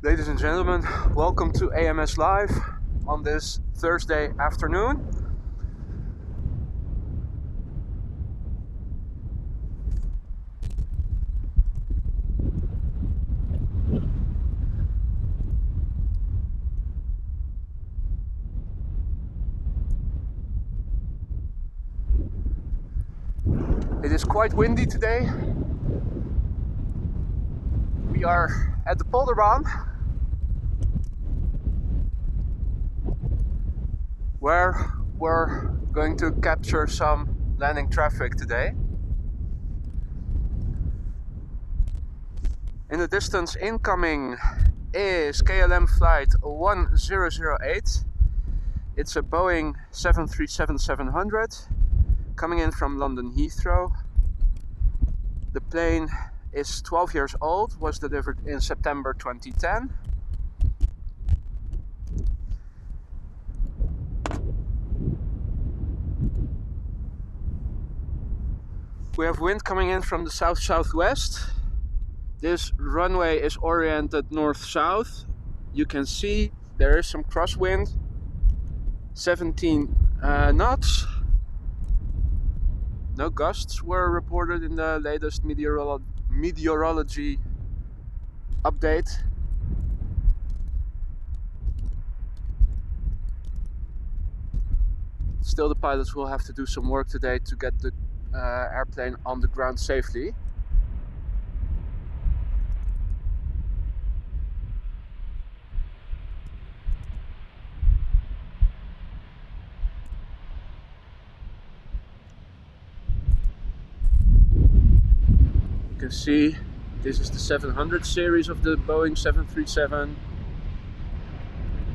Ladies and gentlemen, welcome to AMS Live on this Thursday afternoon. It is quite windy today. We are at the polderbaan, where we're going to capture some landing traffic today. In the distance incoming is KLM flight 1008. It's a Boeing 737-700 coming in from London Heathrow. The plane is 12 years old, was delivered in September 2010. We have wind coming in from the south-southwest. This runway is oriented north-south. You can see there is some crosswind, 17 knots. No gusts were reported in the latest meteorology update. Still, the pilots will have to do some work today to get the airplane on the ground safely. You can see this is the 700 series of the Boeing 737.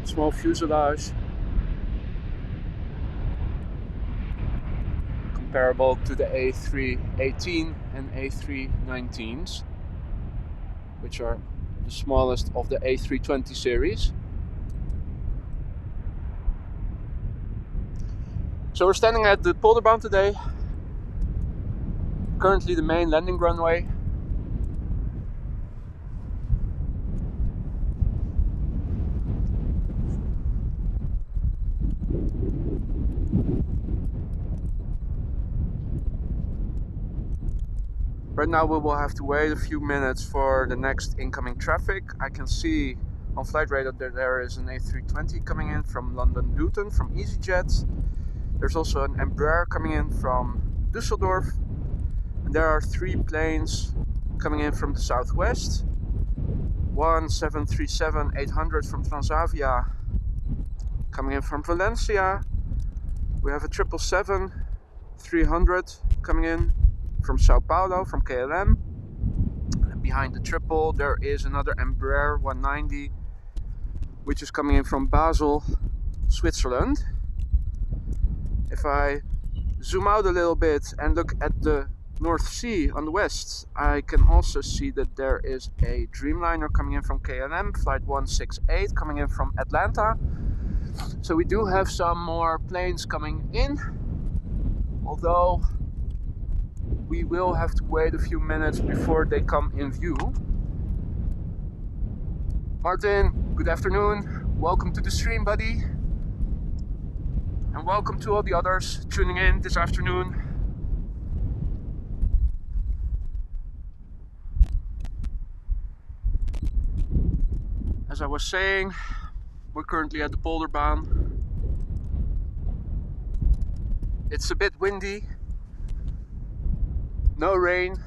Small fuselage. Comparable to the A380 and A319s, which are the smallest of the A320 series. So we're standing at the polderbaan today. Currently the main landing runway. Right now we will have to wait a few minutes for the next incoming traffic. I can see on flight radar that there is an A320 coming in from London Luton from EasyJet. There's also an Embraer coming in from Düsseldorf. And there are 3 planes coming in from the southwest. One 737-800 from Transavia coming in from Valencia. We have a 777-300 coming in from Sao Paulo, from KLM. And behind the triple there is another Embraer 190, which is coming in from Basel, Switzerland. If I zoom out a little bit and look at the North Sea on the west, I can also see that there is a Dreamliner coming in from KLM, flight 168, coming in from Atlanta. So we do have some more planes coming in, although we will have to wait a few minutes before they come in view. Martin, good afternoon. Welcome to the stream, buddy. And welcome to all the others tuning in this afternoon. As I was saying, we're currently at the polderbaan. It's a bit windy. No rain.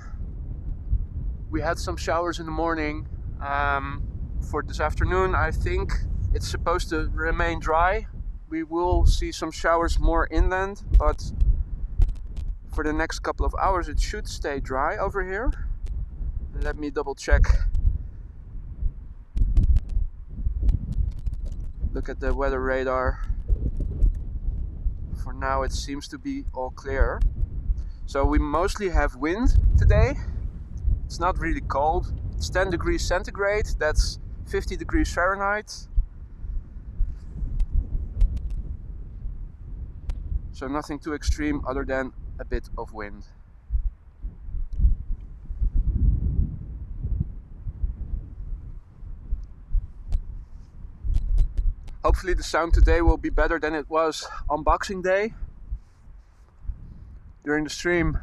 We had some showers in the morning. For this afternoon, I think it's supposed to remain dry. We will see some showers more inland, but for the next couple of hours it should stay dry over here. Let me double check. Look at the weather radar. For now it seems to be all clear. So we mostly have wind today. It's not really cold. It's 10 degrees centigrade, that's 50 degrees Fahrenheit. So nothing too extreme other than a bit of wind. hopefully the sound today will be better than it was on Boxing Day. During the stream,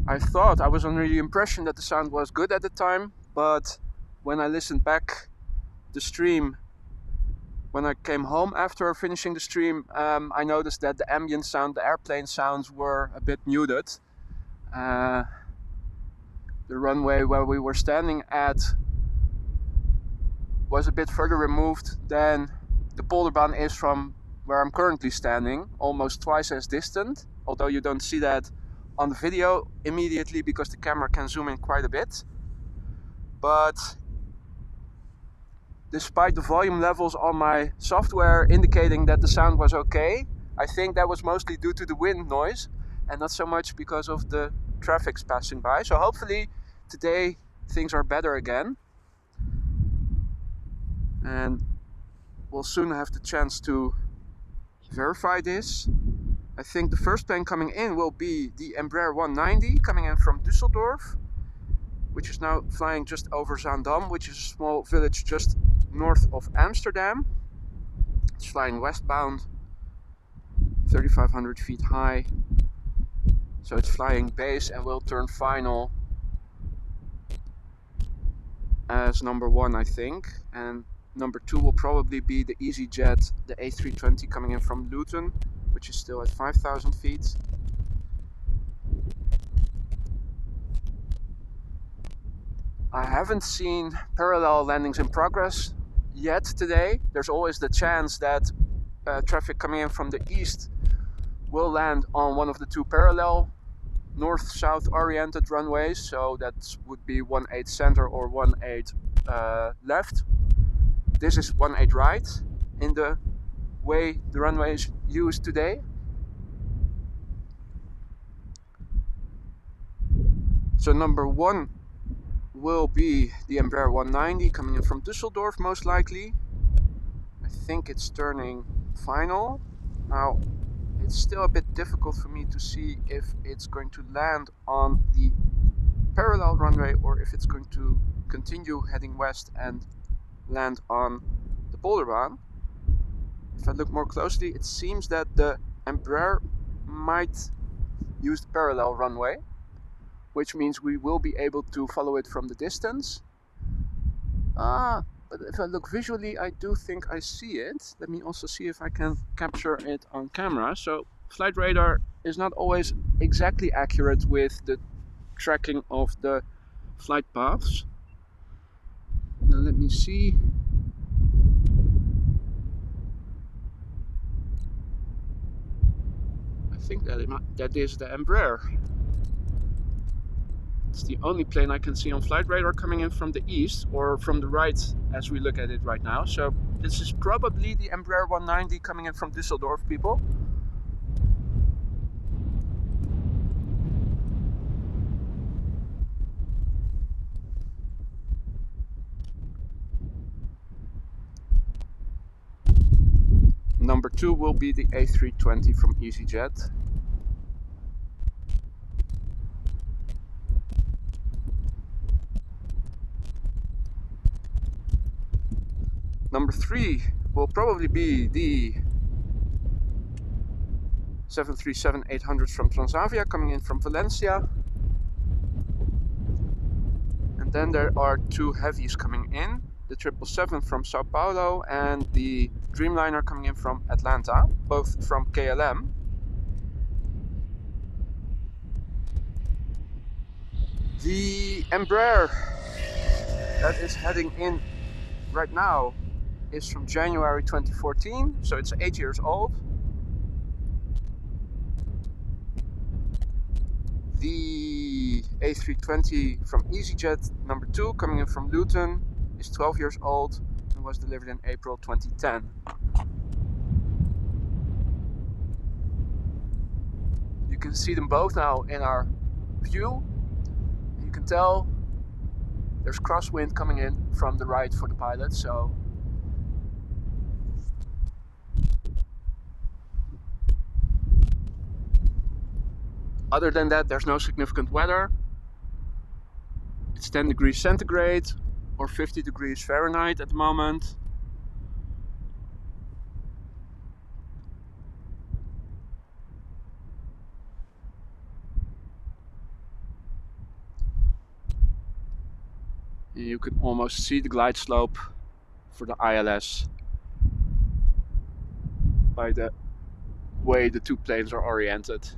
I thought I was under the impression that the sound was good at the time, but when I listened back the stream, when I came home after finishing the stream, I noticed that the ambient sound, the airplane sounds were a bit muted. The runway where we were standing at was a bit further removed than the Polderbaan is from where I'm currently standing, almost twice as distant, although you don't see that on the video immediately because the camera can zoom in quite a bit. But despite the volume levels on my software indicating that the sound was okay, I think that was mostly due to the wind noise and not so much because of the traffic passing by. So hopefully today things are better again. And we'll soon have the chance to verify this. I think the first plane coming in will be the Embraer 190 coming in from Düsseldorf, which is now flying just over Zaandam, which is a small village just north of Amsterdam. It's flying westbound, 3,500 feet high. So it's flying base and will turn final as number 1, I think. And number 2 will probably be the EasyJet, the A320 coming in from Luton, which is still at 5,000 feet. I haven't seen parallel landings in progress yet today. There's always the chance that traffic coming in from the east will land on one of the 2 parallel north-south oriented runways. So that would be 18 center or 18 left. This is 18 right in the way the runway is used today. So number 1 will be the Embraer 190 coming in from Düsseldorf, most likely. I think it's turning final. Now, it's still a bit difficult for me to see if it's going to land on the parallel runway or if it's going to continue heading west and land on the Polderbaan. If I look more closely, it seems that the Embraer might use the parallel runway, which means we will be able to follow it from the distance. But if I look visually, I do think I see it. Let me also see if I can capture it on camera. So flight radar is not always exactly accurate with the tracking of the flight paths. Now let me see. I think that is the Embraer. It's the only plane I can see on flight radar coming in from the east or from the right as we look at it right now. So this is probably the Embraer 190 coming in from Düsseldorf, people. Number 2 will be the A320 from EasyJet. Number 3 will probably be the 737-800 from Transavia coming in from Valencia. And then there are 2 heavies coming in, the 777 from Sao Paulo and the Dreamliner coming in from Atlanta, both from KLM. The Embraer that is heading in right now is from January 2014, so it's 8 years old. The A320 from EasyJet number 2 coming in from Luton is 12 years old and was delivered in April 2010. You can see them both now in our view. You can tell there's crosswind coming in from the right for the pilot, so other than that, there's no significant weather. It's 10 degrees centigrade or 50 degrees Fahrenheit at the moment. You can almost see the glide slope for the ILS by the way the two planes are oriented.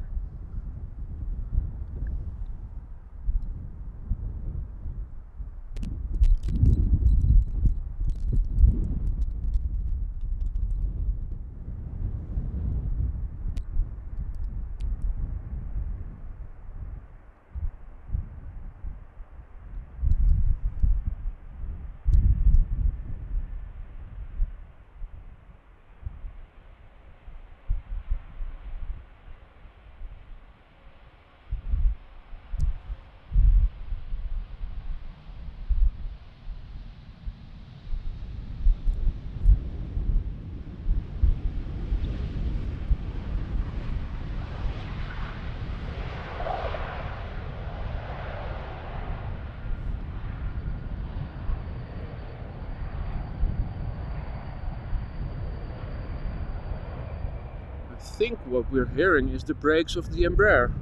I think what we're hearing is the brakes of the Embraer.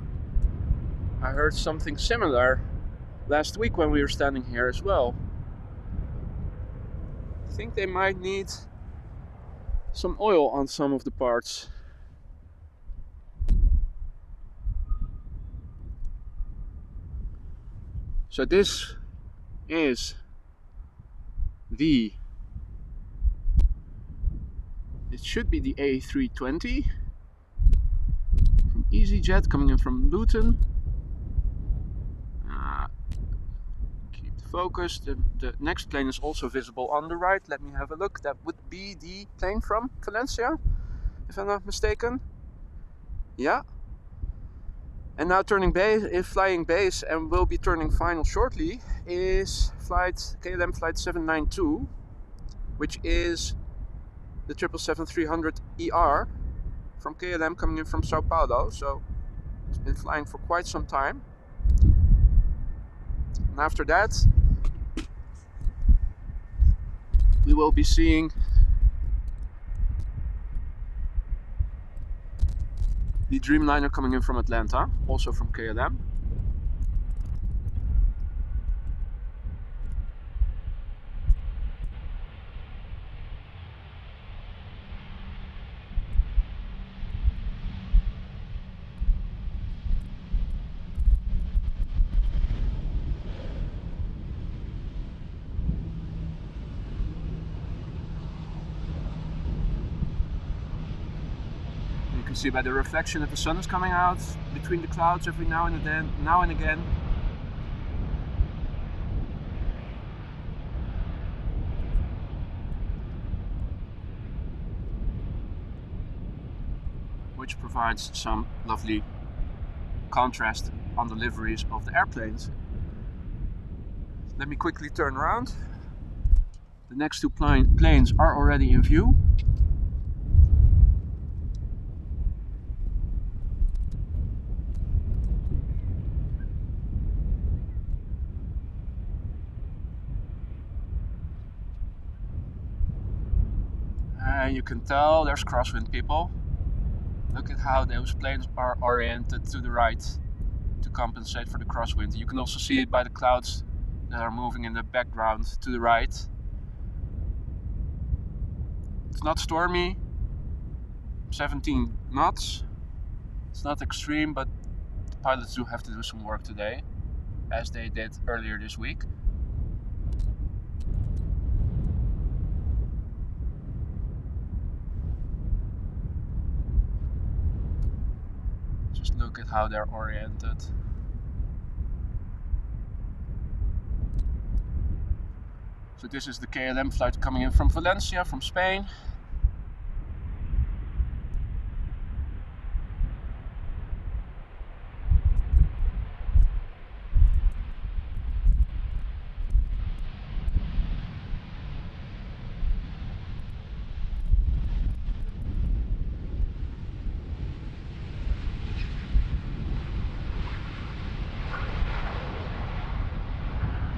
I heard something similar last week when we were standing here as well. I think they might need some oil on some of the parts. So this is it should be the A320 from EasyJet coming in from Luton. Keep the focus. The next plane is also visible on the right. Let me have a look. That would be the plane from Valencia, if I'm not mistaken. Yeah. And now turning base, flying base, and will be turning final shortly, is KLM flight 792, which is the 777-300ER from KLM coming in from Sao Paulo. So it's been flying for quite some time. And after that, we will be seeing the Dreamliner coming in from Atlanta, also from KLM. You can see by the reflection that the sun is coming out between the clouds every now and again. Which provides some lovely contrast on the liveries of the airplanes. Let me quickly turn around. The next two planes are already in view. You can tell there's CROSSWIND people. Look at how those planes are oriented to the right to compensate for the crosswind. You can also see it by the clouds that are moving in the background to the right. It's not stormy, 17 knots. It's not extreme, but the pilots do have to do some work today, as they did earlier this week. Just look at how they're oriented. So this is the KLM flight coming in from Valencia, from Spain.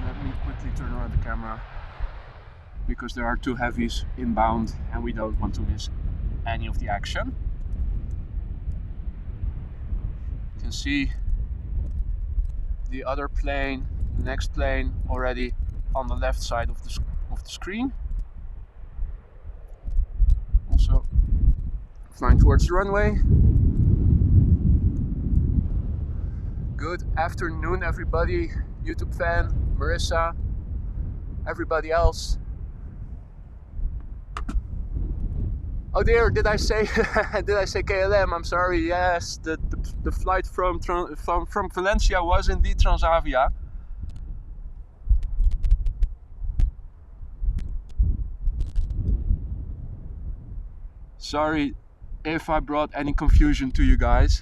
Let me quickly turn around the camera, because there are two heavies inbound and we don't want to miss any of the action. You can see the other plane, the next plane, already on the left side of the screen. Also flying towards the runway. Good afternoon, everybody. YouTube fan, Marissa, everybody else. Oh dear, did I say KLM? I'm sorry. Yes, the flight from Valencia was indeed Transavia. Sorry if I brought any confusion to you guys.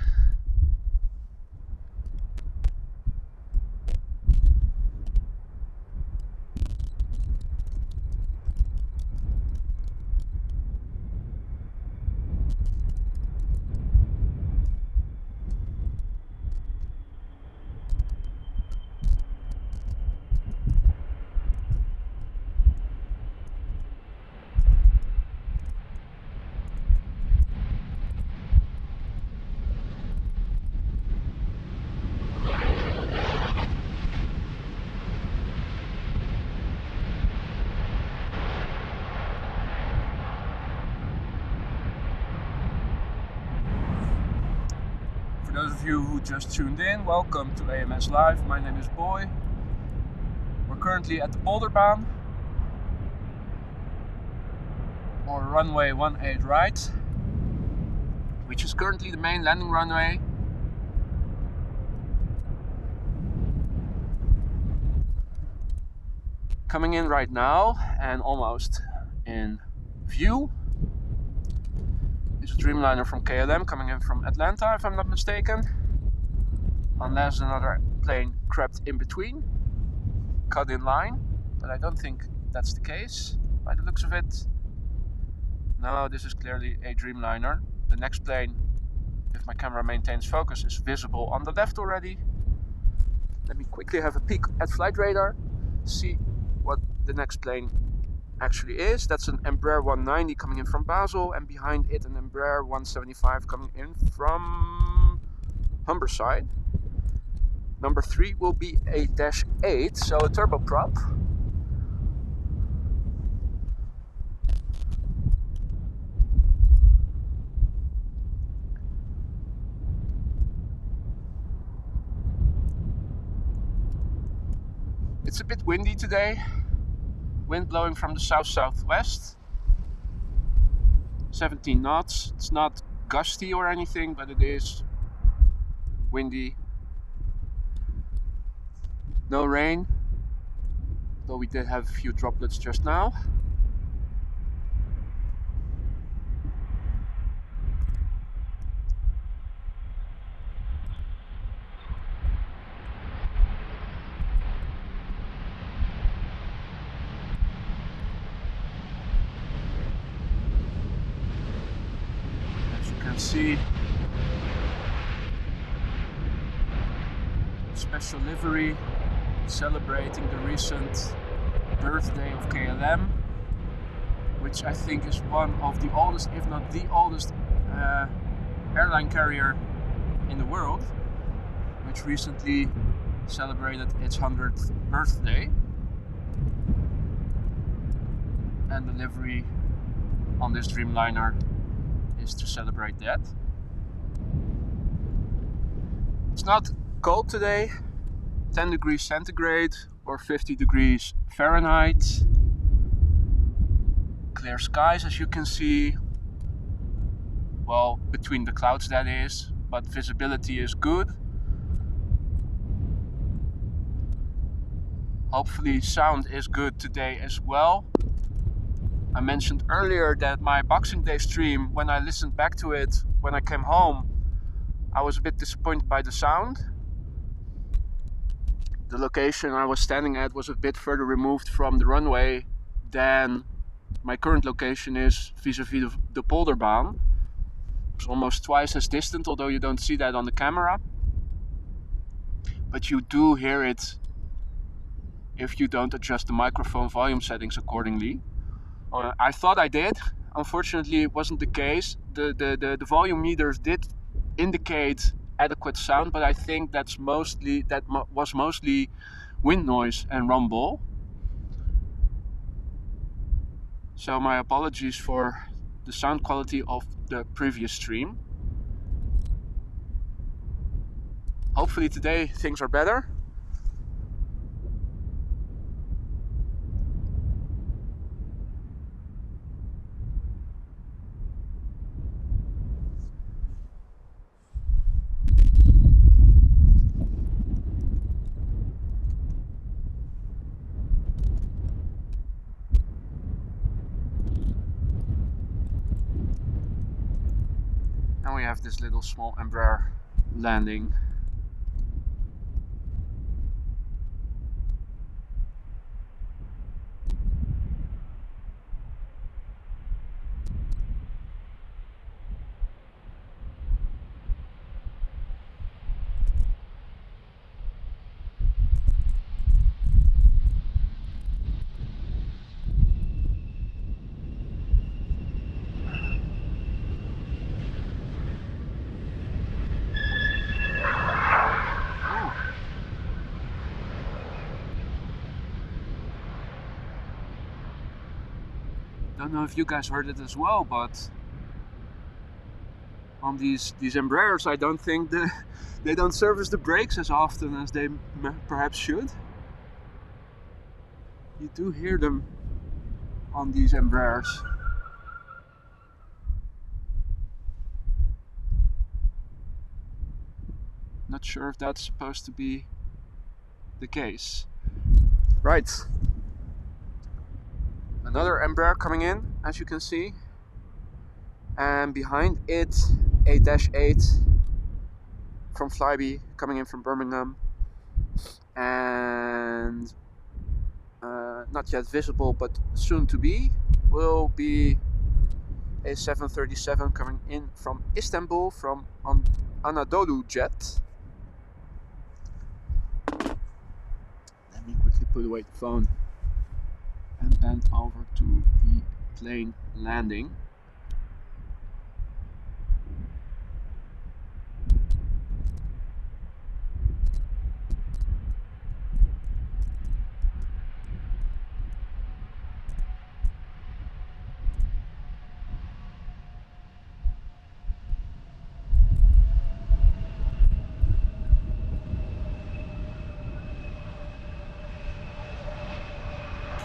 For those of you who just tuned in, welcome to AMS Live. My name is Boy. We're currently at the Polderbaan, or runway 18 right, which is currently the main landing runway. Coming in right now and almost in view is a Dreamliner from KLM coming in from Atlanta, if I'm not mistaken. Unless another plane crept in between, cut in line, but I don't think that's the case by the looks of it. No, this is clearly a Dreamliner. The next plane, if my camera maintains focus, is visible on the left already. Let me quickly have a peek at flight radar, see what the next plane actually is. That's an Embraer 190 coming in from Basel, and behind it an Embraer 175 coming in from Humberside. Number 3 will be a -8, so a turboprop. It's a bit windy today. Wind blowing from the south-southwest. 17 knots. It's not gusty or anything, but it is windy. No rain, though we did have a few droplets just now. As you can see, special livery celebrating the recent birthday of KLM, which I think is one of the oldest, if not the oldest, airline carrier in the world, which recently celebrated its 100th birthday. And the livery on this Dreamliner is to celebrate that. It's not cold today. 10 degrees centigrade or 50 degrees Fahrenheit. Clear skies, as you can see. Well, between the clouds that is, but visibility is good. Hopefully sound is good today as well. I mentioned earlier that my Boxing Day stream, when I listened back to it when I came home, I was a bit disappointed by the sound. The location I was standing at was a bit further removed from the runway than my current location is vis-a-vis the Polderbaan. It's almost twice as distant, although you don't see that on the camera. But you do hear it if you don't adjust the microphone volume settings accordingly. I thought I did. Unfortunately, it wasn't the case. The volume meters did indicate adequate sound, but I think was mostly wind noise and rumble. So my apologies for the sound quality of the previous stream. Hopefully today things are better. And we have this little small Embraer landing. Don't know if you guys heard it as well, but on these Embraers, I don't think they don't service the brakes as often as they perhaps should. You do hear them on these Embraers. Not sure if that's supposed to be the case. Right. Another Embraer coming in, as you can see. And behind it, A-8 from Flybe coming in from Birmingham. And not yet visible, but soon to be, will be a 737 coming in from Istanbul from Anadolu Jet. Let me quickly put away the phone and bend over to the plane landing.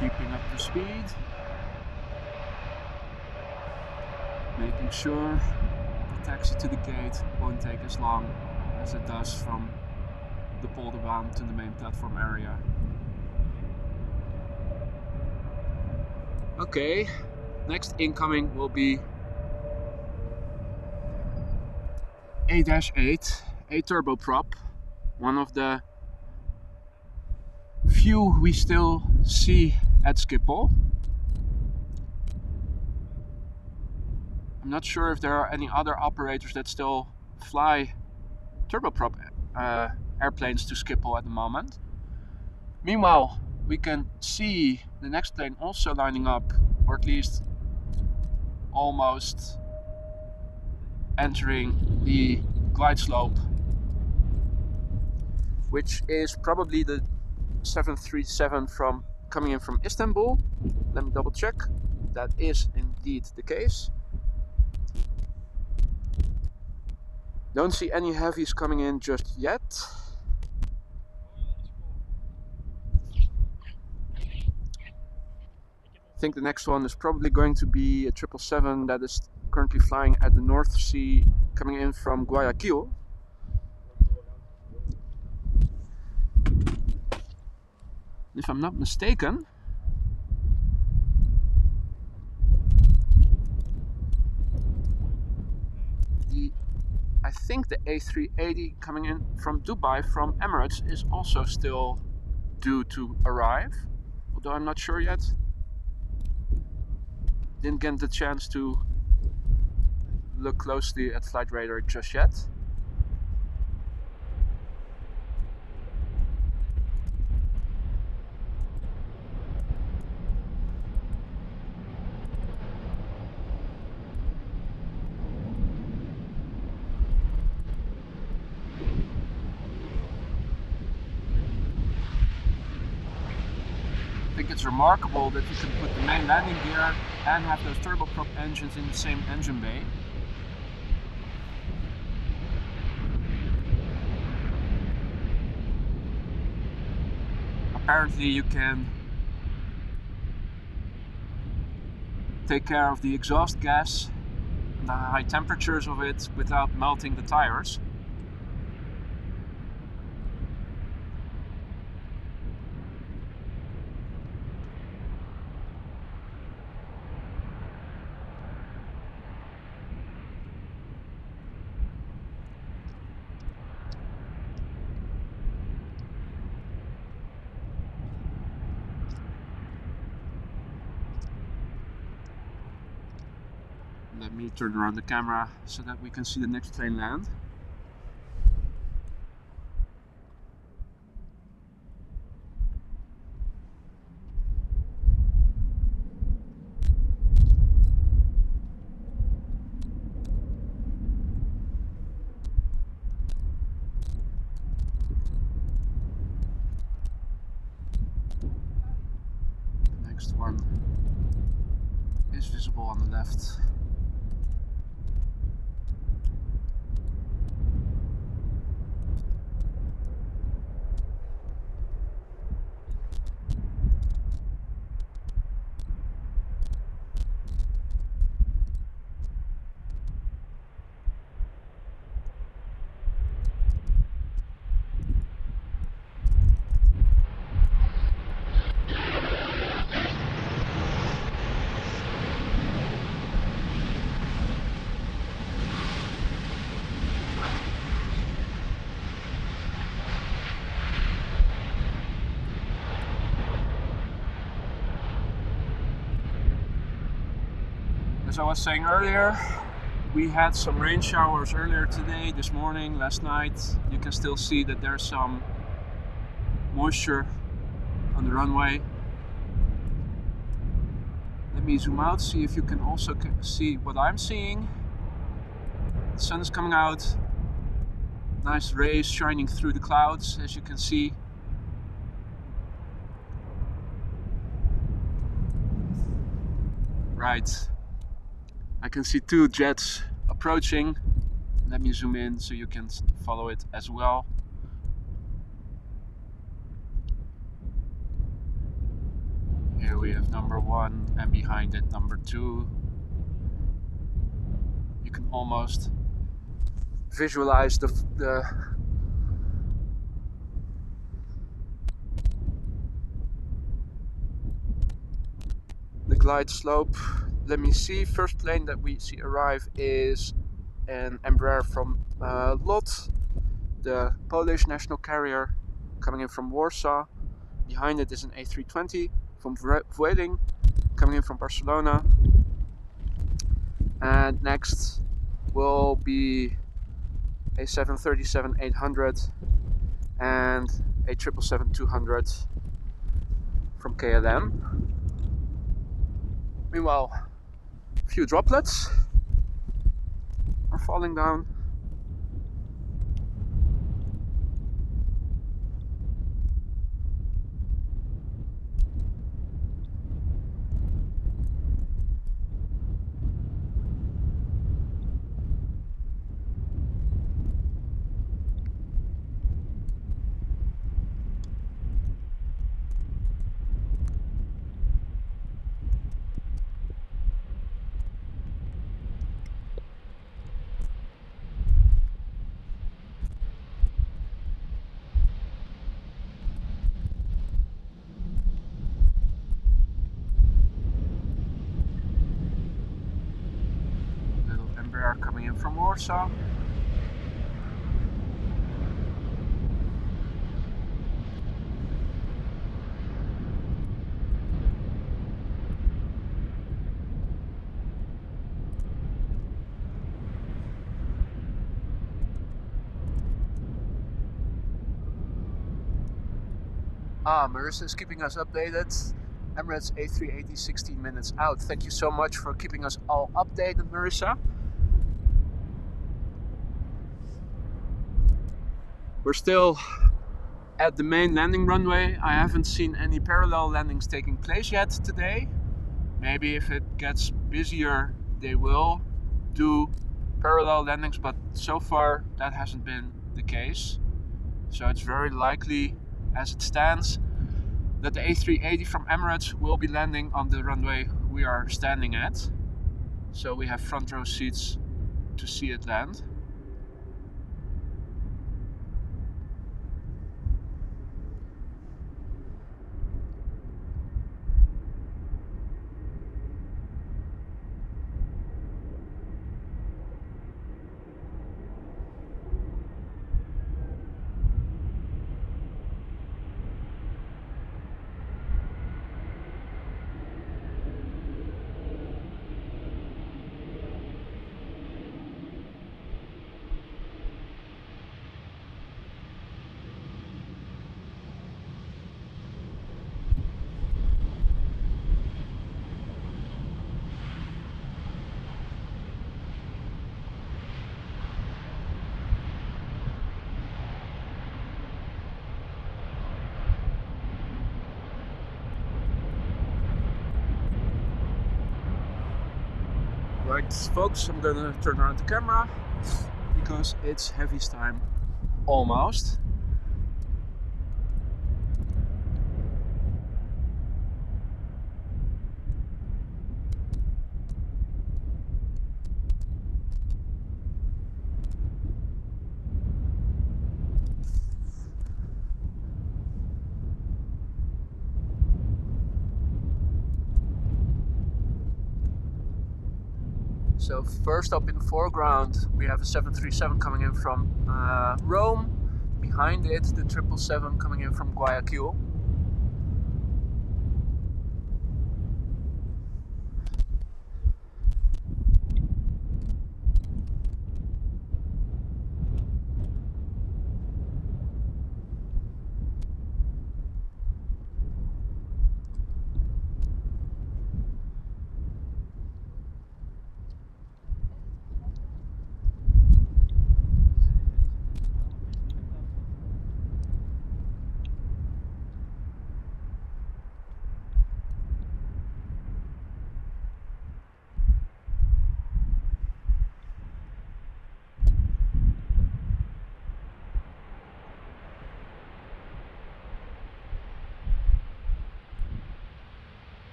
Keeping up the speed, making sure the taxi to the gate won't take as long as it does from the Polderbaan to the main platform area. Okay, next incoming will be A-8, a turboprop, one of the few we still see at Schiphol. I'm not sure if there are any other operators that still fly turboprop airplanes to Schiphol at the moment. Meanwhile, we can see the next plane also lining up, or at least almost entering the glide slope, which is probably the 737 coming in from Istanbul. Let me double check. That is indeed the case. Don't see any heavies coming in just yet. I think the next one is probably going to be a 777 that is currently flying at the North Sea, coming in from Guayaquil. If I'm not mistaken, I think the A380 coming in from Dubai from Emirates is also still due to arrive, although I'm not sure yet. Didn't get the chance to look closely at flight radar just yet. I think it's remarkable that you can put the main landing gear and have those turboprop engines in the same engine bay. Apparently you can take care of the exhaust gas and the high temperatures of it without melting the tires. Let me turn around the camera so that we can see the next plane land. The next one is visible on the left. As I was saying earlier, we had some rain showers earlier today, this morning, last night. You can still see that there's some moisture on the runway. Let me zoom out, see if you can also see what I'm seeing. The sun is coming out. Nice rays shining through the clouds, as you can see. Right. I can see two jets approaching. Let me zoom in so you can follow it as well. Here we have number one and behind it number two. You can almost visualize the glide slope. Let me see, first plane that we see arrive is an Embraer from LOT, the Polish national carrier coming in from Warsaw. Behind it is an A320 from Vueling coming in from Barcelona. And next will be a 737-800 and a 777-200 from KLM. Meanwhile, a few droplets are falling down. Coming in from Warsaw. Marissa is keeping us updated. Emirates A380 16 minutes out. Thank you so much for keeping us all updated, Marissa. We're still at the main landing runway. I haven't seen any parallel landings taking place yet today. Maybe if it gets busier, they will do parallel landings, but so far that hasn't been the case. So it's very likely, as it stands, that the A380 from Emirates will be landing on the runway we are standing at. So we have front row seats to see it land. Right, folks, I'm gonna turn around the camera because it's heavy's time almost. So first up in the foreground, we have a 737 coming in from Rome. Behind it, the 777 coming in from Guayaquil.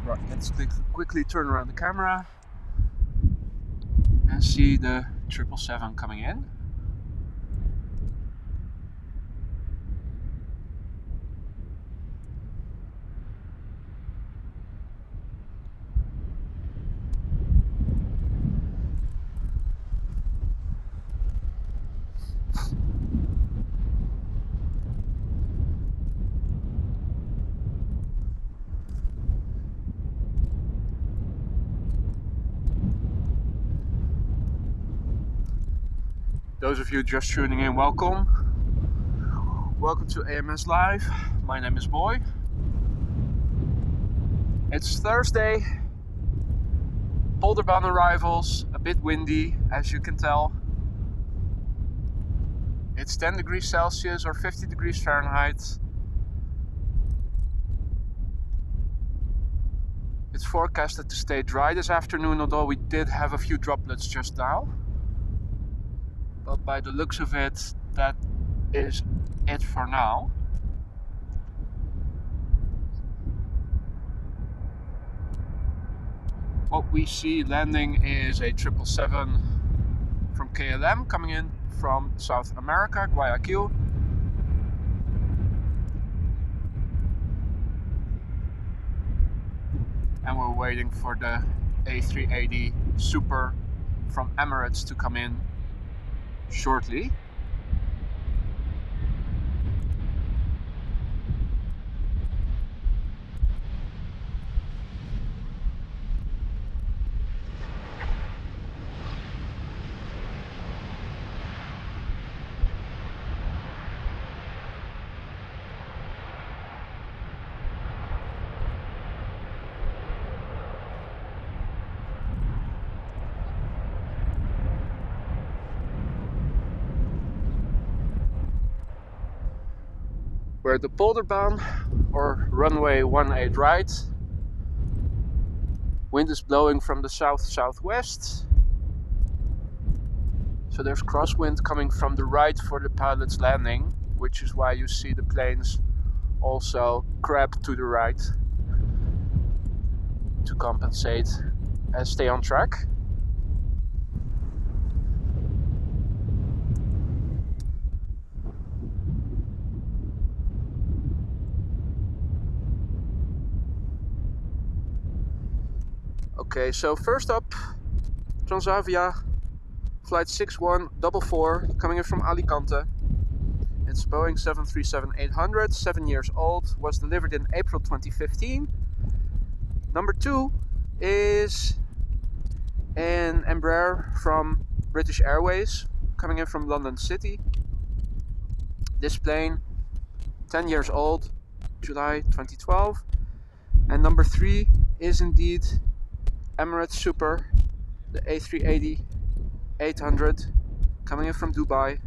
Right, let's quickly turn around the camera and see the 777 coming in. Those of you just tuning in, welcome. Welcome to AMS Live. My name is Boy. It's Thursday. Polderbound arrivals, a bit windy, as you can tell. It's 10 degrees Celsius or 50 degrees Fahrenheit. It's forecasted to stay dry this afternoon, although we did have a few droplets just now. But by the looks of it, that is it for now. What we see landing is a 777 from KLM coming in from South America, Guayaquil. And we're waiting for the A380 Super from Emirates to come in shortly. We're at the Polderbaan, or runway 18 right. Wind is blowing from the south-southwest. So there's crosswind coming from the right for the pilot's landing, which is why you see the planes also crab to the right to compensate and stay on track. Okay, so first up, Transavia flight 6144 coming in from Alicante. It's Boeing 737-800, 7 years old, was delivered in April 2015. Number 2 is an Embraer from British Airways coming in from London City. This plane, 10 years old, July 2012. And number 3 is indeed Embraer Super, the A380 800 coming in from Dubai.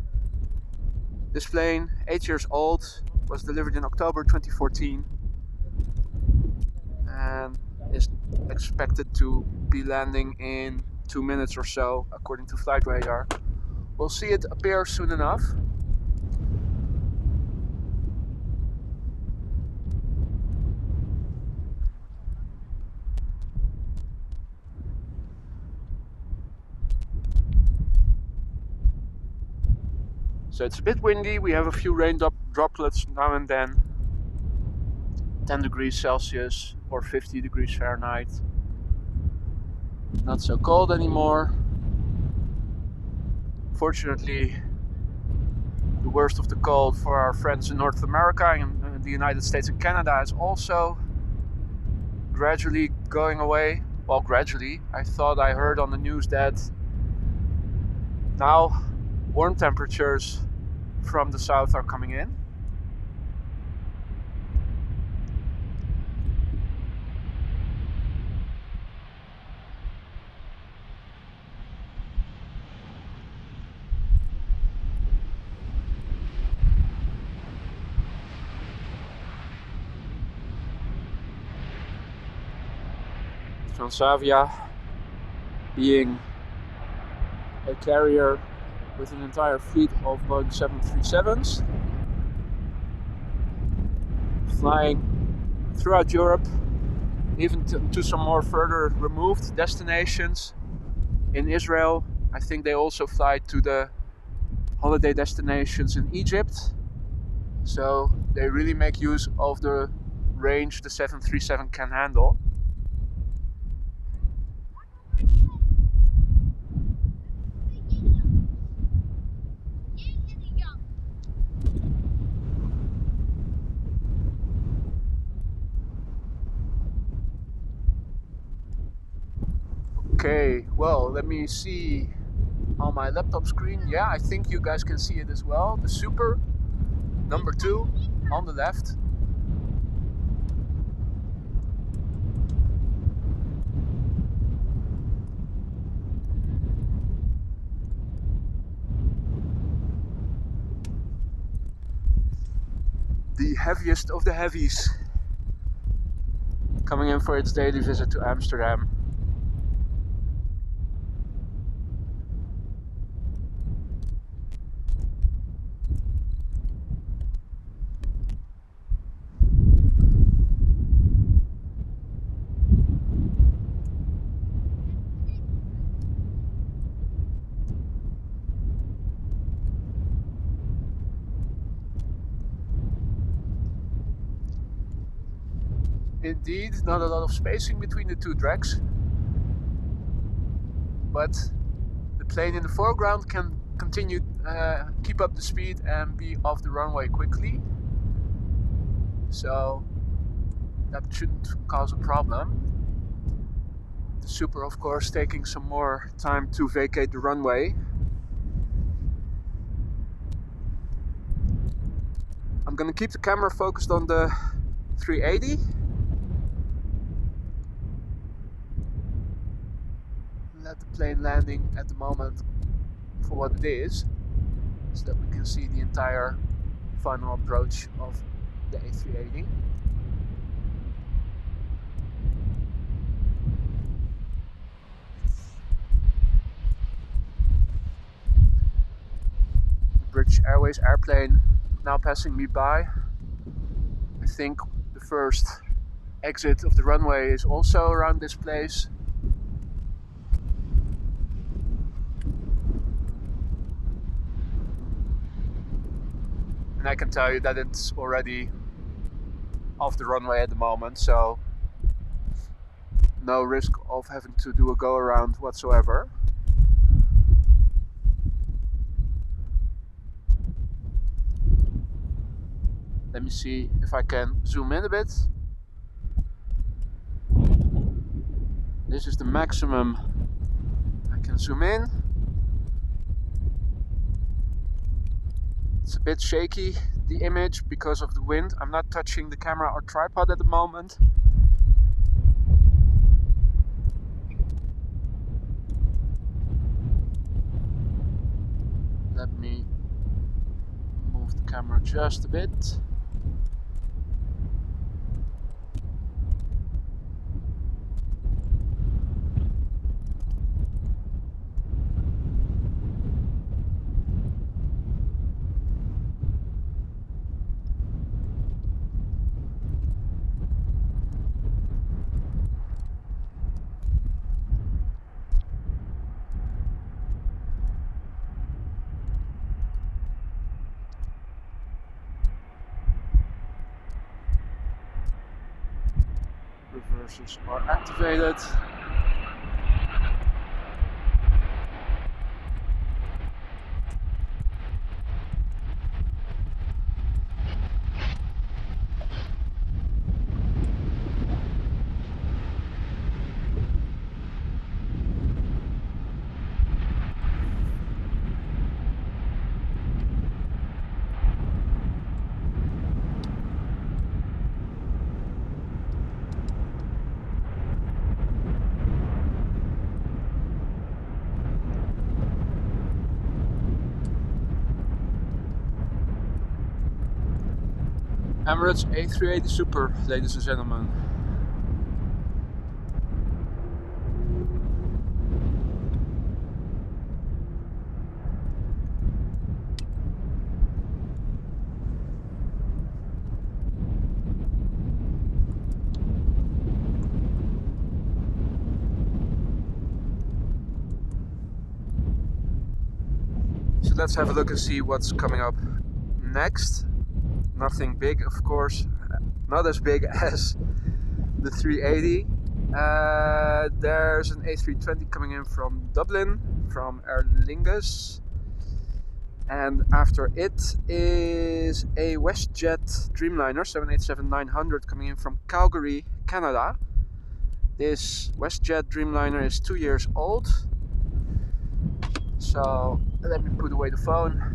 This plane, 8 years old, was delivered in October 2014 and is expected to be landing in 2 minutes or so, according to flight radar. We'll see it appear soon enough. So it's a bit windy, we have a few rain droplets now and then. 10 degrees Celsius or 50 degrees Fahrenheit. Not so cold anymore. Fortunately, the worst of the cold for our friends in North America and the United States and Canada is also gradually going away. Well, gradually. I thought I heard on the news that now warm temperatures from the south are coming in. Transavia, being a carrier with an entire fleet of Boeing 737s, flying throughout Europe, even to some more further removed destinations. In Israel, I think they also fly to the holiday destinations in Egypt. So they really make use of the range the 737 can handle. Okay, well, let me see on my laptop screen. Yeah, I think you guys can see it as well. The Super, number 2 on the left. The heaviest of the heavies, coming in for its daily visit to Amsterdam. Indeed, not a lot of spacing between the two tracks, but the plane in the foreground can continue, keep up the speed and be off the runway quickly, so that shouldn't cause a problem. The Super, of course, taking some more time to vacate the runway. I'm gonna keep the camera focused on the 380. Let the plane landing at the moment for what it is, so that we can see the entire final approach of the A380. British Airways airplane now passing me by. I think the first exit of the runway is also around this place. And I can tell you that it's already off the runway at the moment, so no risk of having to do a go around whatsoever. Let me see if I can zoom in a bit. This is the maximum I can zoom in. It's a bit shaky, the image, because of the wind. I'm not touching the camera or tripod at the moment. Let me move the camera just a bit. Reversers are activated. Emirates A380 Super, ladies and gentlemen. So let's have a look and see what's coming up next. Nothing big, of course, not as big as the 380. There's an A320 coming in from Dublin, from Aer Lingus. And after it is a WestJet Dreamliner 787-900 coming in from Calgary, Canada. This WestJet Dreamliner is 2 years old. So let me put away the phone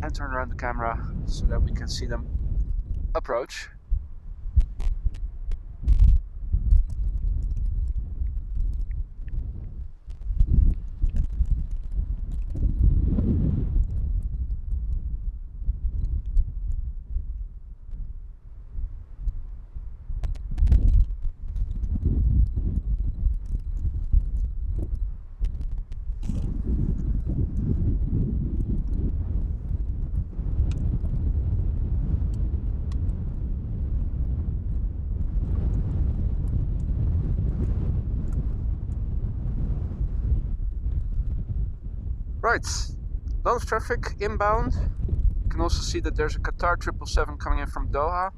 and turn around the camera so that we can see them approach. Right, a lot of traffic inbound. You can also see that there's a Qatar 777 coming in from Doha.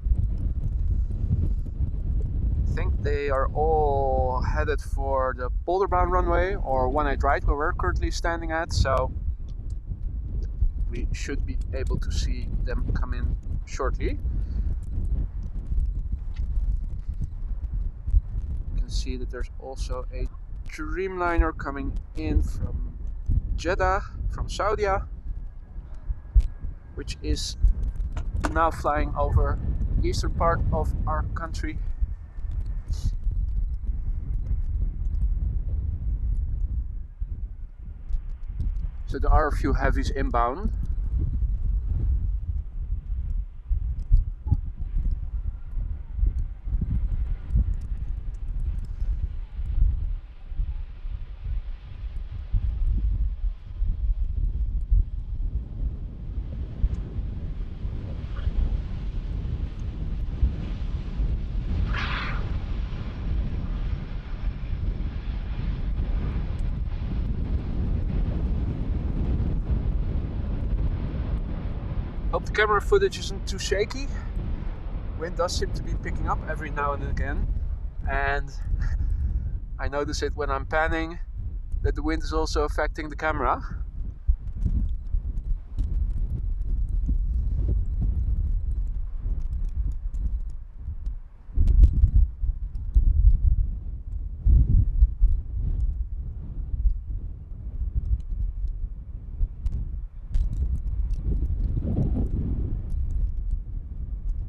I think they are all headed for the boulder-bound runway, or 18 right, where we're currently standing at, so we should be able to see them come in shortly. You can see that there's also a Dreamliner coming in from Jeddah, from Saudia, which is now flying over the eastern part of our country. So there are a few heavies inbound. Hope the camera footage isn't too shaky. Wind does seem to be picking up every now and again, and I notice it when I'm panning that the wind is also affecting the camera.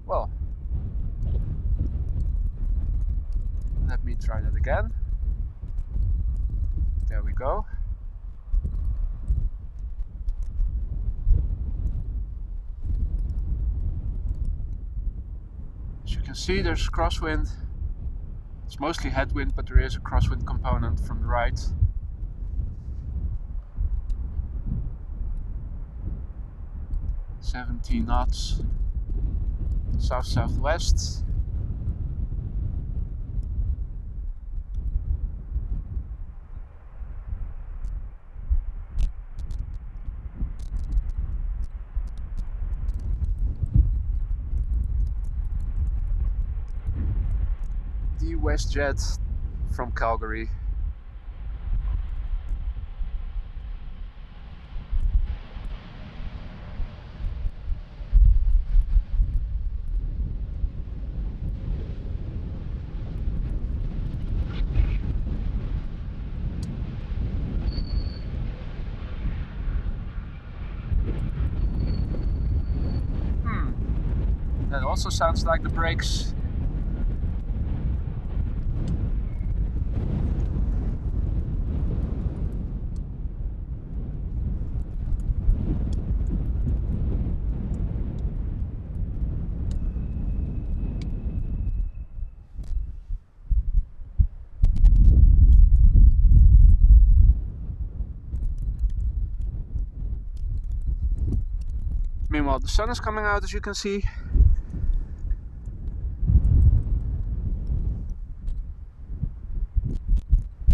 Well, let me try that again. There we go. As you can see, there's crosswind. It's mostly headwind, but there is a crosswind component from the right. "17 knots, south-southwest. The WestJet from Calgary. That also sounds like the brakes. Meanwhile, the sun is coming out, as you can see.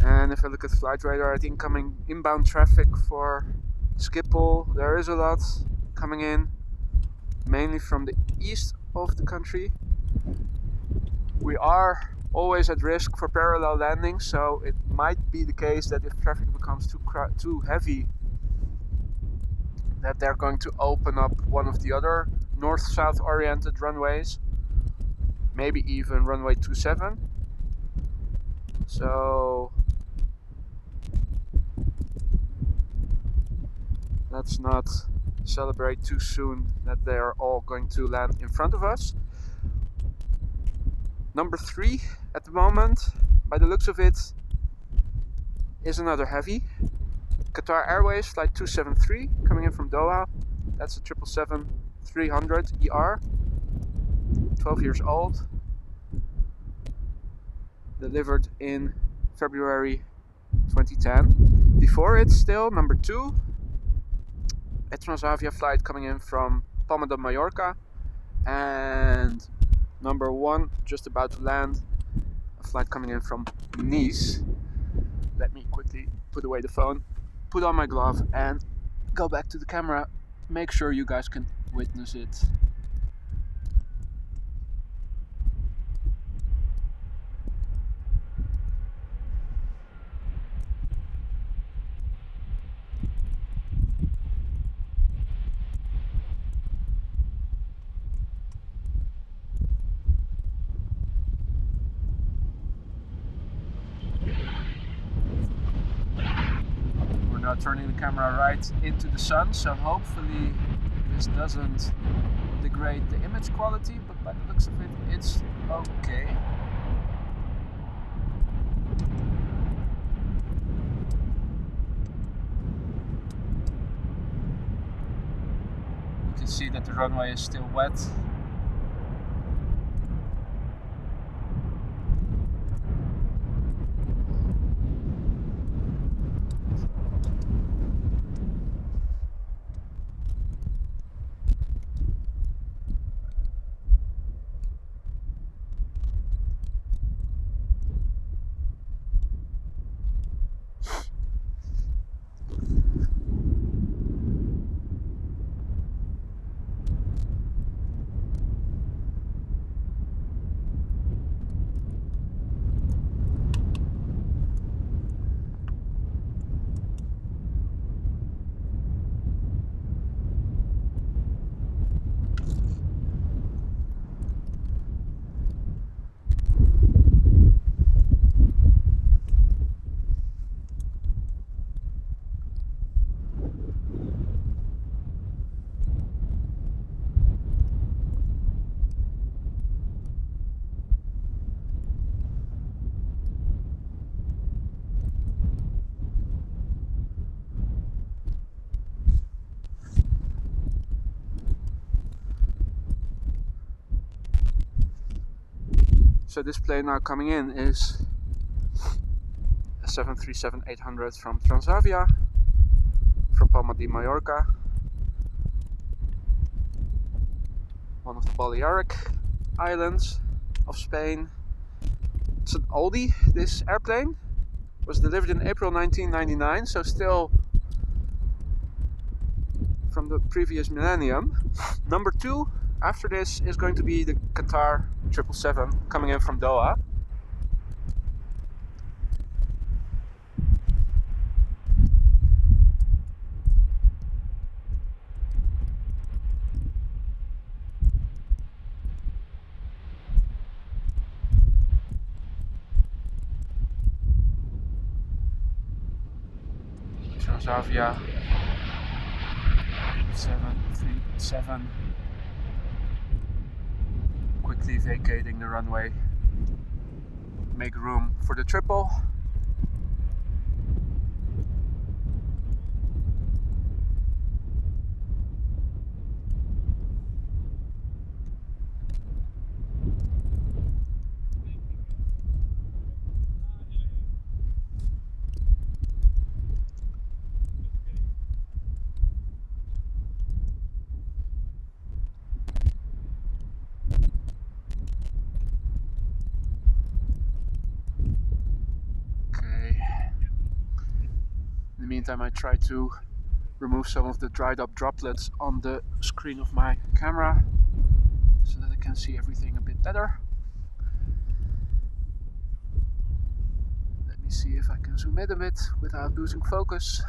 And if I look at flight radar at incoming inbound traffic for Schiphol, there is a lot coming in, mainly from the east of the country. We are always at risk for parallel landings, so it might be the case that if traffic becomes too heavy, that they're going to open up one of the other north-south oriented runways, maybe even runway 27. So let's not celebrate too soon that they are all going to land in front of us. Number 3 at the moment, by the looks of it, is another heavy. Qatar Airways flight 273 coming in from Doha. That's a 777-300 ER, 12 years old, delivered in February 2010. Before it, still number 2, a Transavia flight coming in from Palma de Mallorca, and number 1 just about to land, a flight coming in from Nice. Let me quickly put away the phone, put on my glove, and go back to the camera. Make sure you guys can witness it. We're now turning the camera right into the sun, so hopefully this doesn't degrade the image quality, but by the looks of it, it's okay. You can see that the runway is still wet. So this plane now coming in is a 737-800 from Transavia, from Palma de Mallorca, one of the Balearic Islands of Spain. It's an oldie, this airplane. Was delivered in April 1999, so still from the previous millennium. Number 2 after this is going to be the Qatar 777 coming in from Doha. Saudia 737 quickly vacating the runway, make room for the triple. In the meantime, I try to remove some of the dried up droplets on the screen of my camera so that I can see everything a bit better. Let me see if I can zoom in a bit without losing focus.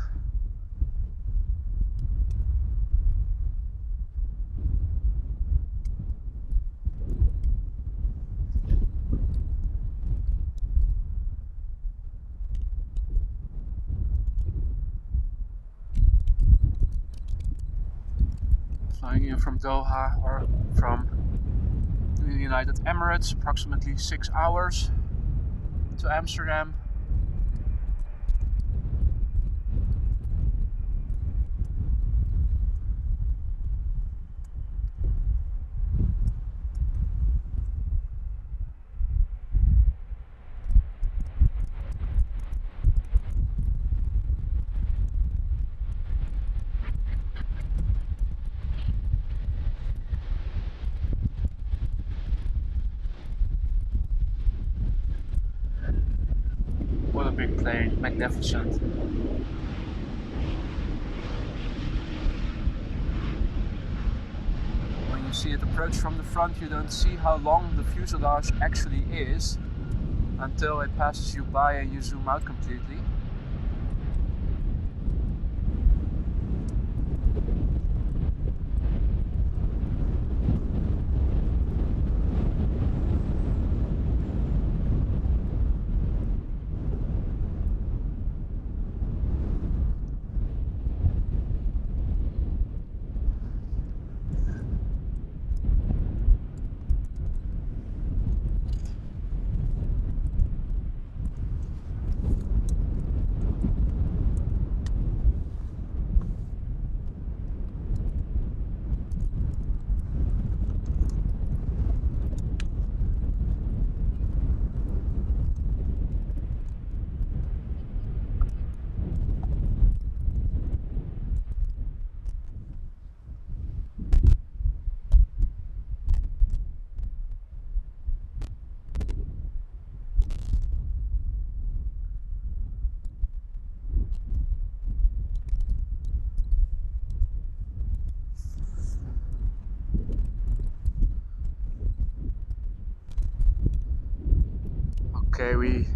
Flying in from Doha or from the United Emirates, approximately 6 hours to Amsterdam. What a big plane, magnificent. When you see it approach from the front, you don't see how long the fuselage actually is until it passes you by and you zoom out completely. Okay, we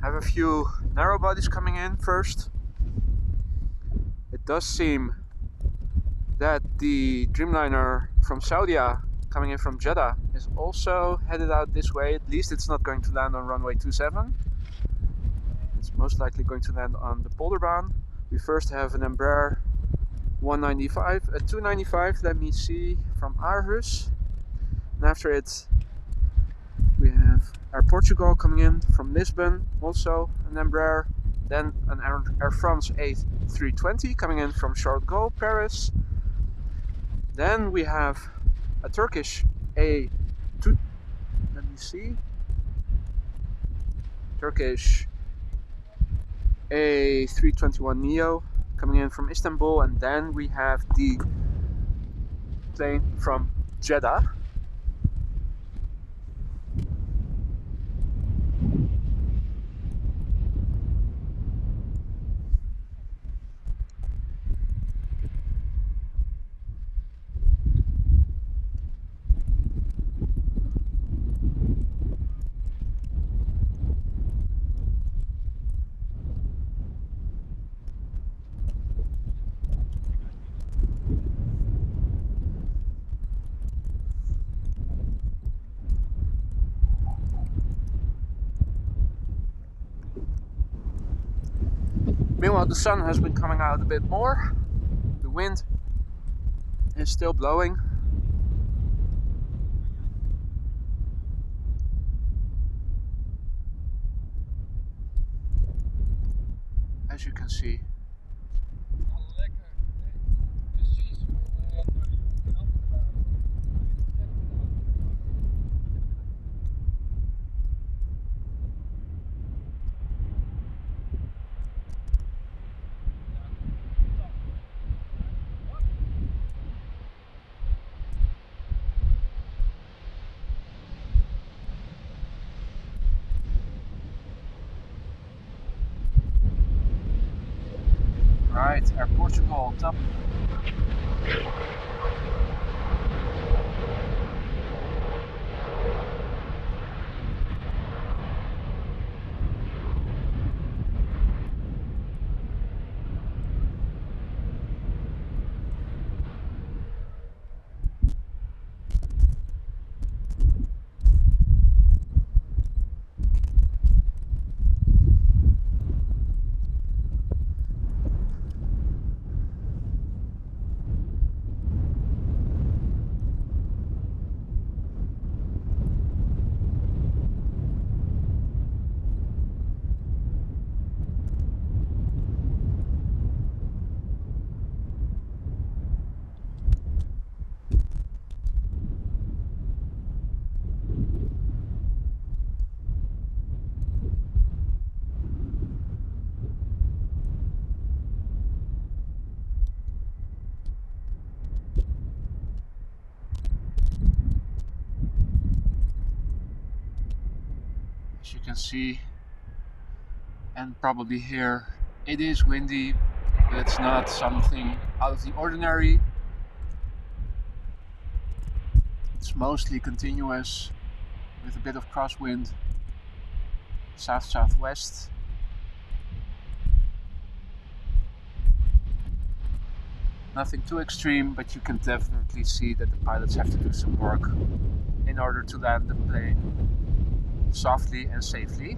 have a few narrow bodies coming in first. It does seem that the Dreamliner from Saudia coming in from Jeddah is also headed out this way. At least it's not going to land on runway 27. It's most likely going to land on the Polderbaan. We first have an Embraer 195, a 295, let me see, from Aarhus. And after it we have Air Portugal coming in from Lisbon, also an Embraer. Then an Air France A320 coming in from Charles de Gaulle, Paris. Then we have a Turkish A2, let me see. Turkish A321neo coming in from Istanbul, and then we have the plane from Jeddah. Meanwhile, the sun has been coming out a bit more. The wind is still blowing. As you can see. Right, Air Portugal top. As you can see and probably hear, it is windy, but it's not something out of the ordinary. It's mostly continuous with a bit of crosswind, south-southwest. Nothing too extreme, but you can definitely see that the pilots have to do some work in order to land the plane softly and safely.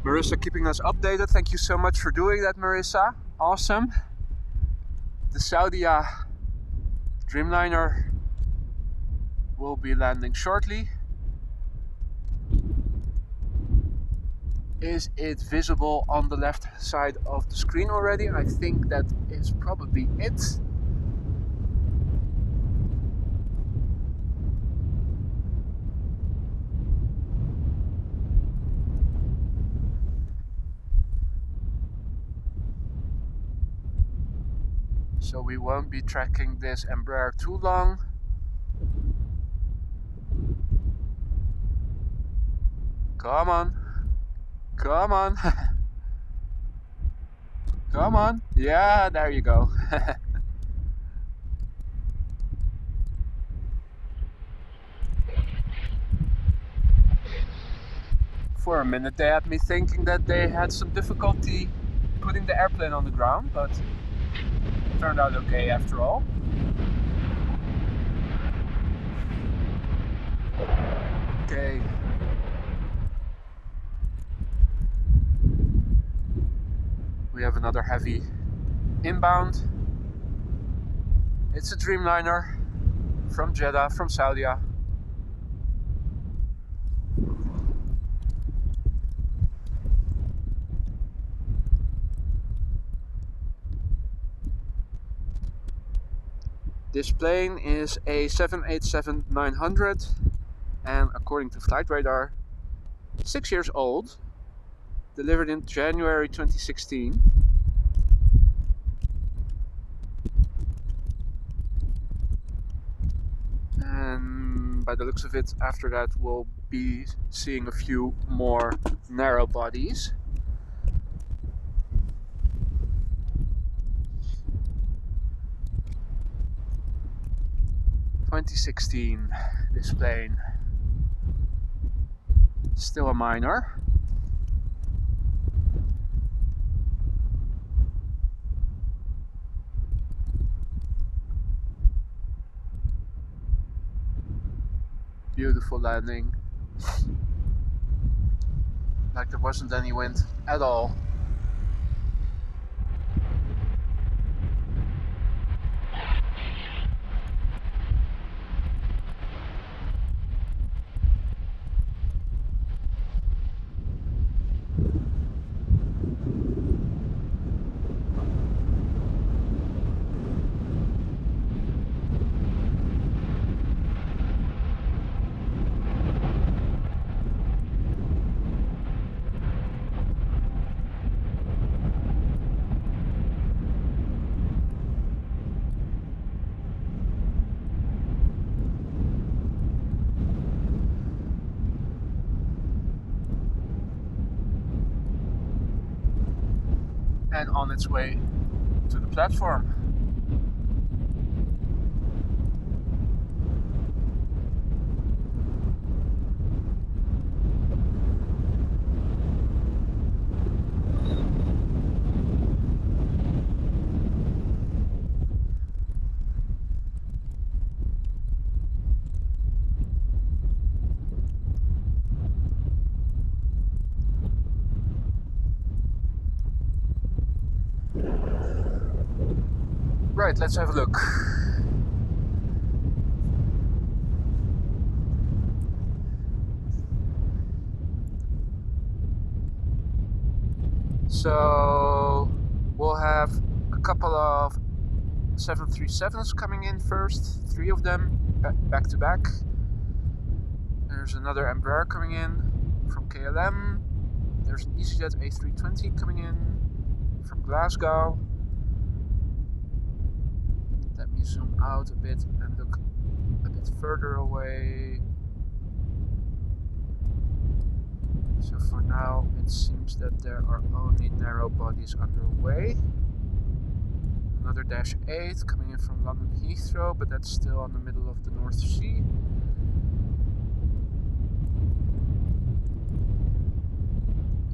Marissa keeping us updated. Thank you so much for doing that, Marissa. Awesome. The Saudia Dreamliner will be landing shortly. Is it visible on the left side of the screen already? I think that is probably it. So we won't be tracking this Embraer too long. Come on. Come on. Come on. Yeah, there you go. For a minute they had me thinking that they had some difficulty putting the airplane on the ground, but it turned out okay after all. Okay. We have another heavy inbound. It's a Dreamliner. from Jeddah, from Saudia. This plane is a 787-900 and according to flight radar, 6 years old, delivered in January 2016. And by the looks of it, after that we'll be seeing a few more narrow bodies. (2016), this plane. Still a minor. Beautiful landing. Like there wasn't any wind at all. And on its way to the platform. Right, let's have a look. So we'll have a couple of 737s coming in first, 3 of them back to back. There's another Embraer coming in from KLM. There's an EasyJet A320 coming in from Glasgow. Let me zoom out a bit and look a bit further away. So for now it seems that there are only narrow bodies underway. Another Dash 8 coming in from London Heathrow, but that's still on the middle of the North Sea.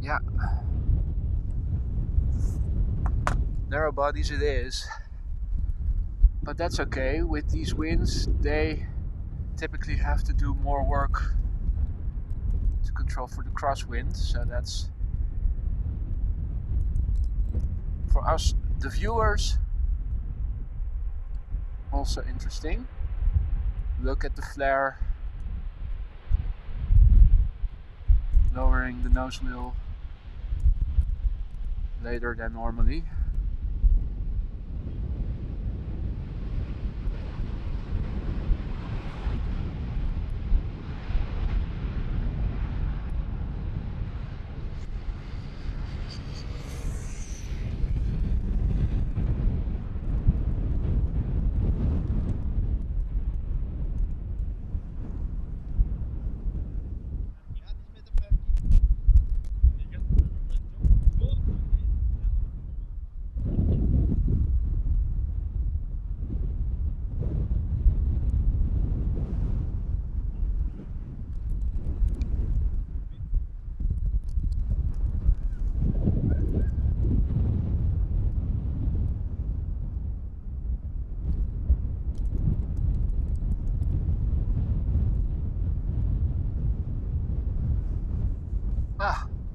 Yeah. Narrow bodies it is. But that's okay. With these winds, they typically have to do more work to control for the crosswind. So that's, for us, the viewers, also interesting. Look at the flare, lowering the nose wheel later than normally.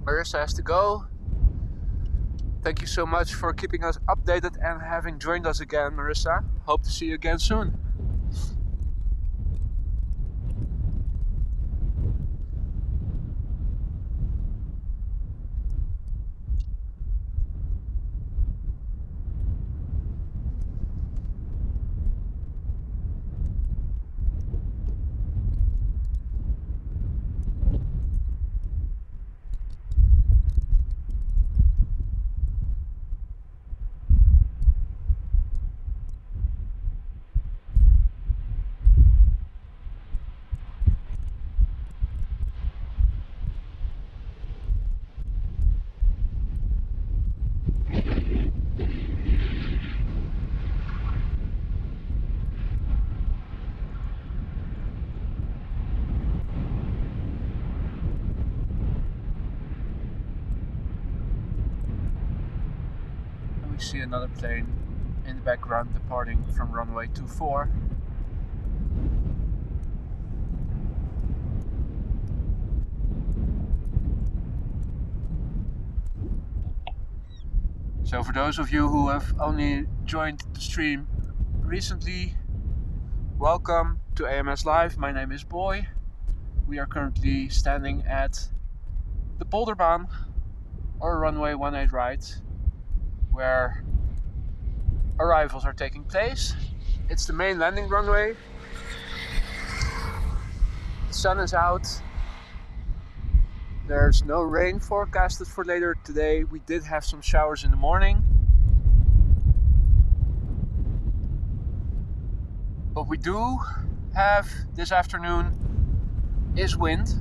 Marissa has to go. Thank you so much for keeping us updated and having joined us again, Marissa. Hope to see you again soon. we see another plane in the background departing from runway 24. So for those of you who have only joined the stream recently, welcome to AMS Live. My name is Boy. We are currently standing at the Polderbaan, or runway 18 right, where arrivals are taking place. It's the main landing runway. The sun is out. There's no rain forecasted for later today. We did have some showers in the morning. What we do have this afternoon is wind.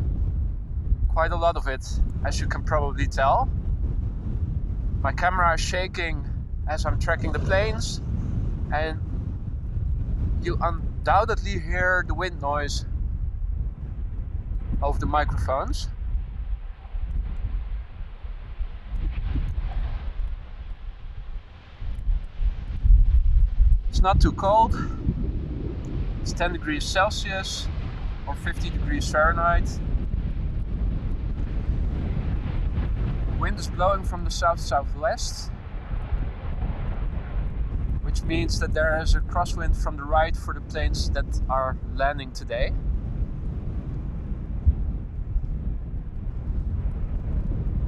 Quite a lot of it, as you can probably tell. My camera is shaking as I'm tracking the planes, and you undoubtedly hear the wind noise over the microphones. It's not too cold. It's 10 degrees Celsius or 50 degrees Fahrenheit. The wind is blowing from the south-southwest, which means that there is a crosswind from the right for the planes that are landing today.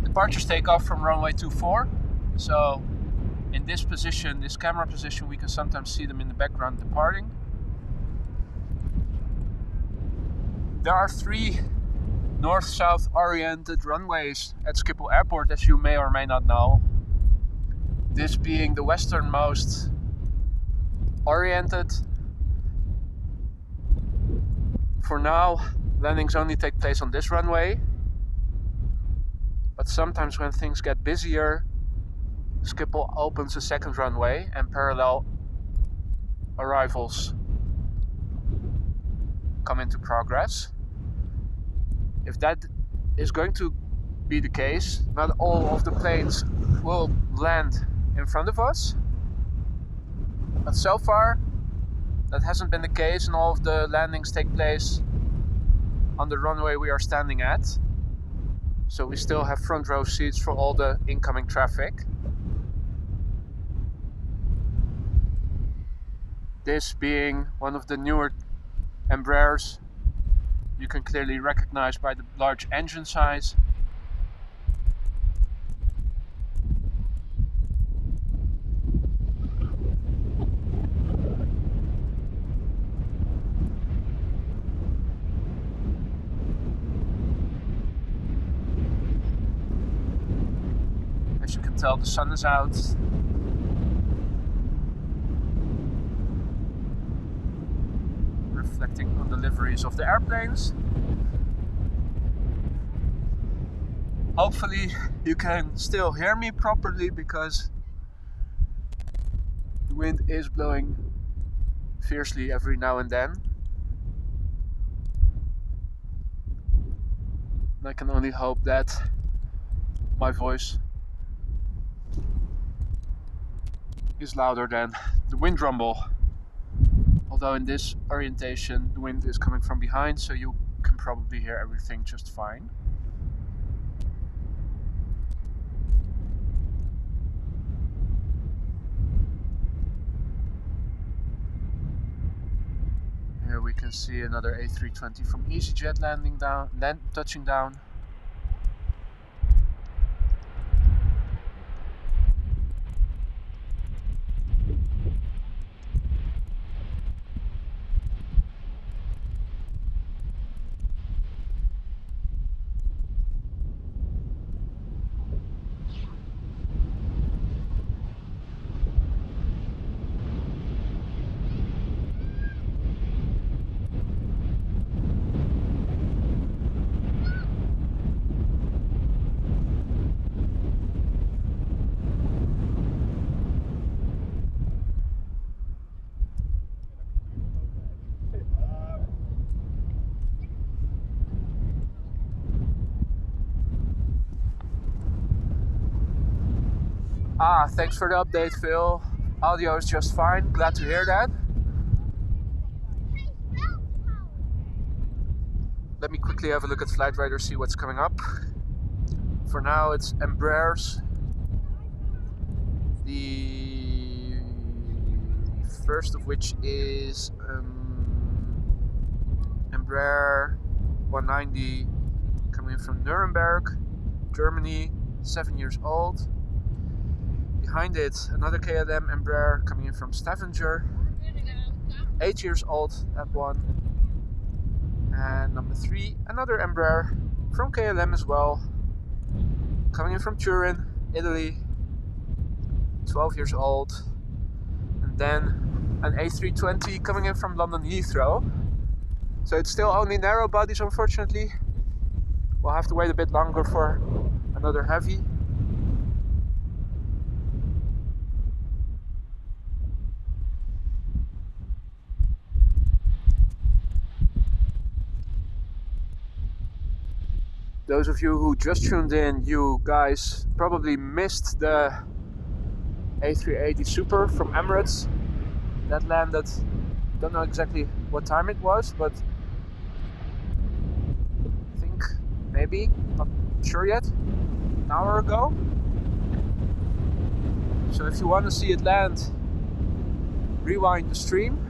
Departures take off from runway 24, so in this position, this camera position, we can sometimes see them in the background departing. There are 3 north-south oriented runways at Schiphol Airport, as you may or may not know. This being the westernmost oriented. For now, landings only take place on this runway. But sometimes when things get busier, Schiphol opens a second runway and parallel arrivals come into progress. If that is going to be the case, not all of the planes will land in front of us. But so far, that hasn't been the case, and all of the landings take place on the runway we are standing at. So we still have front row seats for all the incoming traffic. This being one of the newer Embraers, you can clearly recognize by the large engine size. As you can tell, the sun is out. Reflecting on the liveries of the airplanes. Hopefully you can still hear me properly, because the wind is blowing fiercely every now and then. And I can only hope that my voice is louder than the wind rumble. Although in this orientation the wind is coming from behind, so you can probably hear everything just fine. Here we can see another A320 from EasyJet touching down. Thanks for the update, Phil. Audio is just fine. Glad to hear that. Let me quickly have a look at Flight Radar, see what's coming up. For now, it's Embraers. The first of which is Embraer 190 coming in from Nuremberg, Germany, 7 years old. Behind it, another KLM Embraer coming in from Stavanger, 8 years old, that one. And number 3, another Embraer from KLM as well, coming in from Turin, Italy, 12 years old. And then an A320 coming in from London Heathrow. So it's still only narrow bodies, unfortunately. We'll have to wait a bit longer for another heavy. Those of you who just tuned in, you guys probably missed the A380 Super from Emirates. That landed, don't know exactly what time it was, but I think maybe, not sure yet, an hour ago. So if you want to see it land, rewind the stream.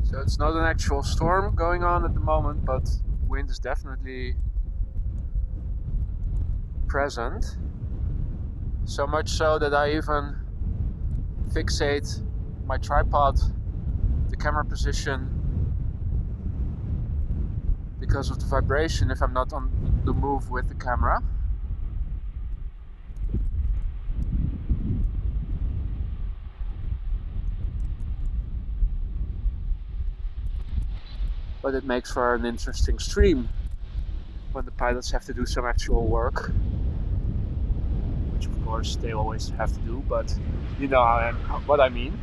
So it's not an actual storm going on at the moment, but wind is definitely present. So much so that I even fixate my tripod, the camera position, because of the vibration if I'm not on the move with the camera. But it makes for an interesting stream when the pilots have to do some actual work, which of course they always have to do, but you know what I mean.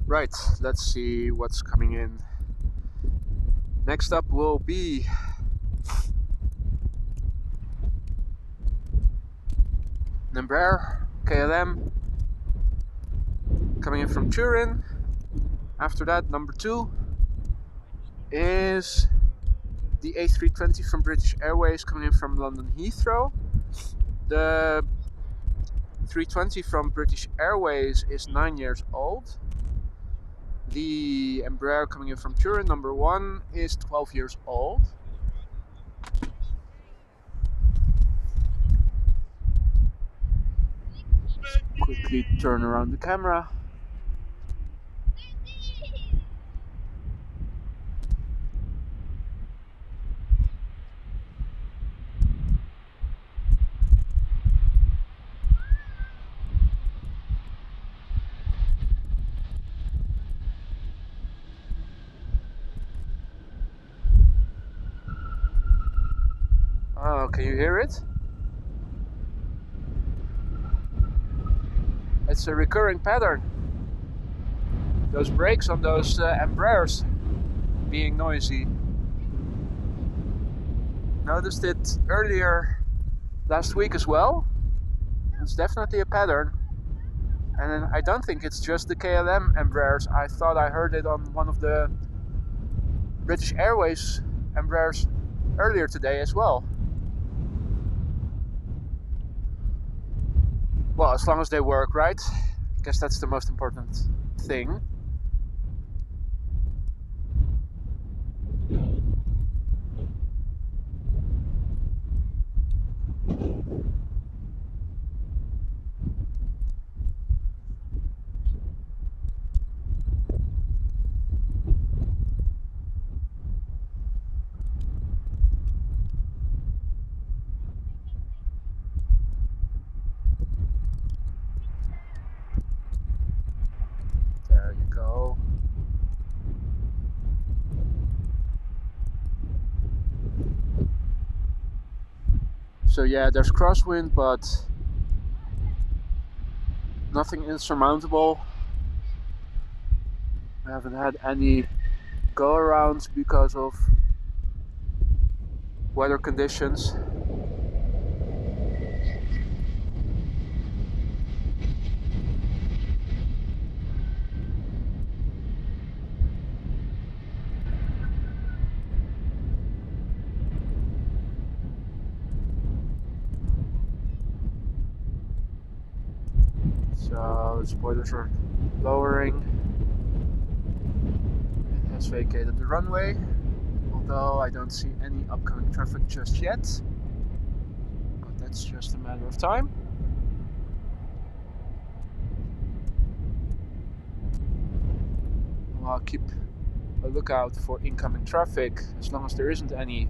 Right, let's see what's coming in. Next up will be an Embraer KLM coming in from Turin. After that, number 2 is the A320 from British Airways coming in from London Heathrow. The 320 from British Airways is 9 years old. The Embraer coming in from Turin, number 1, is 12 years old. Let's quickly turn around the camera. Oh, can you hear it? It's a recurring pattern. those brakes on those Embraers being noisy. Noticed it earlier last week as well. It's definitely a pattern. And I don't think it's just the KLM Embraers. I thought I heard it on one of the British Airways Embraers earlier today as well. Well, as long as they work, right? I guess that's the most important thing. There you go. So yeah, there's crosswind, but nothing insurmountable. I haven't had any go-arounds because of weather conditions. So the spoilers are lowering. It has vacated the runway, although I don't see any upcoming traffic just yet. But that's just a matter of time. Well, I'll keep a lookout for incoming traffic as long as there isn't any.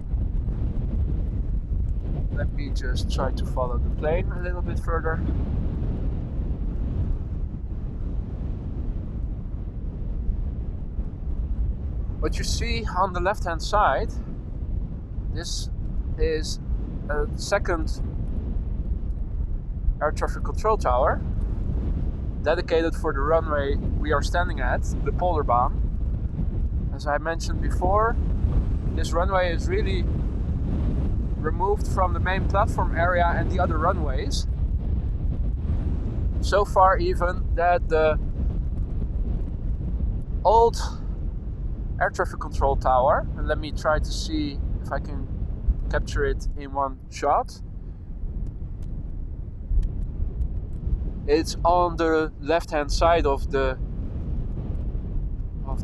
Let me just try to follow the plane a little bit further. What you see on the left hand side, this is a second air traffic control tower dedicated for the runway we are standing at, the Polderbaan. As I mentioned before, this runway is really removed from the main platform area and the other runways. So far even that the old air traffic control tower, and let me try to see if I can capture it in one shot. It's on the left hand side of the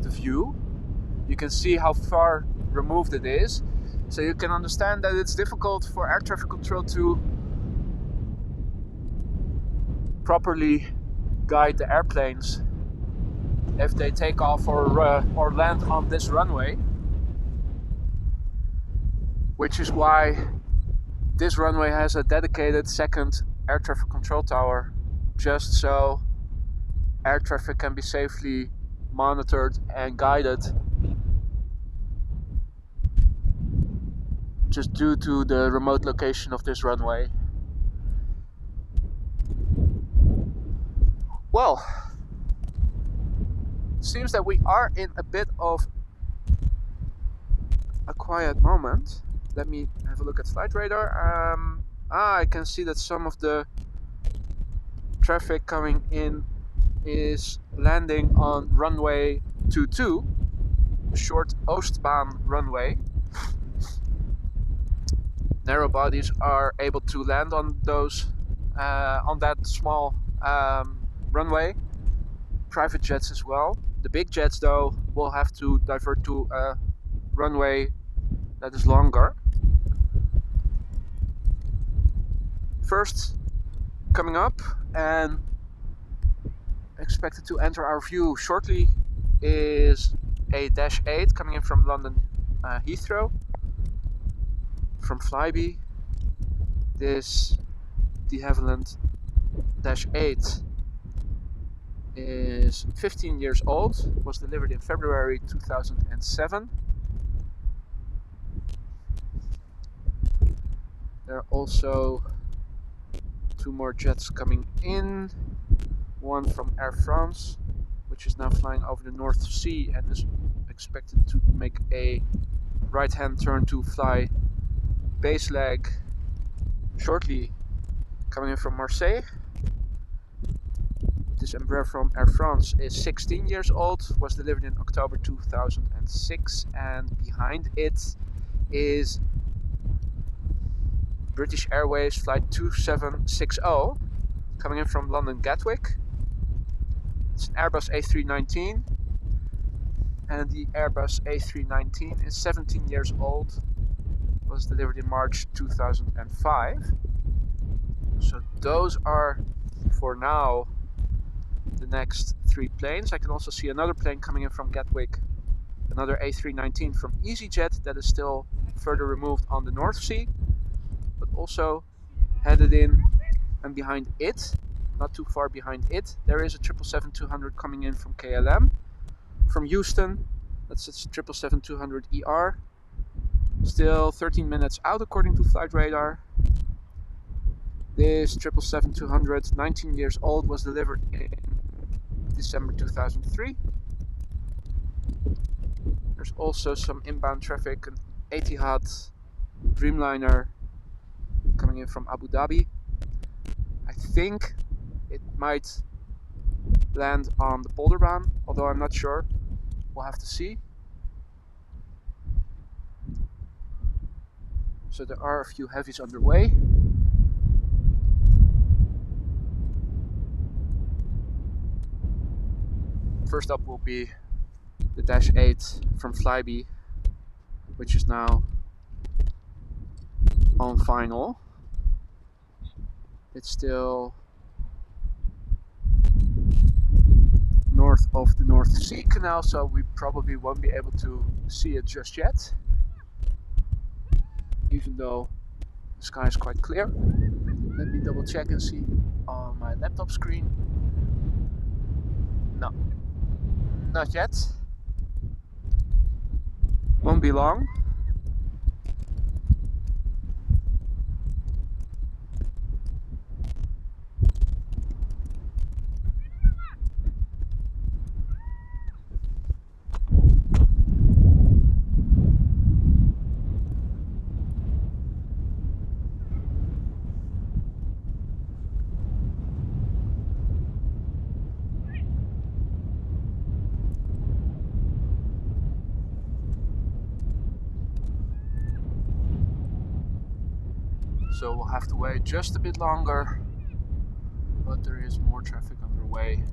view. You can see how far removed it is, so you can understand that it's difficult for air traffic control to properly guide the airplanes if they take off or land on this runway, which is why this runway has a dedicated second air traffic control tower, just so air traffic can be safely monitored and guided, just due to the remote location of this runway. Well, seems that we are in a bit of a quiet moment. Let me have a look at flight radar. I can see that some of the traffic coming in is landing on runway 22, short Oostbaan runway. Narrow bodies are able to land on those on that small runway. Private jets as well. The big jets, though, will have to divert to a runway that is longer. First coming up and expected to enter our view shortly is a -8 coming in from London Heathrow, from Flybe. This de Havilland -8 is 15 years old, was delivered in February 2007. There are also two more jets coming in, one from Air France, which which is now flying over the North Sea and is expected to make a right-hand turn to fly base leg shortly, coming in from Marseille. This Embraer from Air France is 16 years old, was delivered in October 2006, and behind it is British Airways flight 2760, coming in from London Gatwick. It's an Airbus A319, and the Airbus A319 is 17 years old, was delivered in March 2005. So those are, for now, the next 3 planes. I can also see another plane coming in from Gatwick, another A319 from EasyJet that is still further removed on the North Sea, but also headed in, and behind it, not too far behind it, there is a 777-200 coming in from KLM. From Houston, that's a 777-200ER, still 13 minutes out according to flight radar. This 777-200, 19 years old, was delivered in December 2003. There's also some inbound traffic, an Etihad Dreamliner coming in from Abu Dhabi. I think it might land on the Polderbaan, although I'm not sure. We'll have to see. So there are a few heavies underway. First up will be the Dash 8 from Flybe, which is now on final. It's still north of the North Sea Canal, so we probably won't be able to see it just yet, even though the sky is quite clear. Let me double check and see on my laptop screen. No, not yet. Won't be long. So we'll have to wait just a bit longer, but there is more traffic underway.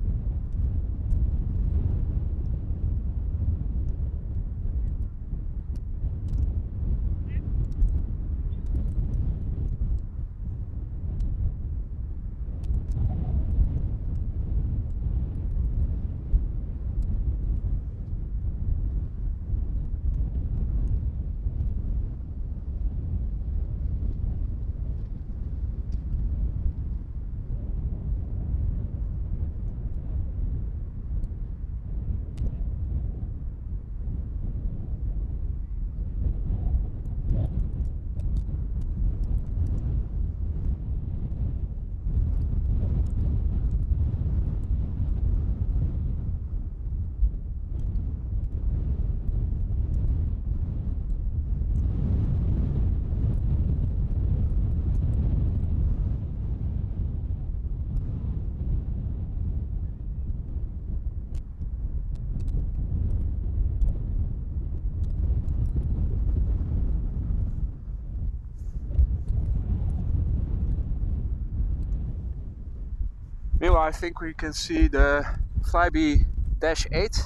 Meanwhile, I think we can see the Flybe Dash 8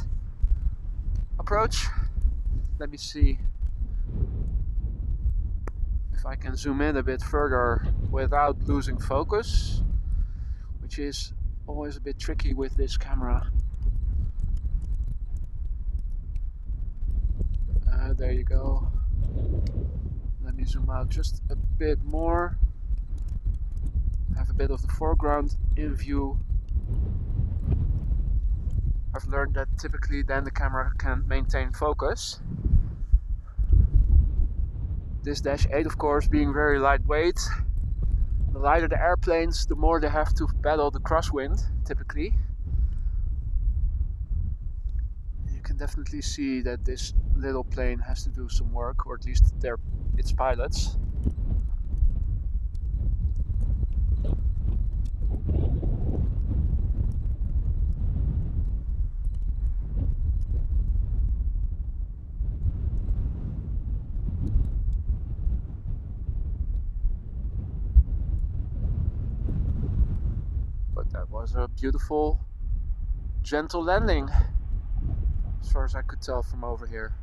approach. Let me see if I can zoom in a bit further without losing focus, which is always a bit tricky with this camera. There you go. Let me zoom out just a bit more. Have a bit of the foreground in view. I've learned that typically then the camera can maintain focus. This Dash 8, of course, being very lightweight. The lighter the airplanes, the more they have to battle the crosswind, typically. can definitely see that this little plane has to do some work, or at least its pilots. But that was a beautiful, gentle landing, as far as I could tell from over here.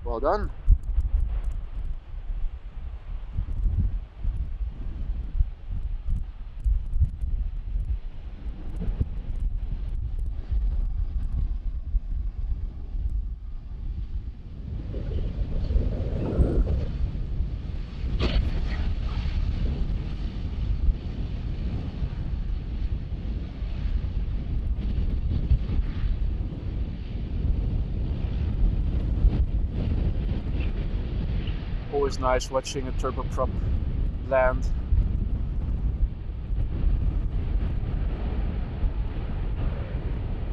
Well done. Always nice watching a turboprop land.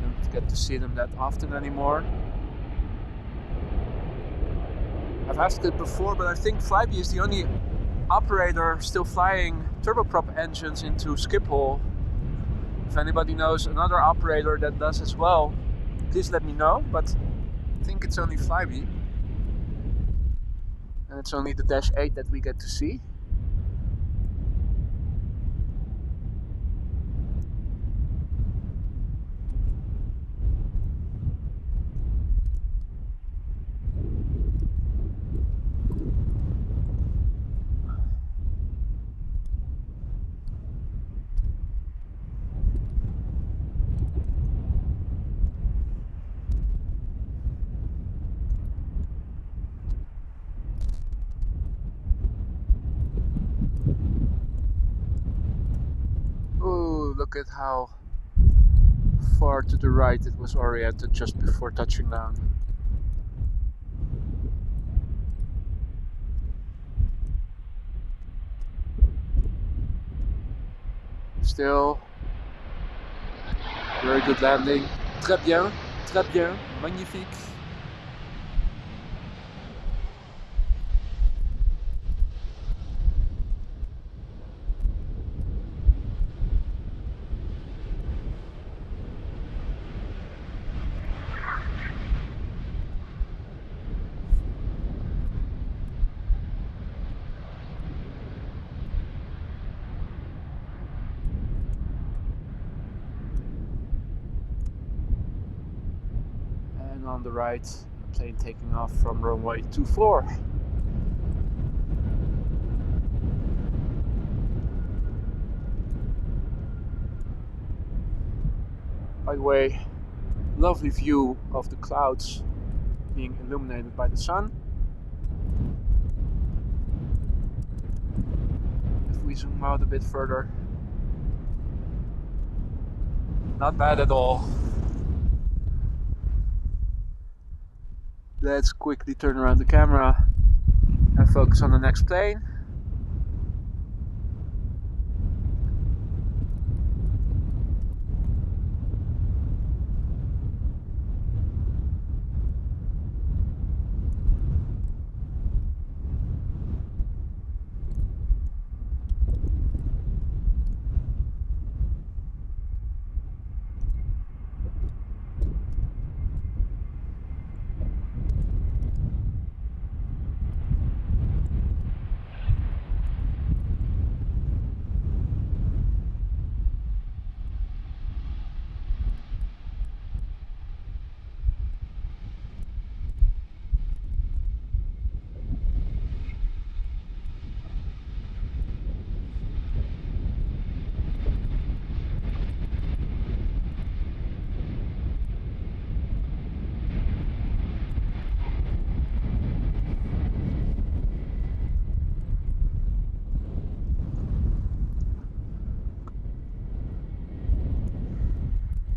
Don't get to see them that often anymore. I've asked it before, but I think Flybe is the only operator still flying turboprop engines into Schiphol. If anybody knows another operator that does as well, please let me know, but I think it's only Flybe. And it's only the Dash 8 that we get to see. Ooh, look at how far to the right it was oriented just before touching down. Still, very good landing. Très bien, magnifique. And on the right, a plane taking off from runway 24. By the way, lovely view of the clouds being illuminated by the sun. If we zoom out a bit further, not bad at all. Let's quickly turn around the camera and focus on the next plane.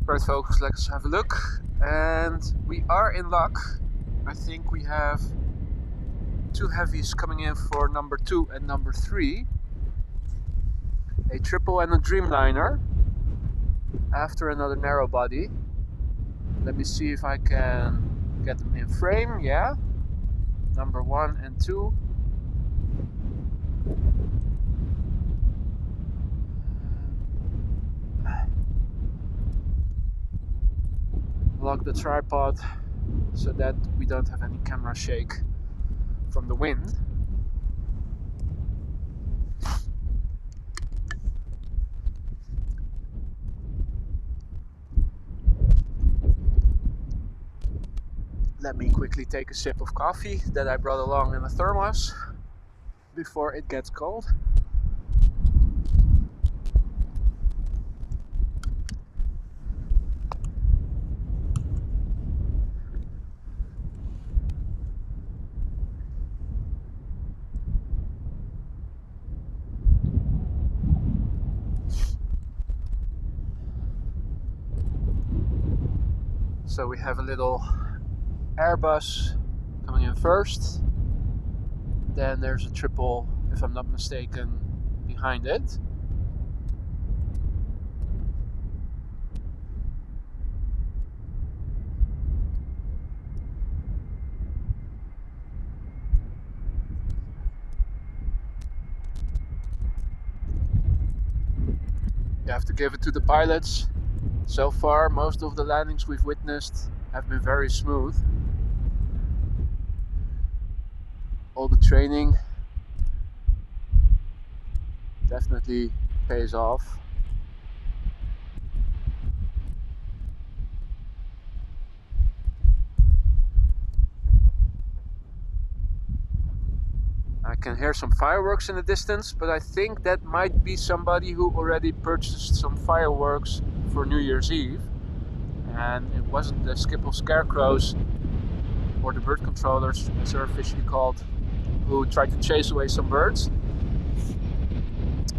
Right folks, let's have a look. And we are in luck. I think we have two heavies coming in for number 2 and number 3. A triple and a Dreamliner after another narrow body. Let me see if I can get them in frame. Yeah, number 1 and 2. Lock the tripod so that we don't have any camera shake from the wind. Let me quickly take a sip of coffee that I brought along in a thermos before it gets cold. So we have a little Airbus coming in first. Then there's a triple, if I'm not mistaken, behind it. You have to give it to the pilots. So far, most of the landings we've witnessed have been very smooth. All the training definitely pays off. I can hear some fireworks in the distance, but I think that might be somebody who already purchased some fireworks for New Year's Eve. And it wasn't the Schiphol Scarecrows, or the bird controllers as they're officially called, who tried to chase away some birds.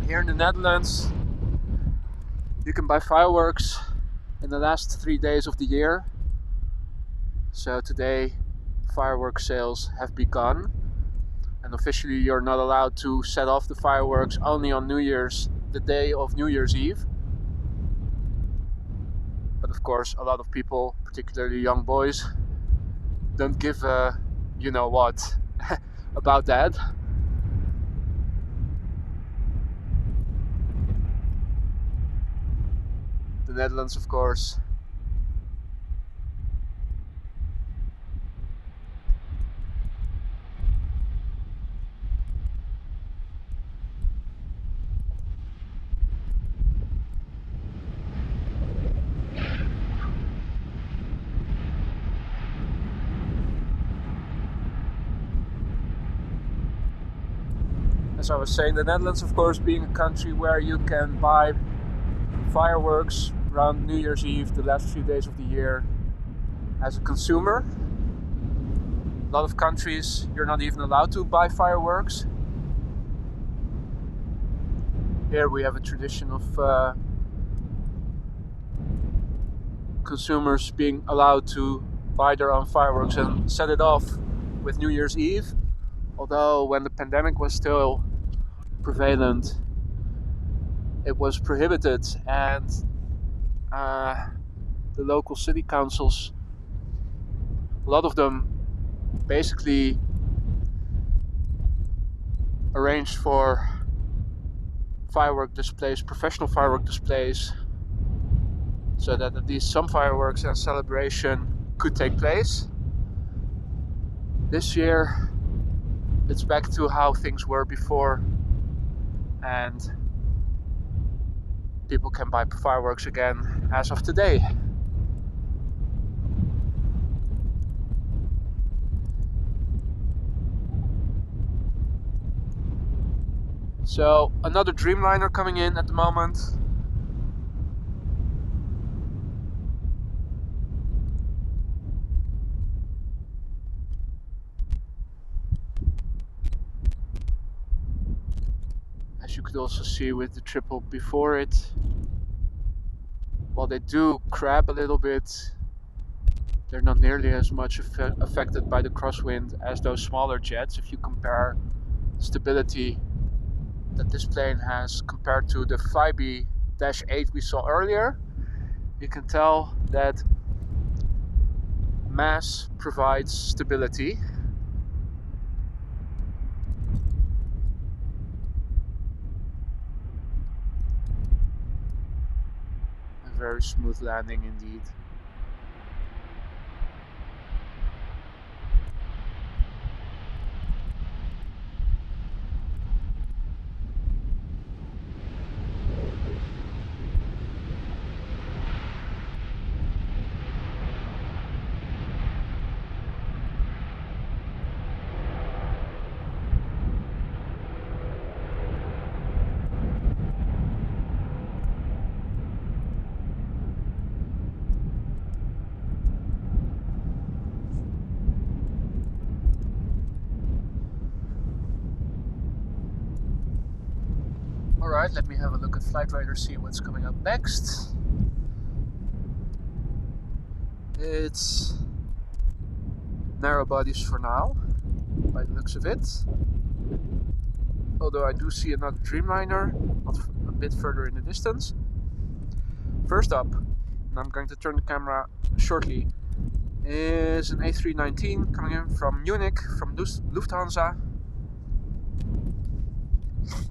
Here in the Netherlands, you can buy fireworks in the last 3 days of the year. So today, fireworks sales have begun. And officially you're not allowed to set off the fireworks only on New Year's, the day of New Year's Eve. But of course a lot of people, particularly young boys, don't give a you know what about that. The Netherlands, of course, as I was saying, the Netherlands, of course, being a country where you can buy fireworks around New Year's Eve, the last few days of the year, as a consumer. A lot of countries, you're not even allowed to buy fireworks. Here we have a tradition of consumers being allowed to buy their own fireworks and set it off with New Year's Eve. Although when the pandemic was still prevalent, it was prohibited, and the local city councils, a lot of them basically arranged for firework displays, professional firework displays, so that at least some fireworks and celebration could take place. This year it's back to how things were before, and people can buy fireworks again as of today. So another Dreamliner coming in at the moment. As you could also see with the triple before it, while they do crab a little bit, they're not nearly as much affected by the crosswind as those smaller jets. If you compare stability that this plane has compared to the 5B-8 we saw earlier, you can tell that mass provides stability. A very smooth landing indeed. Alright, let me have a look at Flight Radar, see what's coming up next. It's narrow bodies for now, by the looks of it. Although I do see another Dreamliner a bit further in the distance. First up, and I'm going to turn the camera shortly, is an A319 coming in from Munich, from Lufthansa.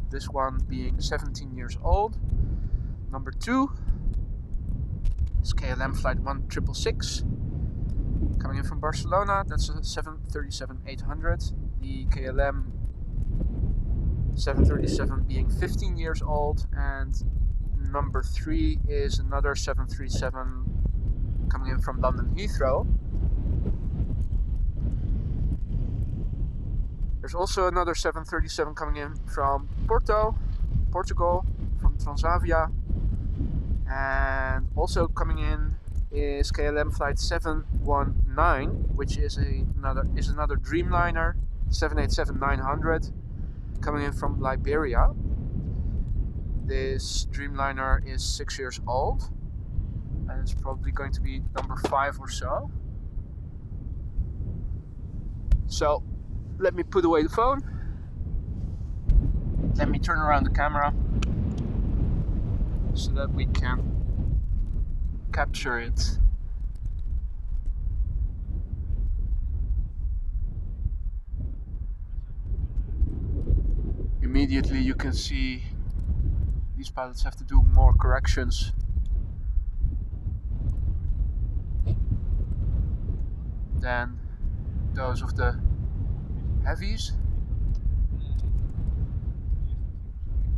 This one being 17 years old. Number 2 is KLM flight 1666 coming in from Barcelona. That's a 737-800. The KLM 737 being 15 years old, and number 3 is another 737 coming in from London Heathrow. There's also another 737 coming in from Portugal, from Transavia, and also coming in is KLM flight 719, which is another Dreamliner 787-900 coming in from Liberia. This Dreamliner is 6 years old, and it's probably going to be number 5 or so. So let me put away the phone. Let me turn around the camera so that we can capture it. Immediately you can see these pilots have to do more corrections. Than those of the heavies.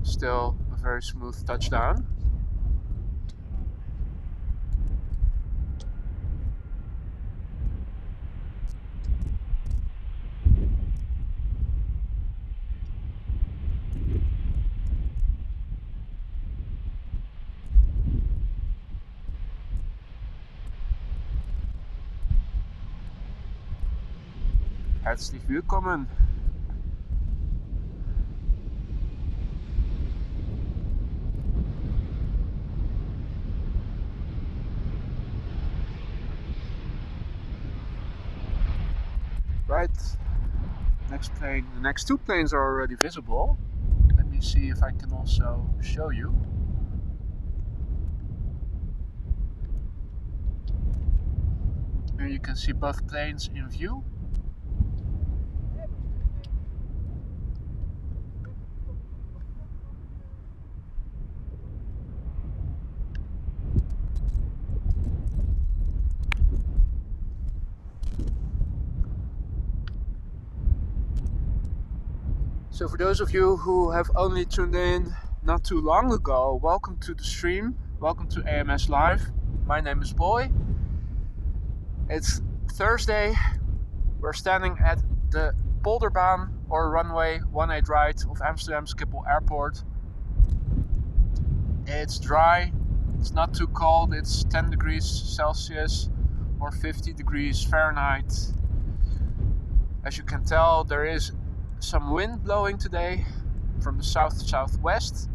Still a very smooth touchdown. Herzlich willkommen. Right, next plane. The next 2 planes are already visible. Let me see if I can also show you. Here you can see both planes in view. So for those of you who have only tuned in not too long ago, welcome to the stream, welcome to AMS Live. My name is Boy. It's Thursday, we're standing at the Polderbaan or runway 18 right of Amsterdam Schiphol Airport. It's dry, it's not too cold, it's 10 degrees Celsius or 50 degrees Fahrenheit. As you can tell, there is some wind blowing today from the south-southwest.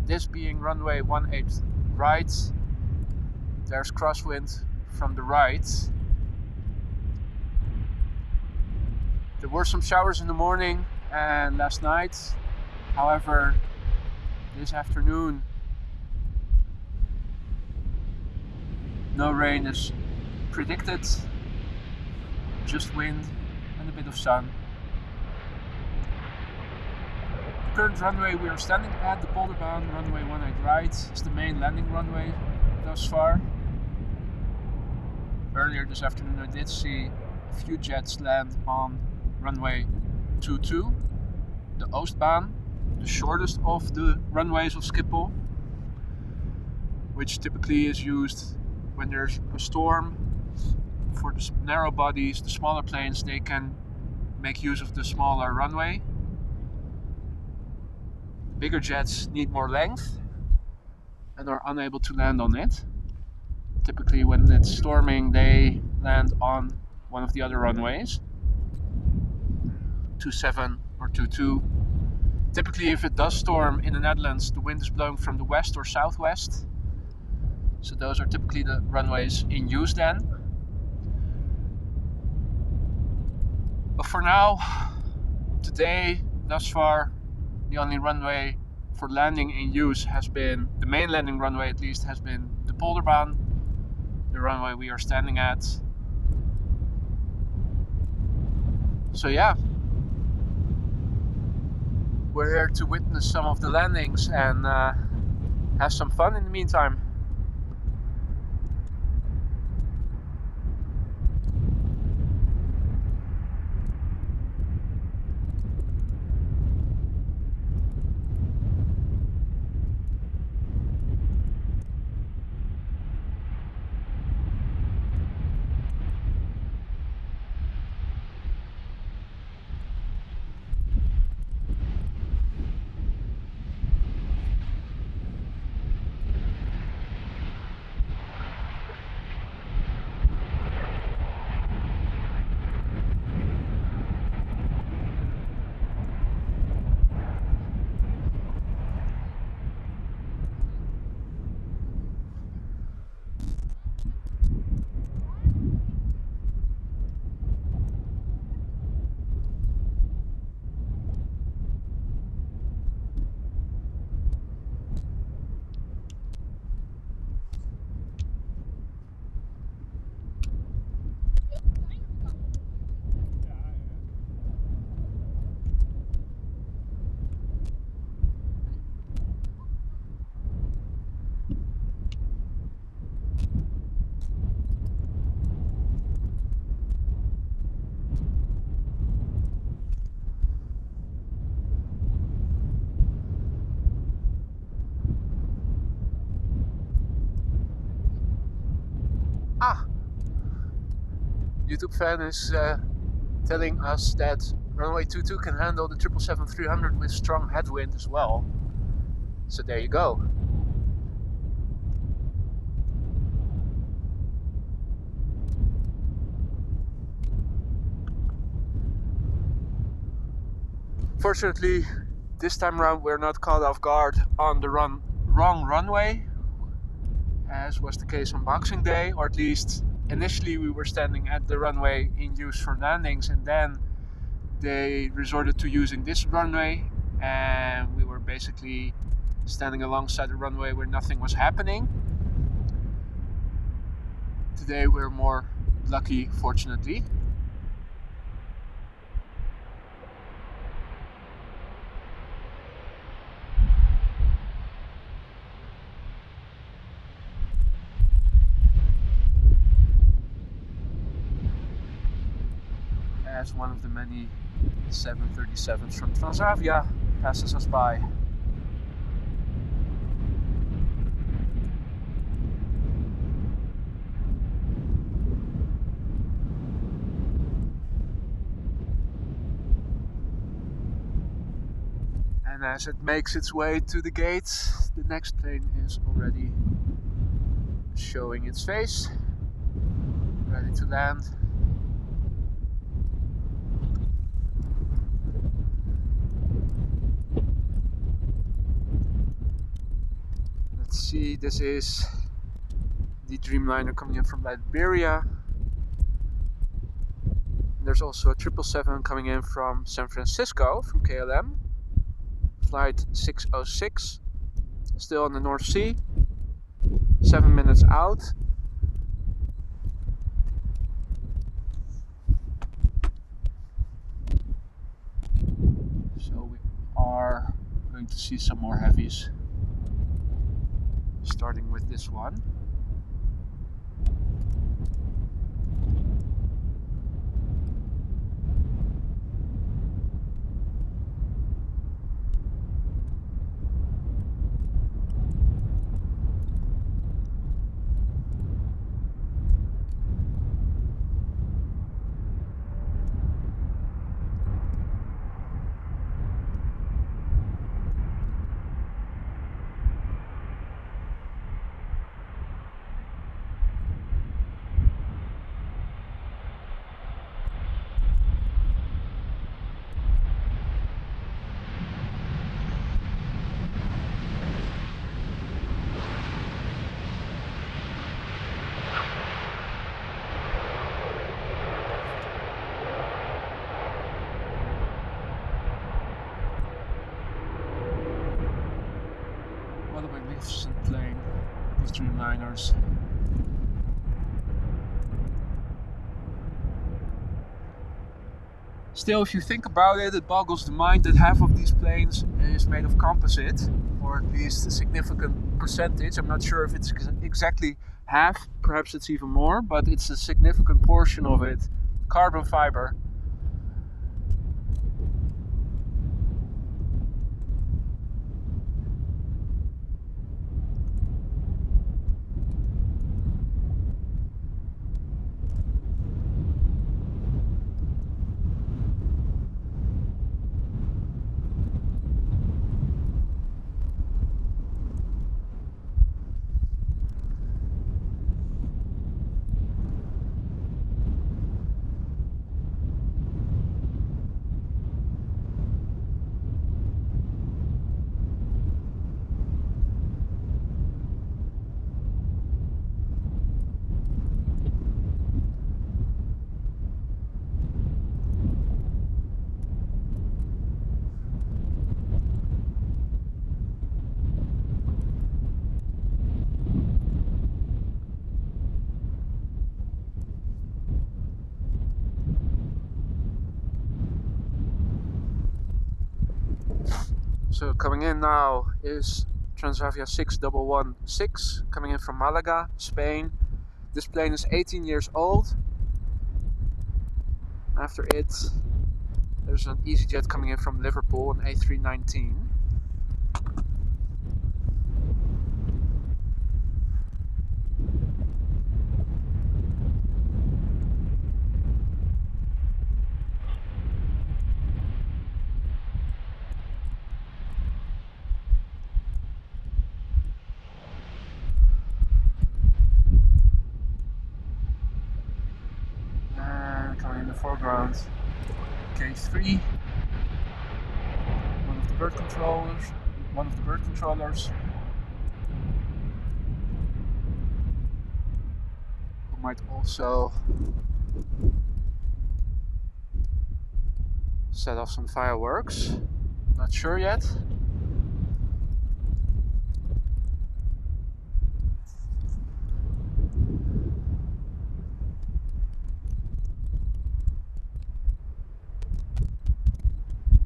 This being runway 18 right. There's crosswind from the right. There were some showers in the morning and last night. However, this afternoon no rain is predicted. just wind and a bit of sun. The current runway we are standing at, the Polderbaan runway 18 right, is the main landing runway thus far. Earlier this afternoon I did see a few jets land on runway 22, the Oostbaan, the shortest of the runways of Schiphol, which typically is used when there's a storm. For the narrow bodies, the smaller planes, they can make use of the smaller runway. Bigger jets need more length and are unable to land on it. Typically when it's storming they land on one of the other runways, 27 or 22. Typically if it does storm in the Netherlands, the wind is blowing from the west or southwest. So those are typically the runways in use then. But for now, today, thus far, the only runway for landing in use has been, the main landing runway at least, has been the Polderbaan, the runway we are standing at. So yeah, we're here to witness some of the landings and have some fun in the meantime. YouTube fan is telling us that runway 22 can handle the 777-300 with strong headwind as well. So there you go. Fortunately, this time around we're not caught off guard on the wrong runway, as was the case on Boxing Day, or at least initially we were standing at the runway in use for landings, and then they resorted to using this runway and we were basically standing alongside the runway where nothing was happening. Today we're more lucky, fortunately. As one of the many 737s from Transavia passes us by. And as it makes its way to the gates, the next plane is already showing its face, ready to land. Let's see, this is the Dreamliner coming in from Liberia. There's also a 777 coming in from San Francisco from KLM. Flight 606, still on the North Sea, 7 minutes out. going to see some more heavies. Starting with this one. What a magnificent plane, these Dreamliners. Still, if you think about it, it boggles the mind that half of these planes is made of composite, or at least a significant percentage. I'm not sure if it's exactly half, perhaps it's even more, but it's a significant portion of it. Carbon fiber. So coming in now is Transavia 6116, coming in from Malaga, Spain. This plane is 18 years old. After it, there's an EasyJet coming in from Liverpool, an A319. Coming in the foreground, K3, one of the bird controllers, who might also set off some fireworks. Not sure yet.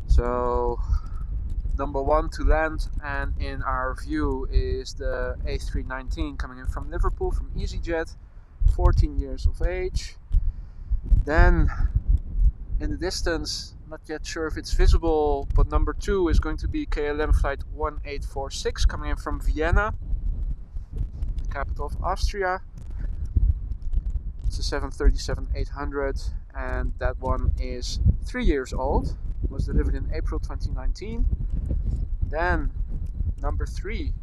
So number one to land, and in our view is the A319 coming in from Liverpool from EasyJet, 14 years of age. Then in the distance, not yet sure if it's visible, but number two is going to be KLM flight 1846 coming in from Vienna, the capital of Austria. It's a 737-800, and that one is 3 years old. It was delivered in April 2019. Then number three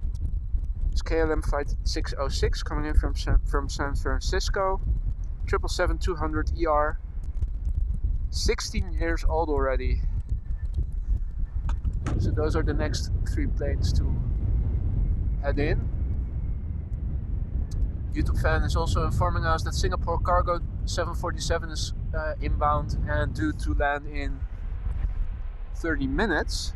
is KLM flight 606 coming in from San Francisco, 777-200ER, 16 years old already. So those are the next three planes to head in. YouTube fan is also informing us that Singapore Cargo 747 is inbound and due to land in 30 minutes.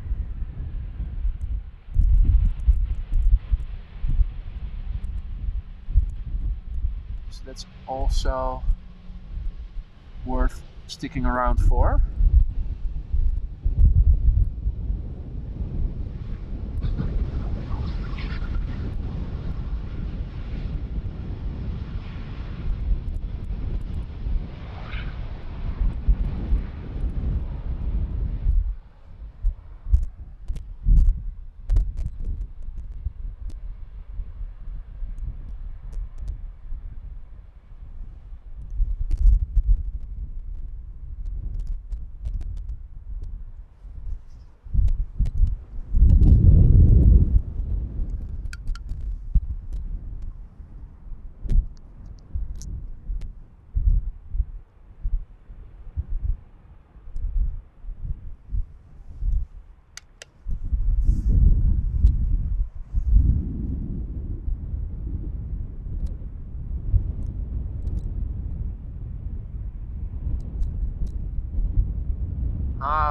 So that's also worth sticking around for.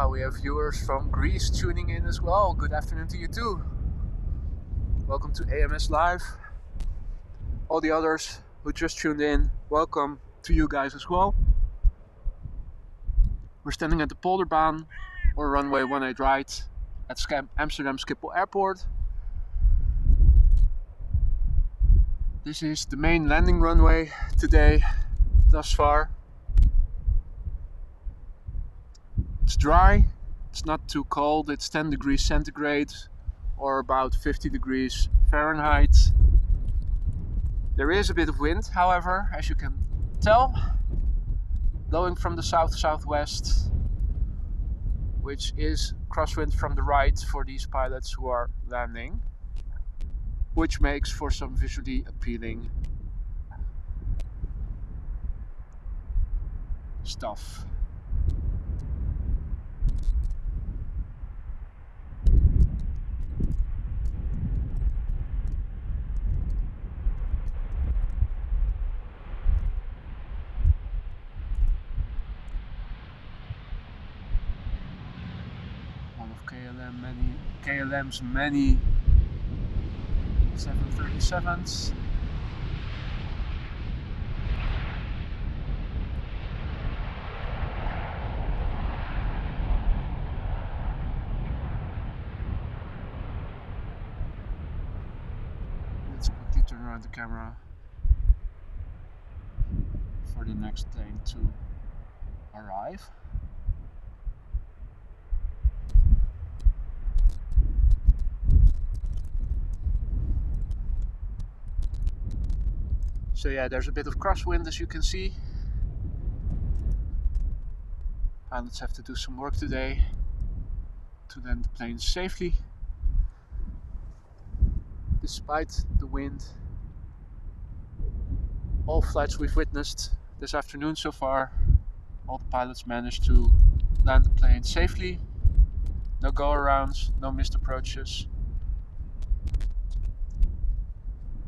We have viewers from Greece tuning in as well. Good afternoon to you too. Welcome to AMS Live. All the others who just tuned in, welcome to you guys as well. We're standing at the Polderbaan, or runway 18 right, at Amsterdam Schiphol Airport. This is the main landing runway today, thus far. It's dry, it's not too cold, it's 10 degrees centigrade or about 50 degrees Fahrenheit. There is a bit of wind, however, as you can tell, blowing from the south-southwest, which is crosswind from the right for these pilots who are landing, which makes for some visually appealing stuff. One of KLM's many 737s. Let's quickly turn around the camera for the next plane to arrive. So yeah, there's a bit of crosswind, as you can see. Pilots have to do some work today to land the plane safely. Despite the wind, all flights we've witnessed this afternoon so far, all the pilots managed to land the plane safely. No go-arounds, no missed approaches.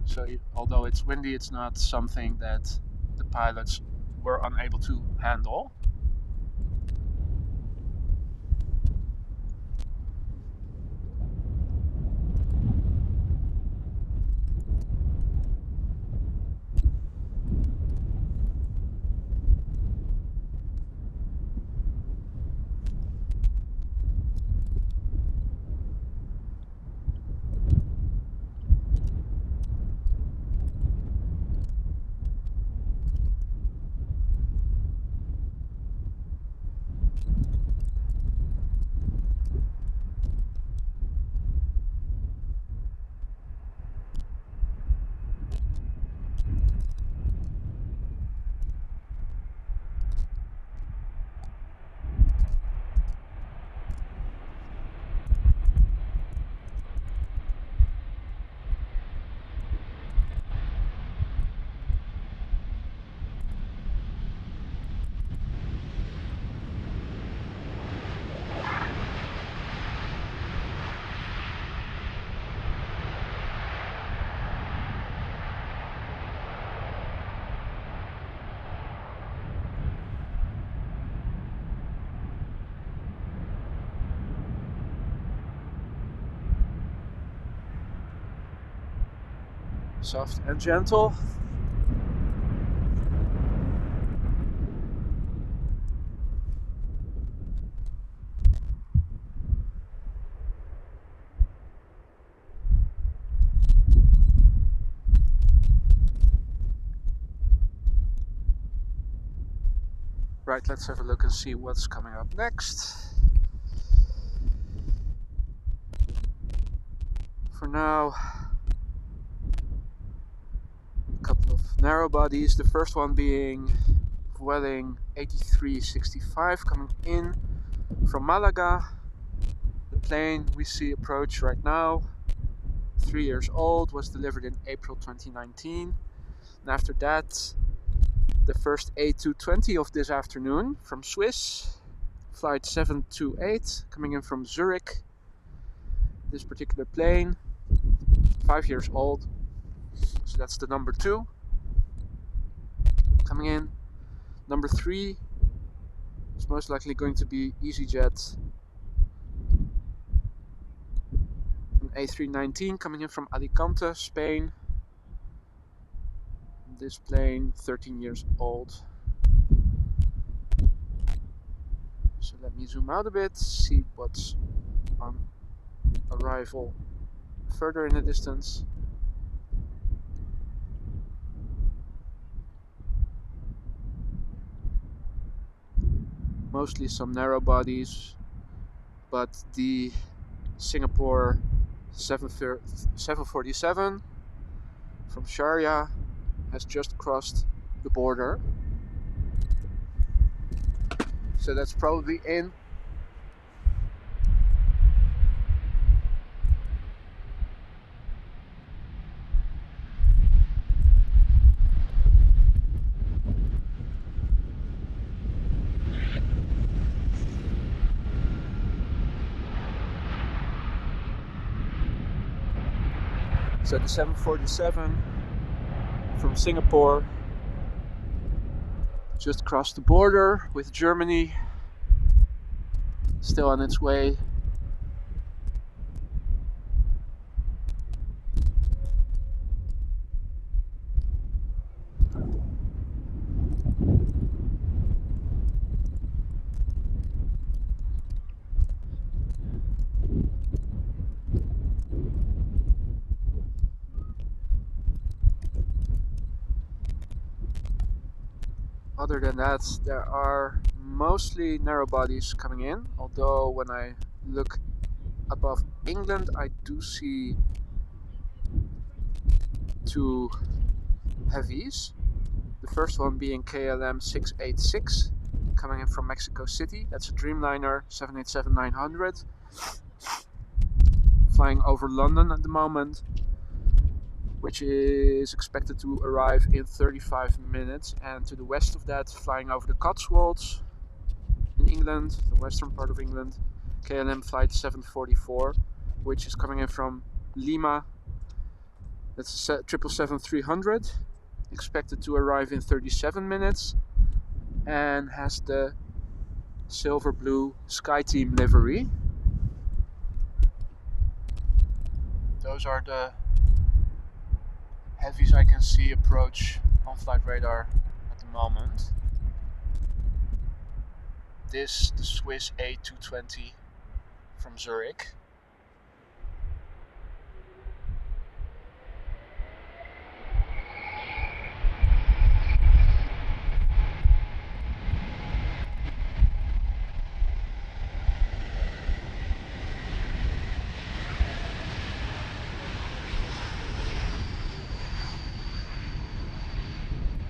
So although it's windy, it's not something that the pilots were unable to handle. Soft and gentle. Right, let's have a look and see what's coming up next. For now, a couple of narrow bodies. The first one being Vueling A365 coming in from Malaga. The plane we see approach right now, 3 years old, was delivered in April 2019. And after that, the first A320 of this afternoon from Swiss, flight 728, coming in from Zurich. This particular plane, 5 years old, so that's the number 2 coming in. Number 3 is It's most likely going to be EasyJet. An A319 coming in from Alicante, Spain. This plane, 13 years old. So let me zoom out a bit, see what's on arrival further in the distance. Mostly some narrow bodies, but the Singapore 747 from Sharjah has just crossed the border. So that's probably in. So the 747 from Singapore just crossed the border with Germany, still on its way. Other than that, there are mostly narrow bodies coming in, although when I look above England I do see two heavies. The first one being KLM 686 coming in from Mexico City. That's a Dreamliner 787-900 flying over London at the moment, which is expected to arrive in 35 minutes. And to the west of that, flying over the Cotswolds in England, the western part of England, KLM flight 744, which is coming in from Lima. That's a 777-300, expected to arrive in 37 minutes, and has the silver blue SkyTeam livery. Those are the heavies I can see approach on flight radar at the moment. This, the Swiss A320 from Zurich.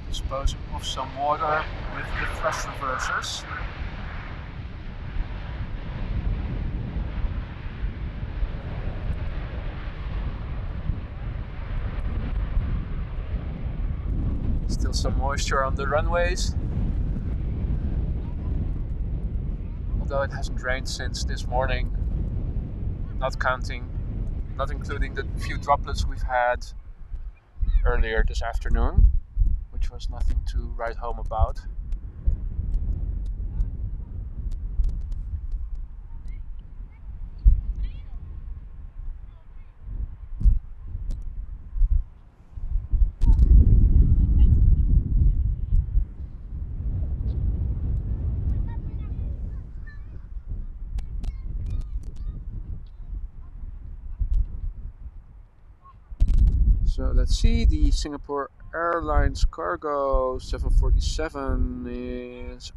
Disposing of some water with the thrust reversers. Still some moisture on the runways, although it hasn't rained since this morning, not including the few droplets we've had earlier this afternoon, which was nothing to write home about. So let's see, the Singapore Airlines cargo 747 is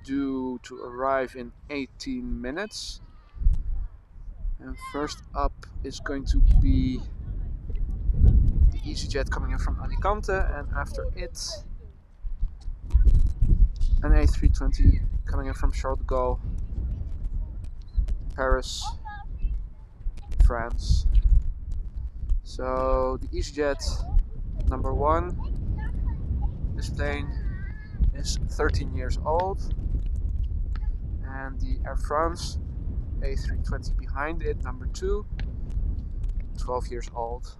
due to arrive in 18 minutes. And first up is going to be the EasyJet coming in from Alicante, and after it an A320 coming in from Charles de Gaulle, Paris, France. So the EasyJet number one, this plane is 13 years old, and the Air France A320 behind it, number two, 12 years old.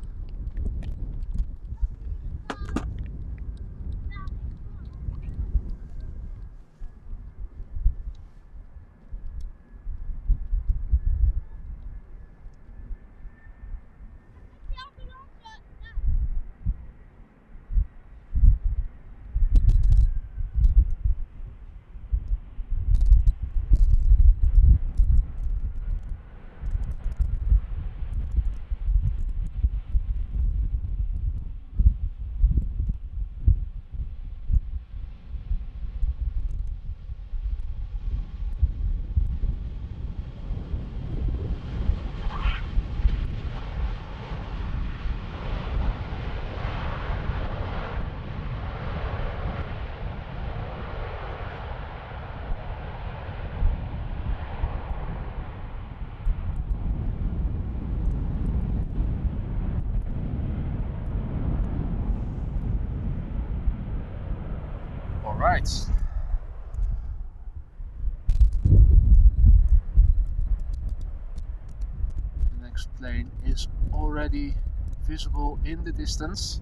Right. The next plane is already visible in the distance.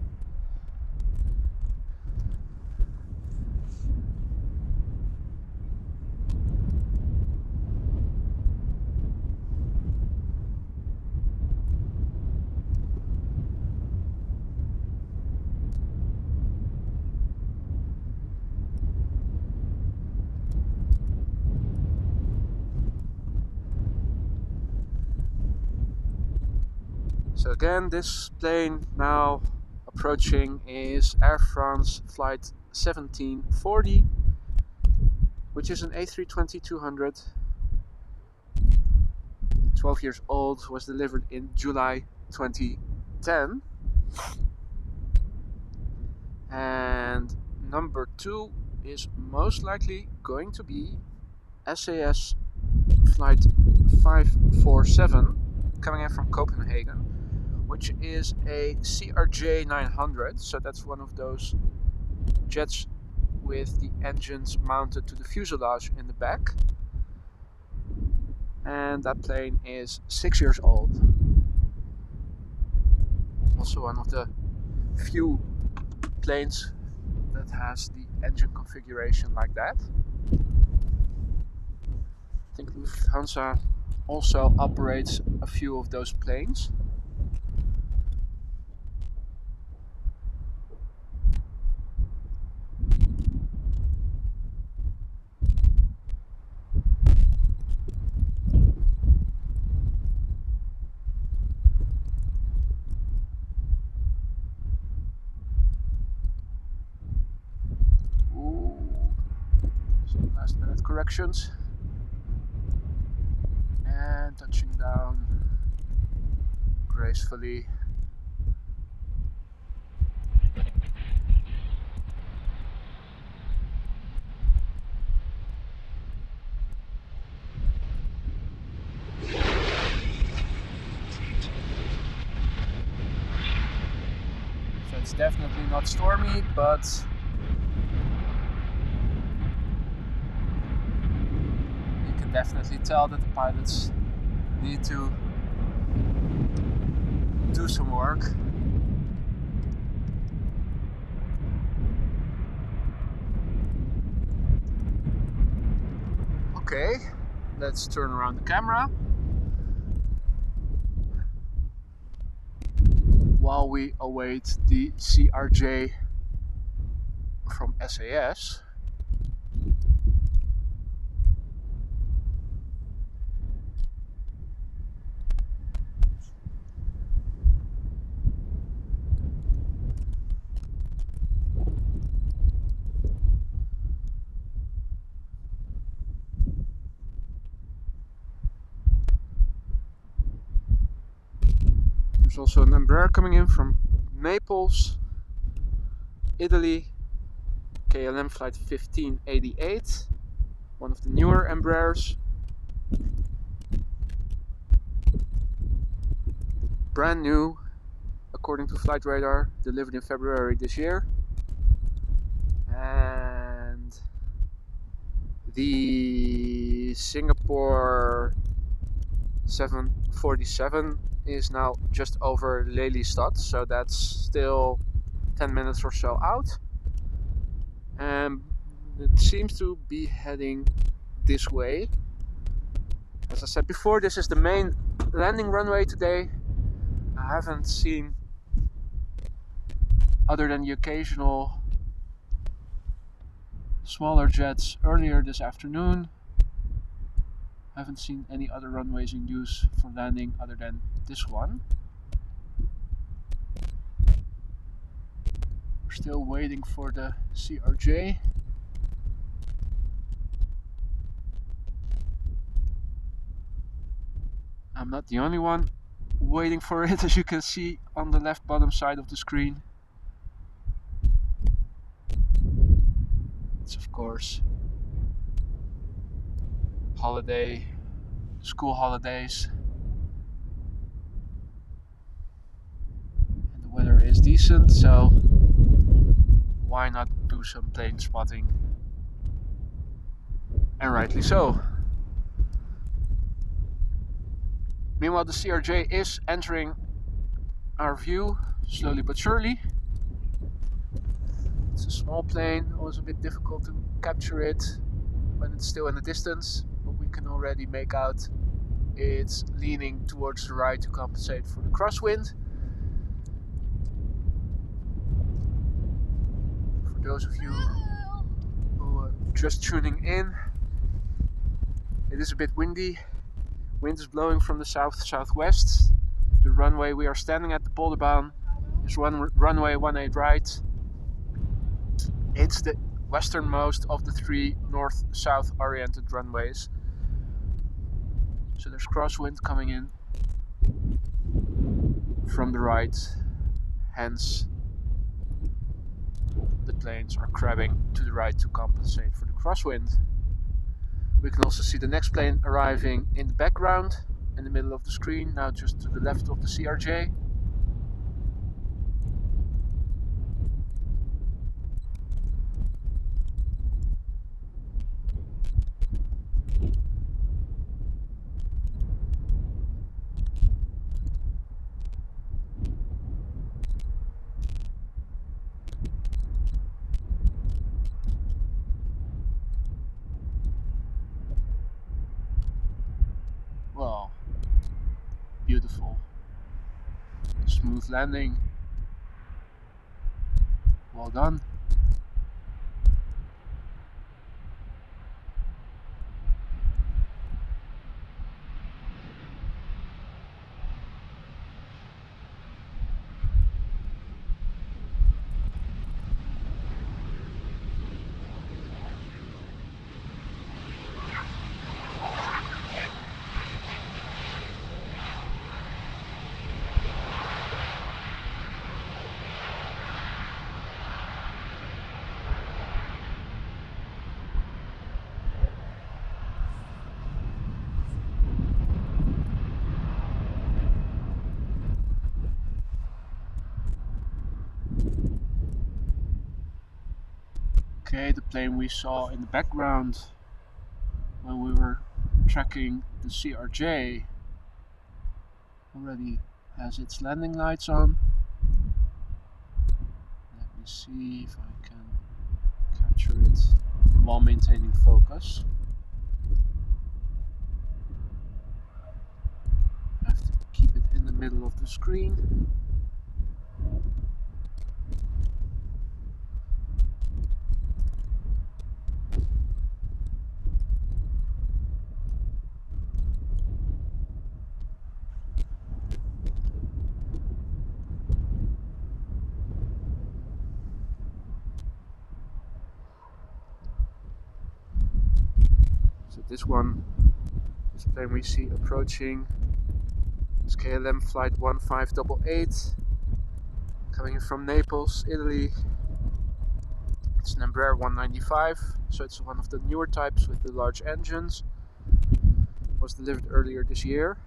So again, this plane now approaching is Air France flight 1740, which is an A320-200, 12 years old, was delivered in July 2010. And number 2 is most likely going to be SAS flight 547, coming in from Copenhagen, which is a CRJ 900, so that's one of those jets with the engines mounted to the fuselage in the back. And that plane is 6 years old. Also one of the few planes that has the engine configuration like that. I think Lufthansa also operates a few of those planes. Some last minute corrections. And touching down gracefully. So it's definitely not stormy, but you can definitely tell that the pilots need to do some work. Okay, let's turn around the camera while we await the CRJ from SAS. There's also an Embraer coming in from Naples, Italy, KLM flight 1588, one of the newer Embraers. Brand new, according to Flight Radar, delivered in February this year. And the Singapore 747 is now just over Lelystad, so that's still 10 minutes or so out. And it seems to be heading this way. As I said before, this is the main landing runway today. I haven't seen, other than the occasional smaller jets earlier this afternoon, I haven't seen any other runways in use for landing other than this one. We're still waiting for the CRJ. I'm not the only one waiting for it, as you can see on the left bottom side of the screen. It's of course school holidays, and the weather is decent, so why not do some plane spotting And rightly so. Meanwhile, the CRJ is entering our view, slowly but surely. It's a small plane, always a bit difficult to capture it when it's still in the distance, but we can already make out it's leaning towards the right to compensate for the crosswind. For those of you who are just tuning in, it is a bit windy. Wind is blowing from the south-southwest. The runway we are standing at, the Polderbaan, is runway 18 right. It's the westernmost of the three north-south oriented runways. So there's crosswind coming in from the right, hence the planes are crabbing to the right to compensate for the crosswind. We can also see the next plane arriving in the background, in the middle of the screen, now just to the left of the CRJ. Well, beautiful. Smooth landing. Well done. Okay, the plane we saw in the background when we were tracking the CRJ already has its landing lights on. Let me see if I can capture it while maintaining focus. I have to keep it in the middle of the screen. So this plane we see approaching is KLM flight 1588, coming in from Naples, Italy. It's an Embraer 195, so it's one of the newer types with the large engines. Was delivered earlier this year.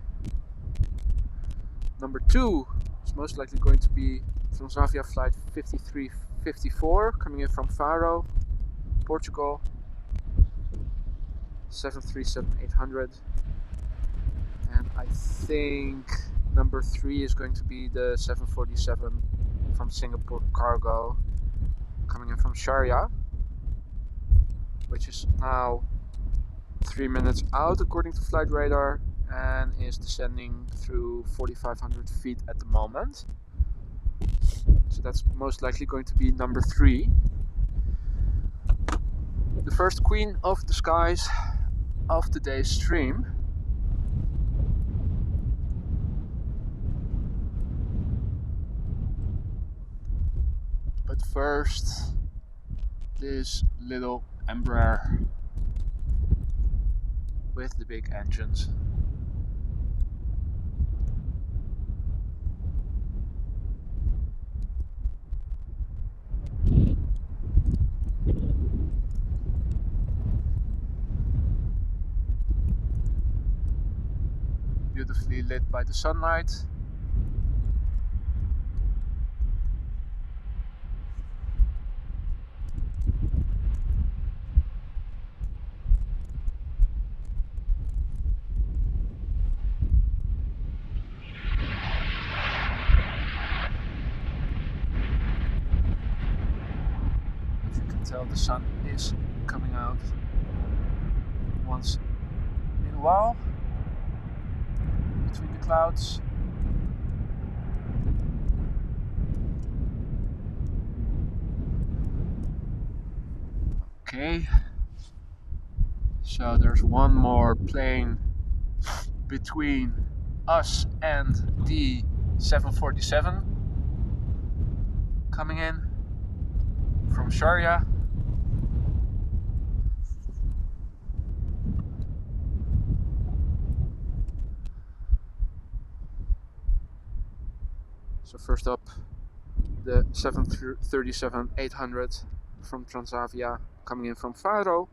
Number 2 is most likely going to be Transavia flight 5354, coming in from Faro, Portugal. 737-800, and I think number 3 is going to be the 747 from Singapore Cargo, coming in from Sharjah, which is now 3 minutes out according to flight radar and is descending through 4,500 feet at the moment. So that's most likely going to be number 3. The first queen of the skies of today's stream. But first, this little Embraer with the big engines. Beautifully lit by the sunlight. tell the sun is coming out once in a while between the clouds. Okay, so there's one more plane between us and the 747 coming in from Sharjah. So first up, the 737-800 from Transavia coming in from Faro.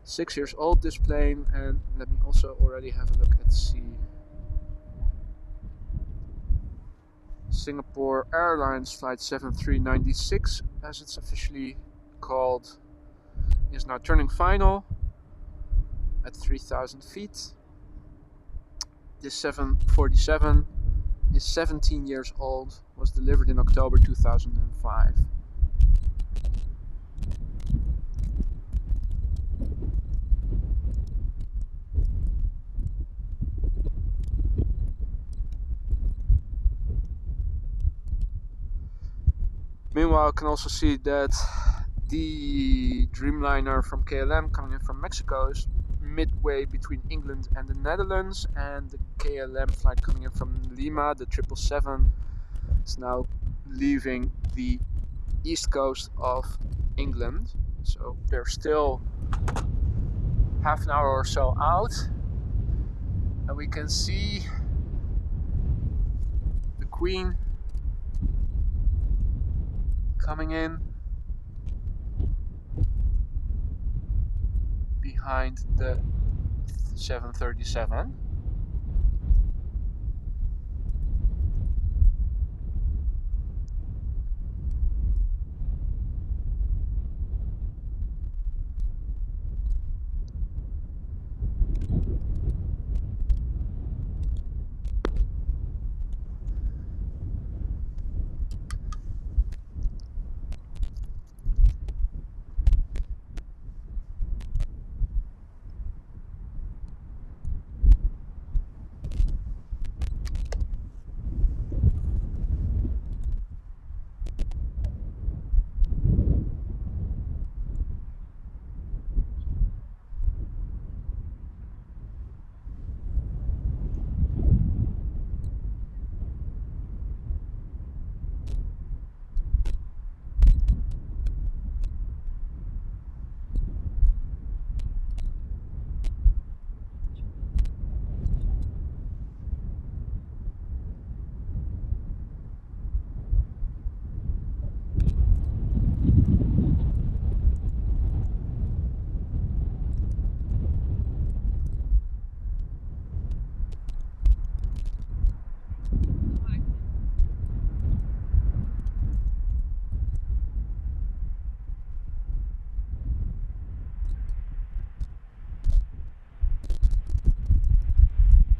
6 years old this plane, and let me also already have a look at Singapore Airlines flight 7396, as it's officially called, is now turning final at 3,000 feet. This 747 is 17 years old, was delivered in October 2005. Meanwhile, I can also see that the Dreamliner from KLM coming in from Mexico is midway between England and the Netherlands, and the KLM flight coming in from Lima, the 777, is now leaving the east coast of England. So they're still half an hour or so out, and we can see the Queen coming in behind the 737.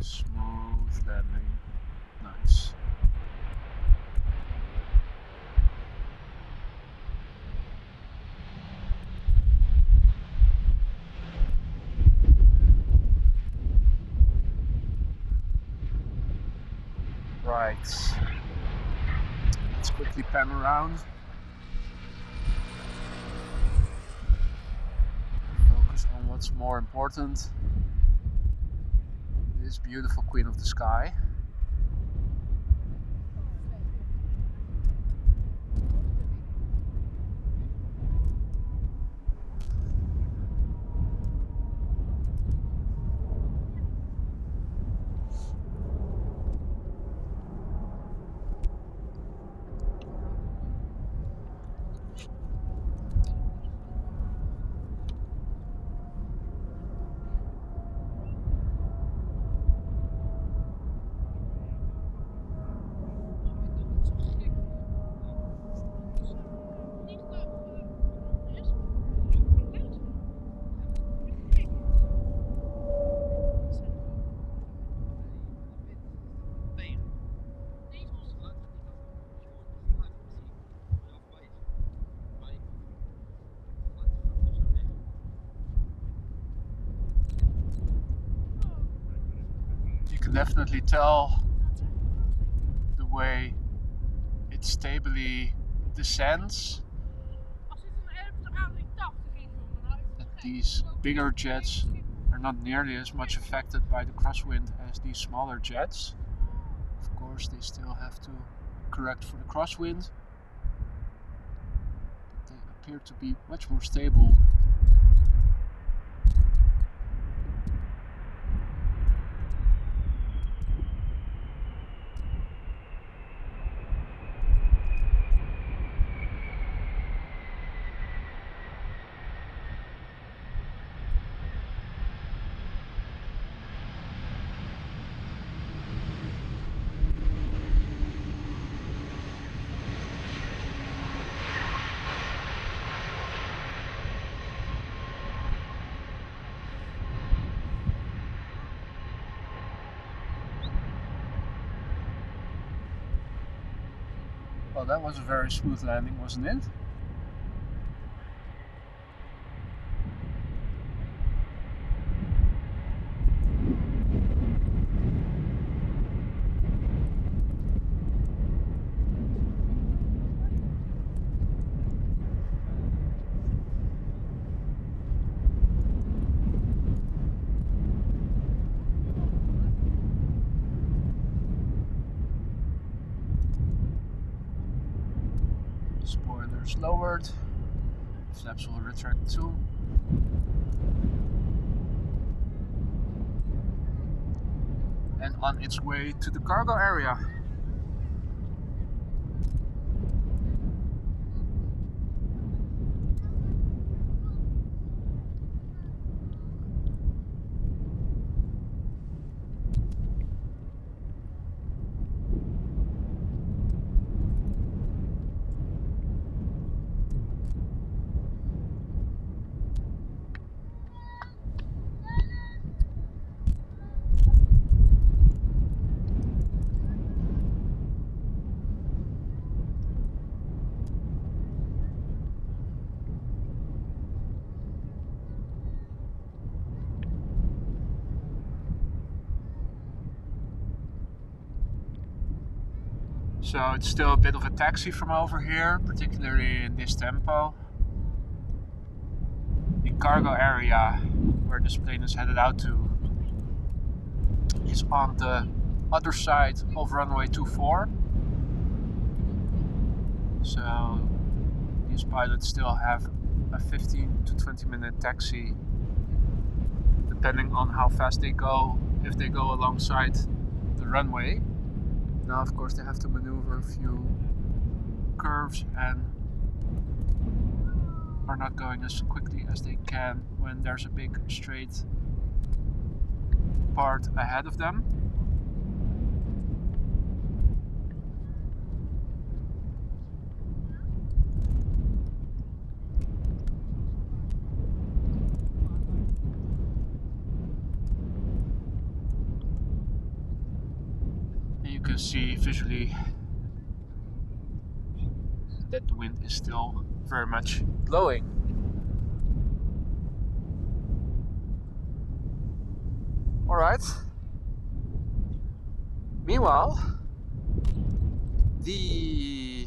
Smooth landing, nice. Right, let's quickly pan around. Focus on what's more important. This beautiful Queen of the Sky. can definitely tell the way it stably descends that these bigger jets are not nearly as much affected by the crosswind as these smaller jets. Of course, they still have to correct for the crosswind. They appear to be much more stable. Well, that was a very smooth landing, wasn't it? Spoilers lowered. Flaps will retract too. And on its way to the cargo area. So it's still a bit of a taxi from over here, particularly in this tempo. The cargo area where this plane is headed out to is on the other side of runway 24. So these pilots still have a 15 to 20 minute taxi, depending on how fast they go, if they go alongside the runway. Now, of course, they have to maneuver a few curves and are not going as quickly as they can when there's a big straight part ahead of them. And you can see visually that the wind is still very much blowing. Alright. Meanwhile, the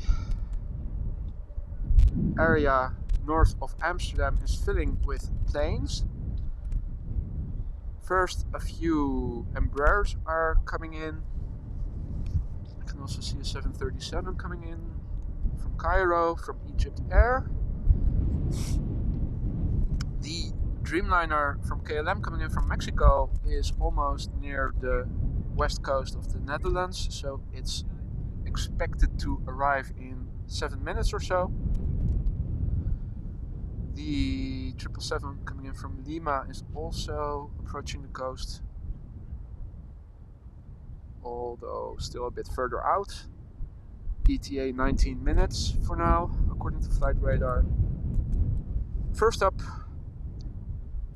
area north of Amsterdam is filling with planes. First, a few Embraers are coming in. I can also see a 737 coming in from Cairo, from Egypt Air. The Dreamliner from KLM coming in from Mexico is almost near the west coast of the Netherlands, so it's expected to arrive in 7 minutes or so. The 777 coming in from Lima is also approaching the coast, although still a bit further out. ETA 19 minutes for now, according to flight radar. First up,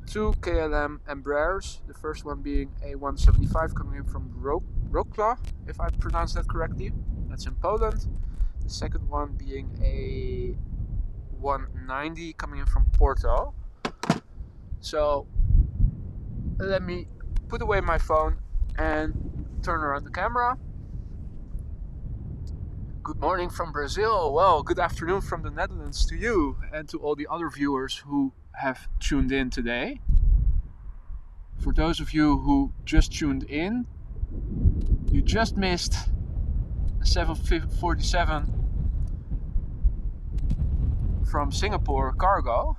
two KLM Embraers, the first one being A175 coming in from Wrocław, if I pronounced that correctly, that's in Poland. The second one being a 190 coming in from Porto. So let me put away my phone and turn around the camera. Good morning from Brazil. Well, good afternoon from the Netherlands to you and to all the other viewers who have tuned in today. For those of you who just tuned in, you just missed a 747 from Singapore cargo.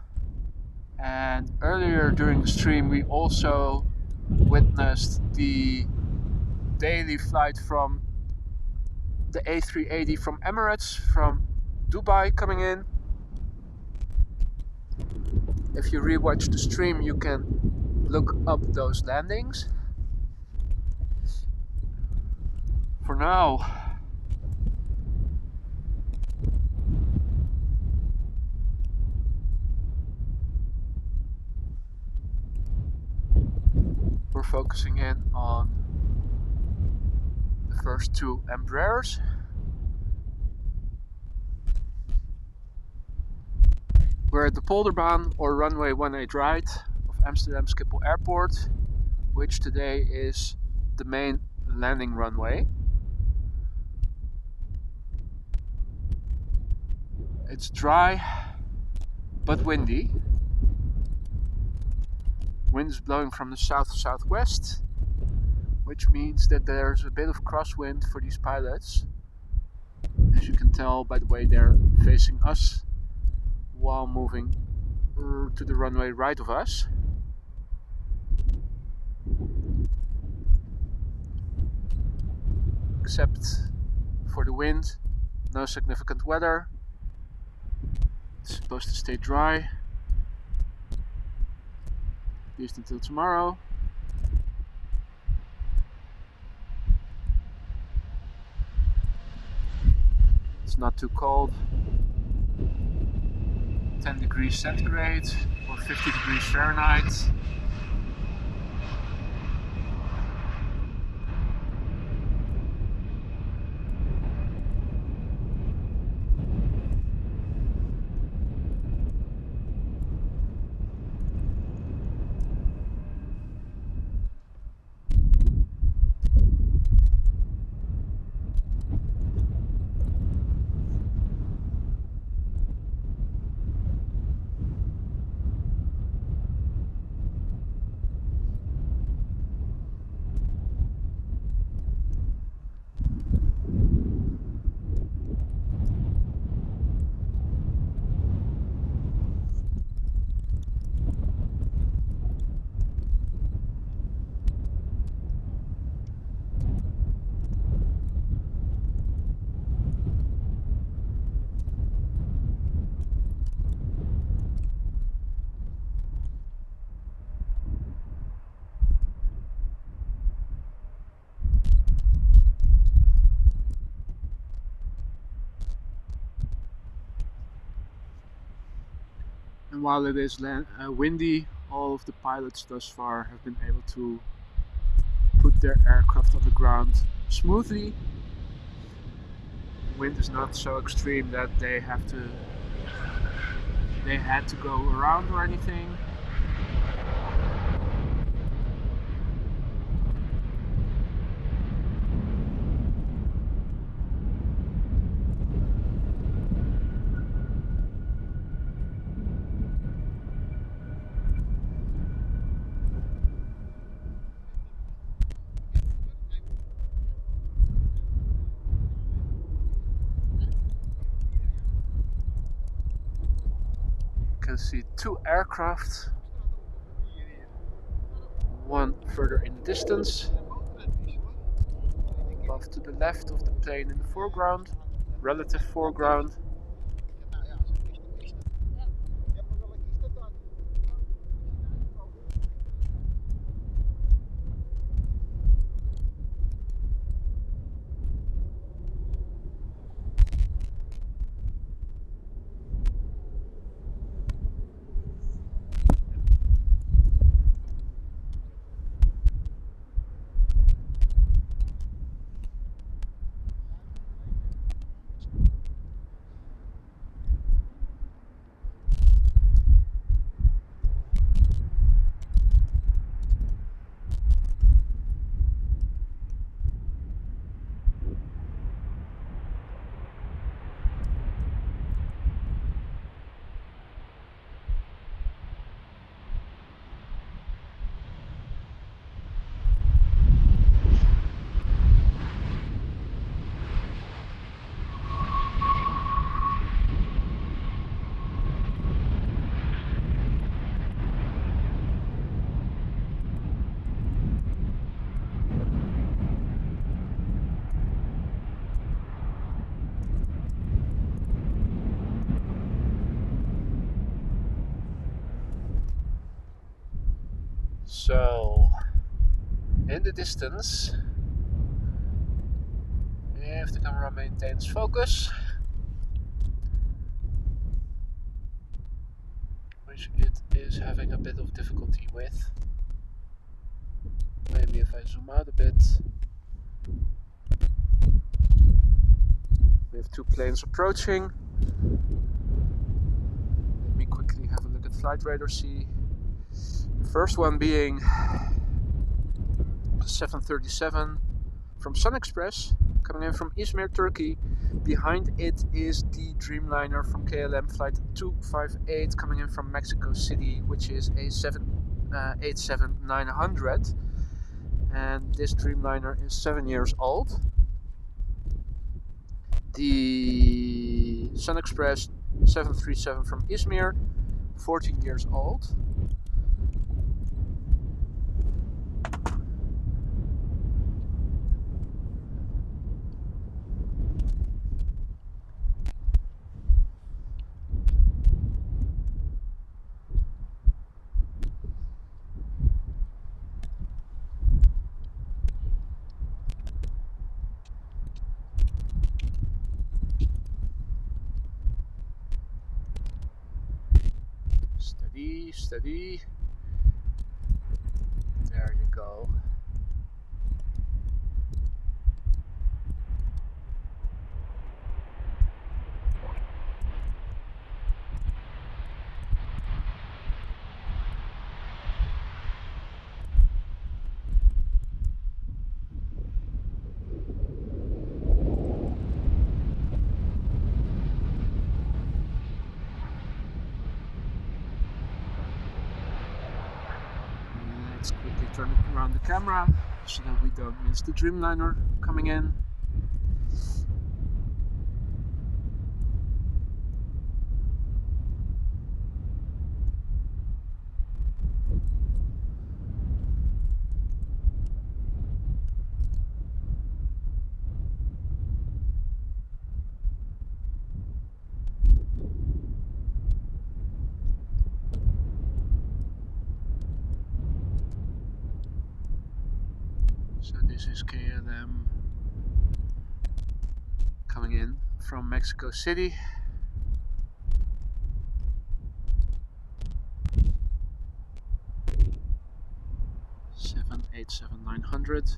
And earlier during the stream we also witnessed the daily flight from the A380 from Emirates from Dubai coming in. If you rewatch the stream, you can look up those landings. For now, we're focusing in on the first two Embraers. We're at the Polderbaan or runway 18 right of Amsterdam Schiphol Airport, which today is the main landing runway. It's dry but windy. Wind is blowing from the south-southwest, which means that there's a bit of crosswind for these pilots, as you can tell by the way they're facing us while moving to the runway right of us. Except for the wind, no significant weather. It's supposed to stay dry, at least until tomorrow. It's not too cold. 10 degrees centigrade or 50 degrees Fahrenheit. And while it is windy, all of the pilots thus far have been able to put their aircraft on the ground smoothly. The wind is not so extreme that they had to go around or anything. You can see two aircraft, one further in the distance, off to the left of the plane in the foreground, relative foreground. So, in the distance, if the camera maintains focus, which it is having a bit of difficulty with. Maybe if I zoom out a bit. We have two planes approaching. Let me quickly have a look at Flight Radar, see. The first one being 737 from Sun Express, coming in from Izmir, Turkey. Behind it is the Dreamliner from KLM, flight 258, coming in from Mexico City, which is a 787-900. And this Dreamliner is 7 years old. The Sun Express 737 from Izmir, 14 years old. Steady, steady. There you go. Let's quickly turn it around the camera so that we don't miss the Dreamliner coming in. So this is KLM coming in from Mexico City. Seven eight seven 900.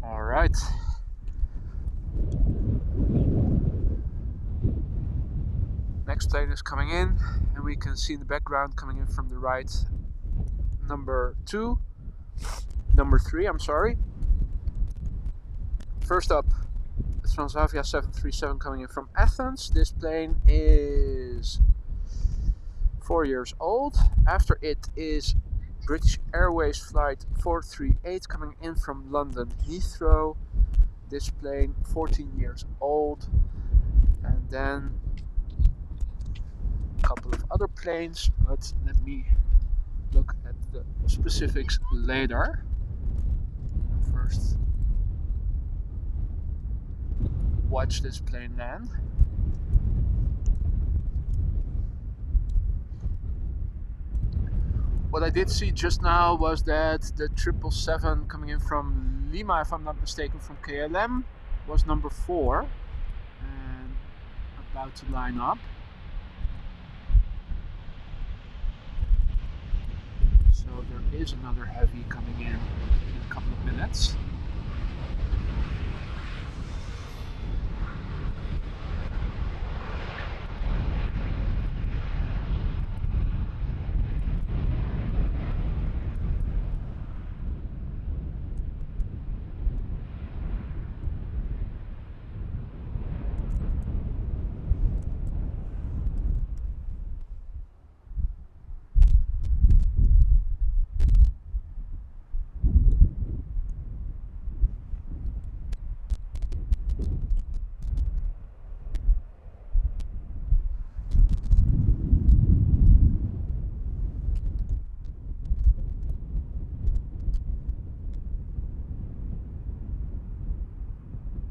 Alright. Next plane is coming in, and we can see in the background coming in from the right number 3, I'm sorry. First up, the Transavia 737 coming in from Athens. This plane is 4 years old. After it is British Airways flight 438 coming in from London Heathrow. This plane 14 years old. And then a couple of other planes, but let me look at the specifics later. First, watch this plane land. What I did see just now was that the 777 coming in from Lima, if I'm not mistaken, from KLM, was number 4 and about to line up. So there is another heavy coming in a couple of minutes.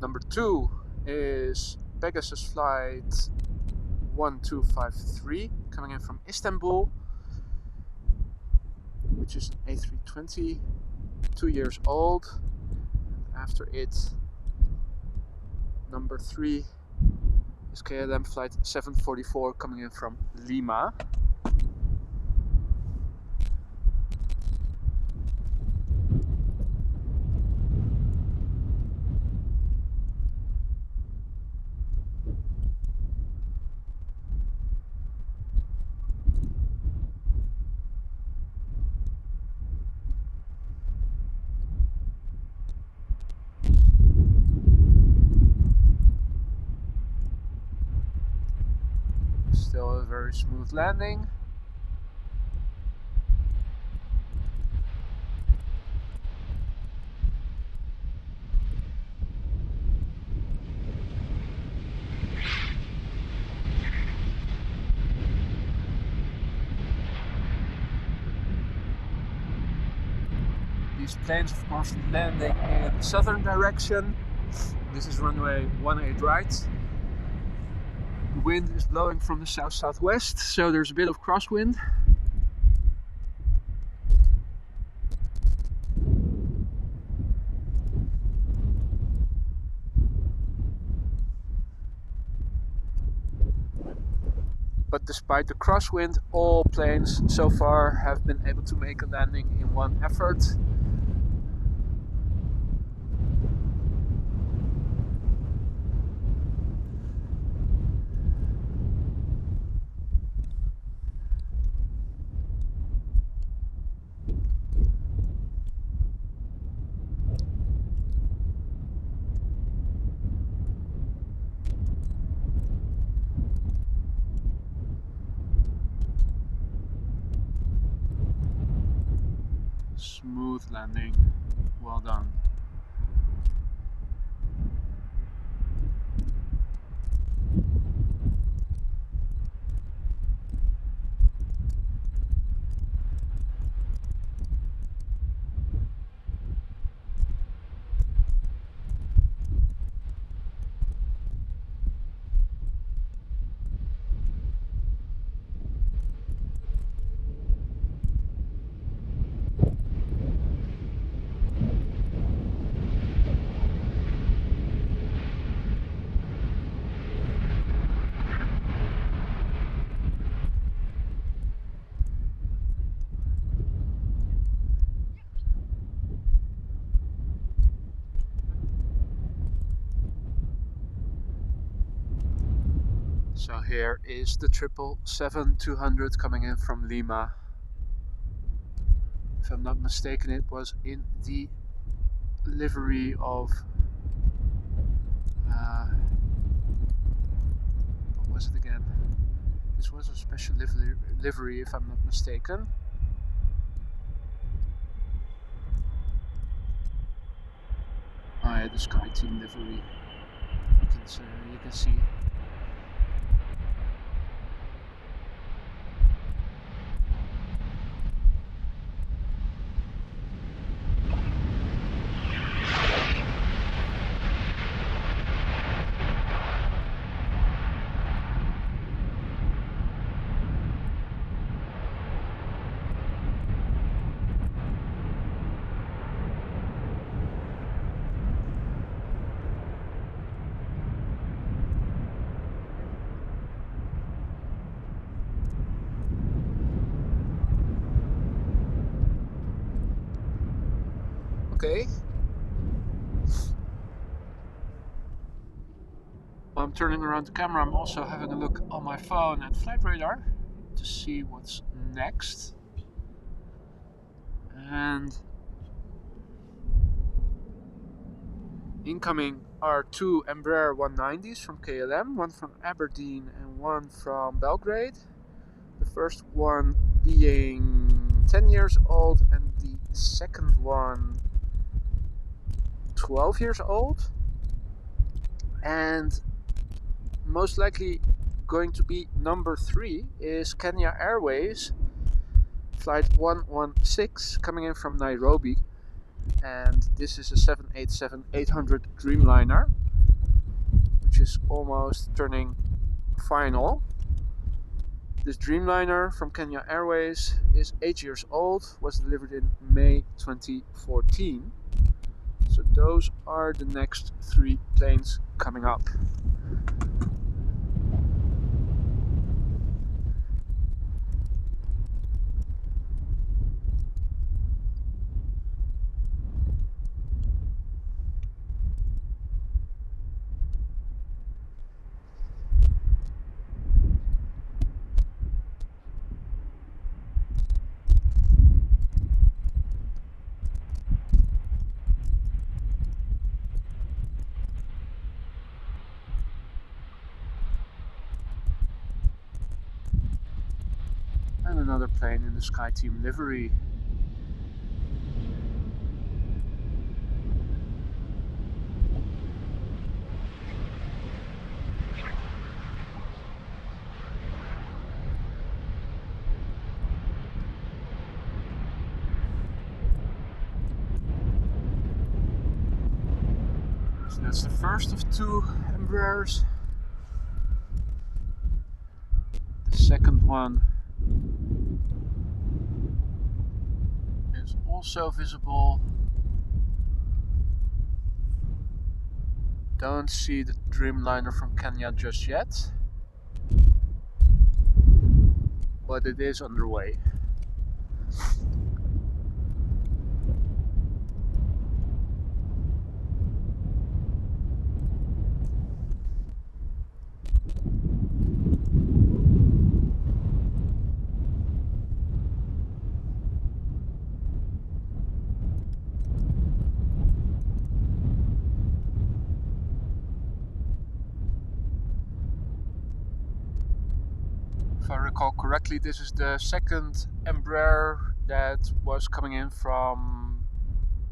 Number 2 is Pegasus flight 1253 coming in from Istanbul, which is an A320, 2 years old. After it, number 3 is KLM flight 744 coming in from Lima. Still a very smooth landing. These planes, of course, landing in the southern direction. This is runway 18 right. The wind is blowing from the south-southwest, so there's a bit of crosswind. But despite the crosswind, all planes so far have been able to make a landing in one effort. Smooth landing, well done. So here is the 777-200 coming in from Lima. If I'm not mistaken, it was in the livery of what was it again? This was a special livery, if I'm not mistaken. Oh yeah, the Sky Team livery. You can see. okay. While I'm turning around the camera, I'm also having a look on my phone at flight radar to see what's next. And incoming are two Embraer 190s from KLM, one from Aberdeen and one from Belgrade. The first one being 10 years old and the second one 12 years old. And most likely going to be number 3 is Kenya Airways flight 116 coming in from Nairobi, and this is a 787-800 Dreamliner, which is almost turning final. This Dreamliner from Kenya Airways is 8 years old, was delivered in May 2014. So those are the next 3 planes coming up. And another plane in the SkyTeam livery. So that's the first of 2 Embraers. The second one is also visible. Don't see the Dreamliner from Kenya just yet, but it is underway. If I recall correctly, this is the second Embraer that was coming in from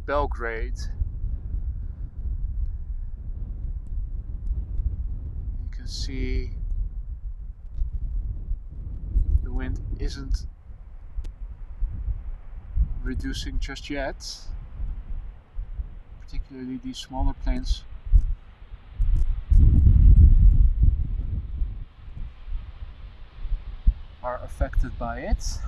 Belgrade. You can see the wind isn't reducing just yet. Particularly these smaller planes are affected by it.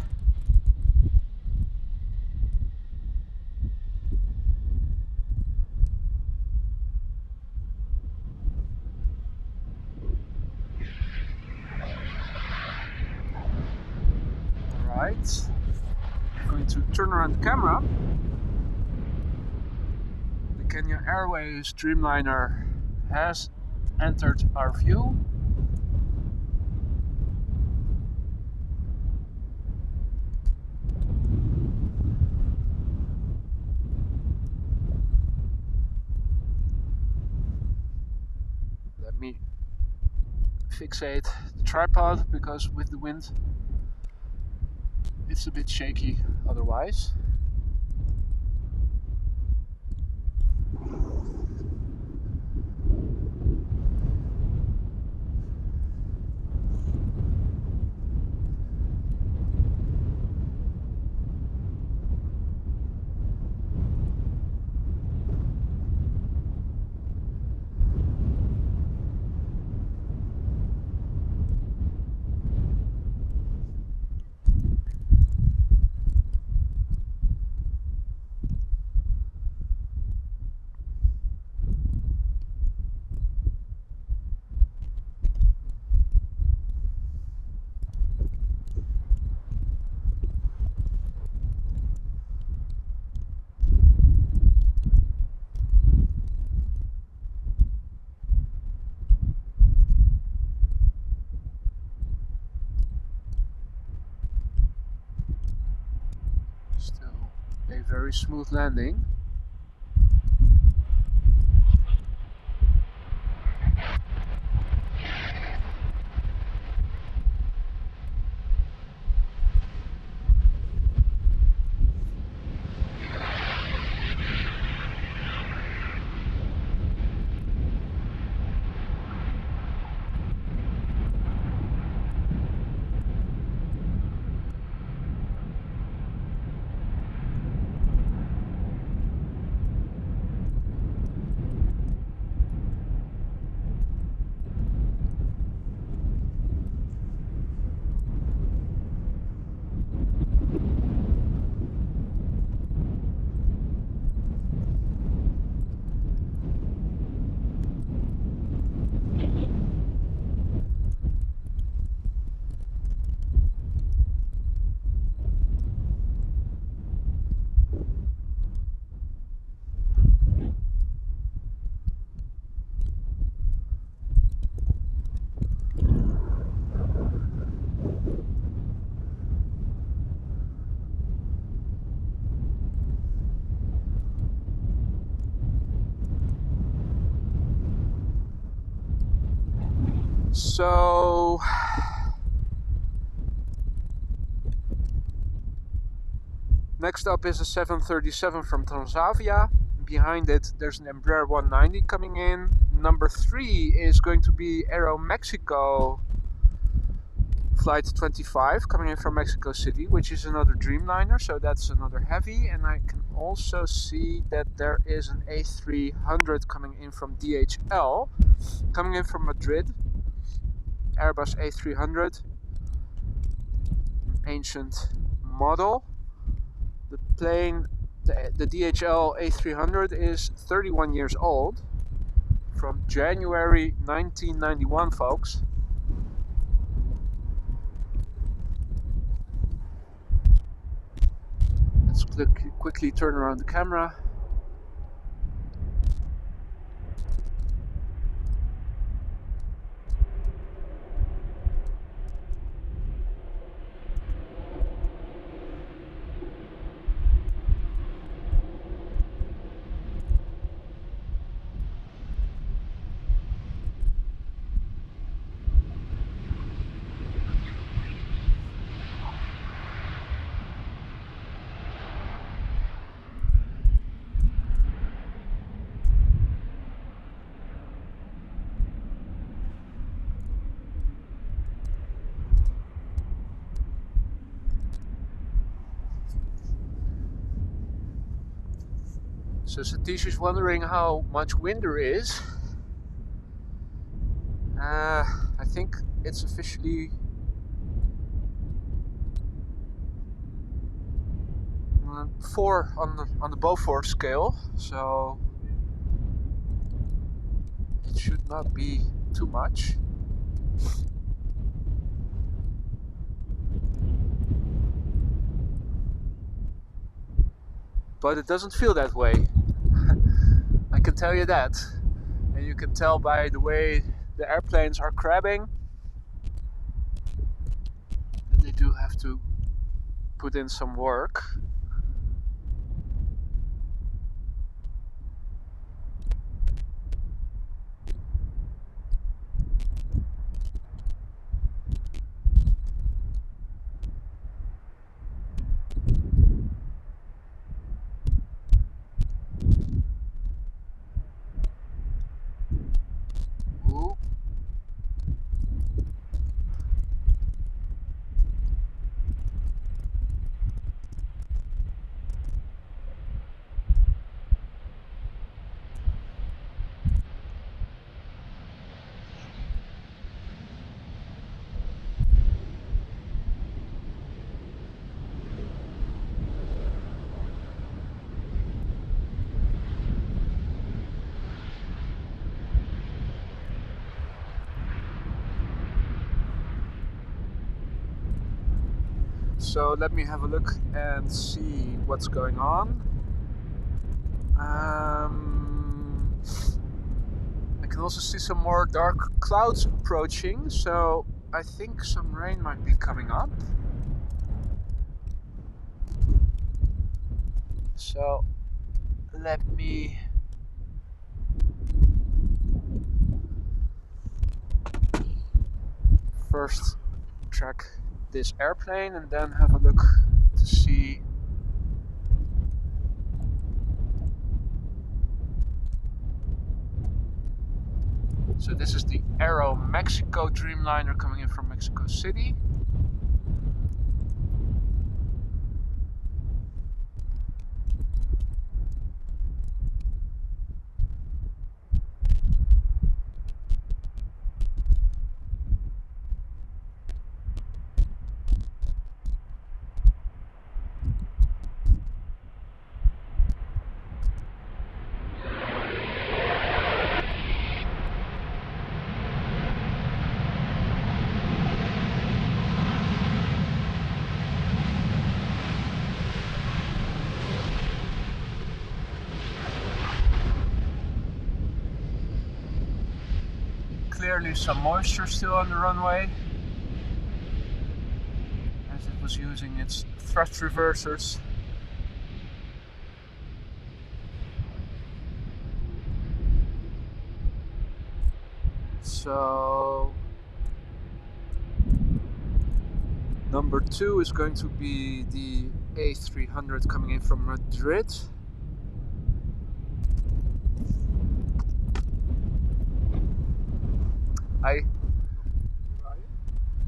Alright, I'm going to turn around the camera. The Kenya Airways Dreamliner has entered our view. Let me fixate the tripod because with the wind it's a bit shaky otherwise. very smooth landing. So next up is a 737 from Transavia. Behind it there's an Embraer 190 coming in. Number 3 is going to be Aeromexico flight 25 coming in from Mexico City, which is another Dreamliner, so that's another heavy. And I can also see that there is an A300 coming in from DHL, coming in from Madrid. Airbus A300, ancient model. The plane, the DHL A300 is 31 years old, from January 1991, folks. Let's quickly turn around the camera. So Satish is wondering how much wind there is. I think it's officially 4 on the Beaufort scale, so it should not be too much. But it doesn't feel that way. I can tell you that. And you can tell by the way the airplanes are crabbing that they do have to put in some work. Ooh. So let me have a look and see what's going on. I can also see some more dark clouds approaching, so I think some rain might be coming up. So let me first track this airplane and then have a look to see so this is the Aero Mexico Dreamliner coming in from Mexico City. Clearly some moisture still on the runway as it was using its thrust reversers. So number 2 is going to be the A300 coming in from Madrid.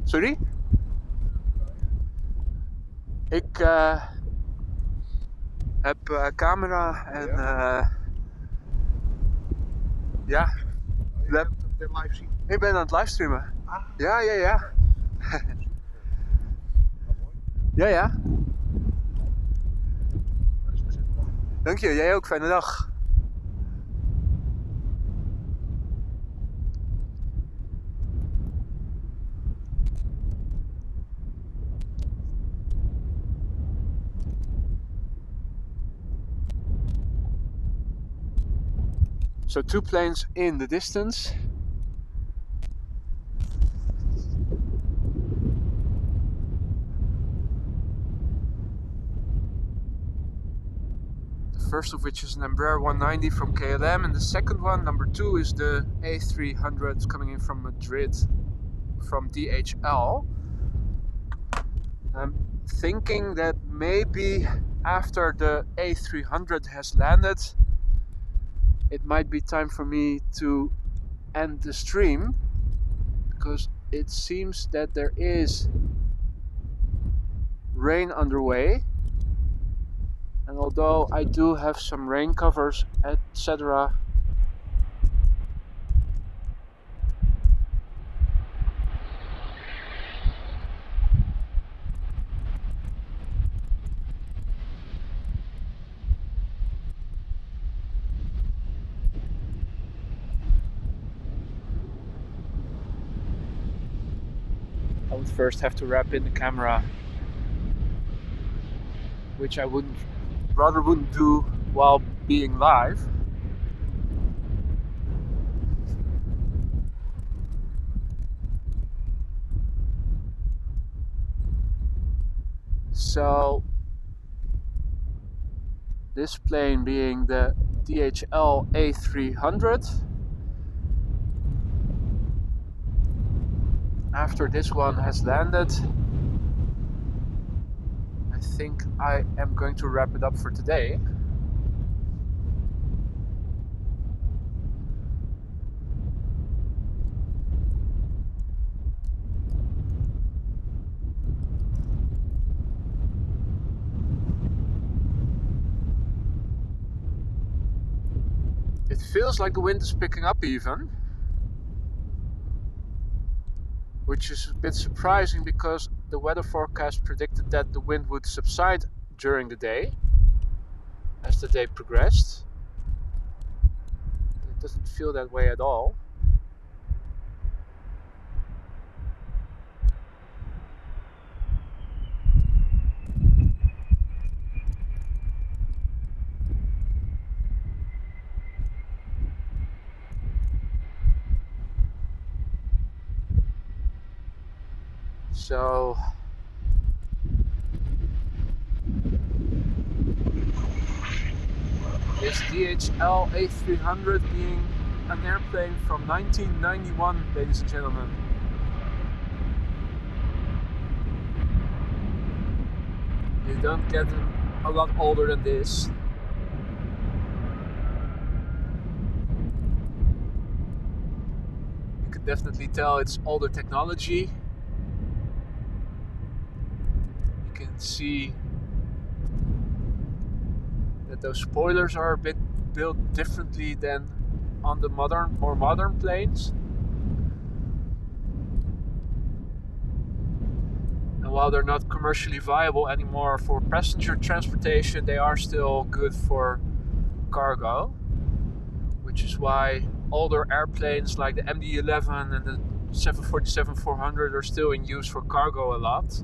Sorry? Ik heb camera en ja. Je hebt het live zien. Ik ben aan het livestreamen. Ah. Ja. Ja, ja. Dank je, jij ook. Fijne dag. So 2 planes in the distance. The first of which is an Embraer 190 from KLM, and the second one, number 2, is the A300 coming in from Madrid from DHL. I'm thinking that maybe after the A300 has landed, it might be time for me to end the stream, because it seems that there is rain underway, and although I do have some rain covers, etc., I would first have to wrap in the camera, which I rather wouldn't do while being live. So this plane being the DHL A300. After this one has landed, I think I am going to wrap it up for today. It feels like the wind is picking up even, which is a bit surprising because the weather forecast predicted that the wind would subside during the day as the day progressed. It doesn't feel that way at all. So This DHL A300 being an airplane from 1991, ladies and gentlemen. You don't get a lot older than this. You can definitely tell it's older technology. You can see that those spoilers are a bit built differently than on the more modern planes. And while they're not commercially viable anymore for passenger transportation, they are still good for cargo, which is why older airplanes like the MD-11 and the 747-400 are still in use for cargo a lot.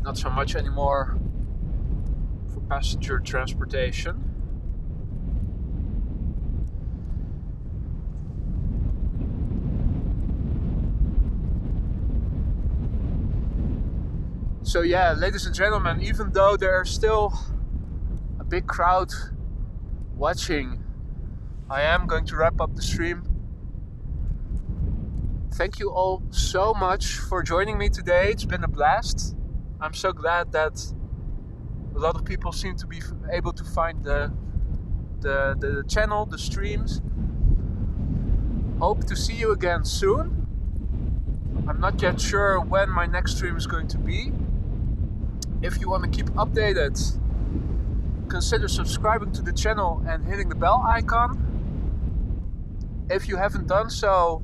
Not so much anymore for passenger transportation. So yeah, ladies and gentlemen, even though there's still a big crowd watching, I am going to wrap up the stream. Thank you all so much for joining me today. It's been a blast. I'm so glad that a lot of people seem to be able to find the channel, the streams. Hope to see you again soon. I'm not yet sure when my next stream is going to be. If you want to keep updated, consider subscribing to the channel and hitting the bell icon. If you haven't done so,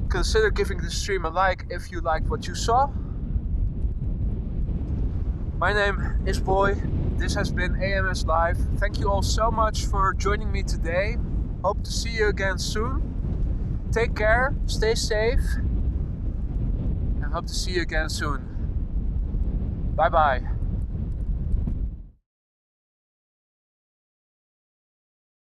consider giving the stream a like if you liked what you saw. My name is Boy. This has been AMS Live. Thank you all so much for joining me today. Hope to see you again soon. Take care, stay safe, and hope to see you again soon. Bye bye.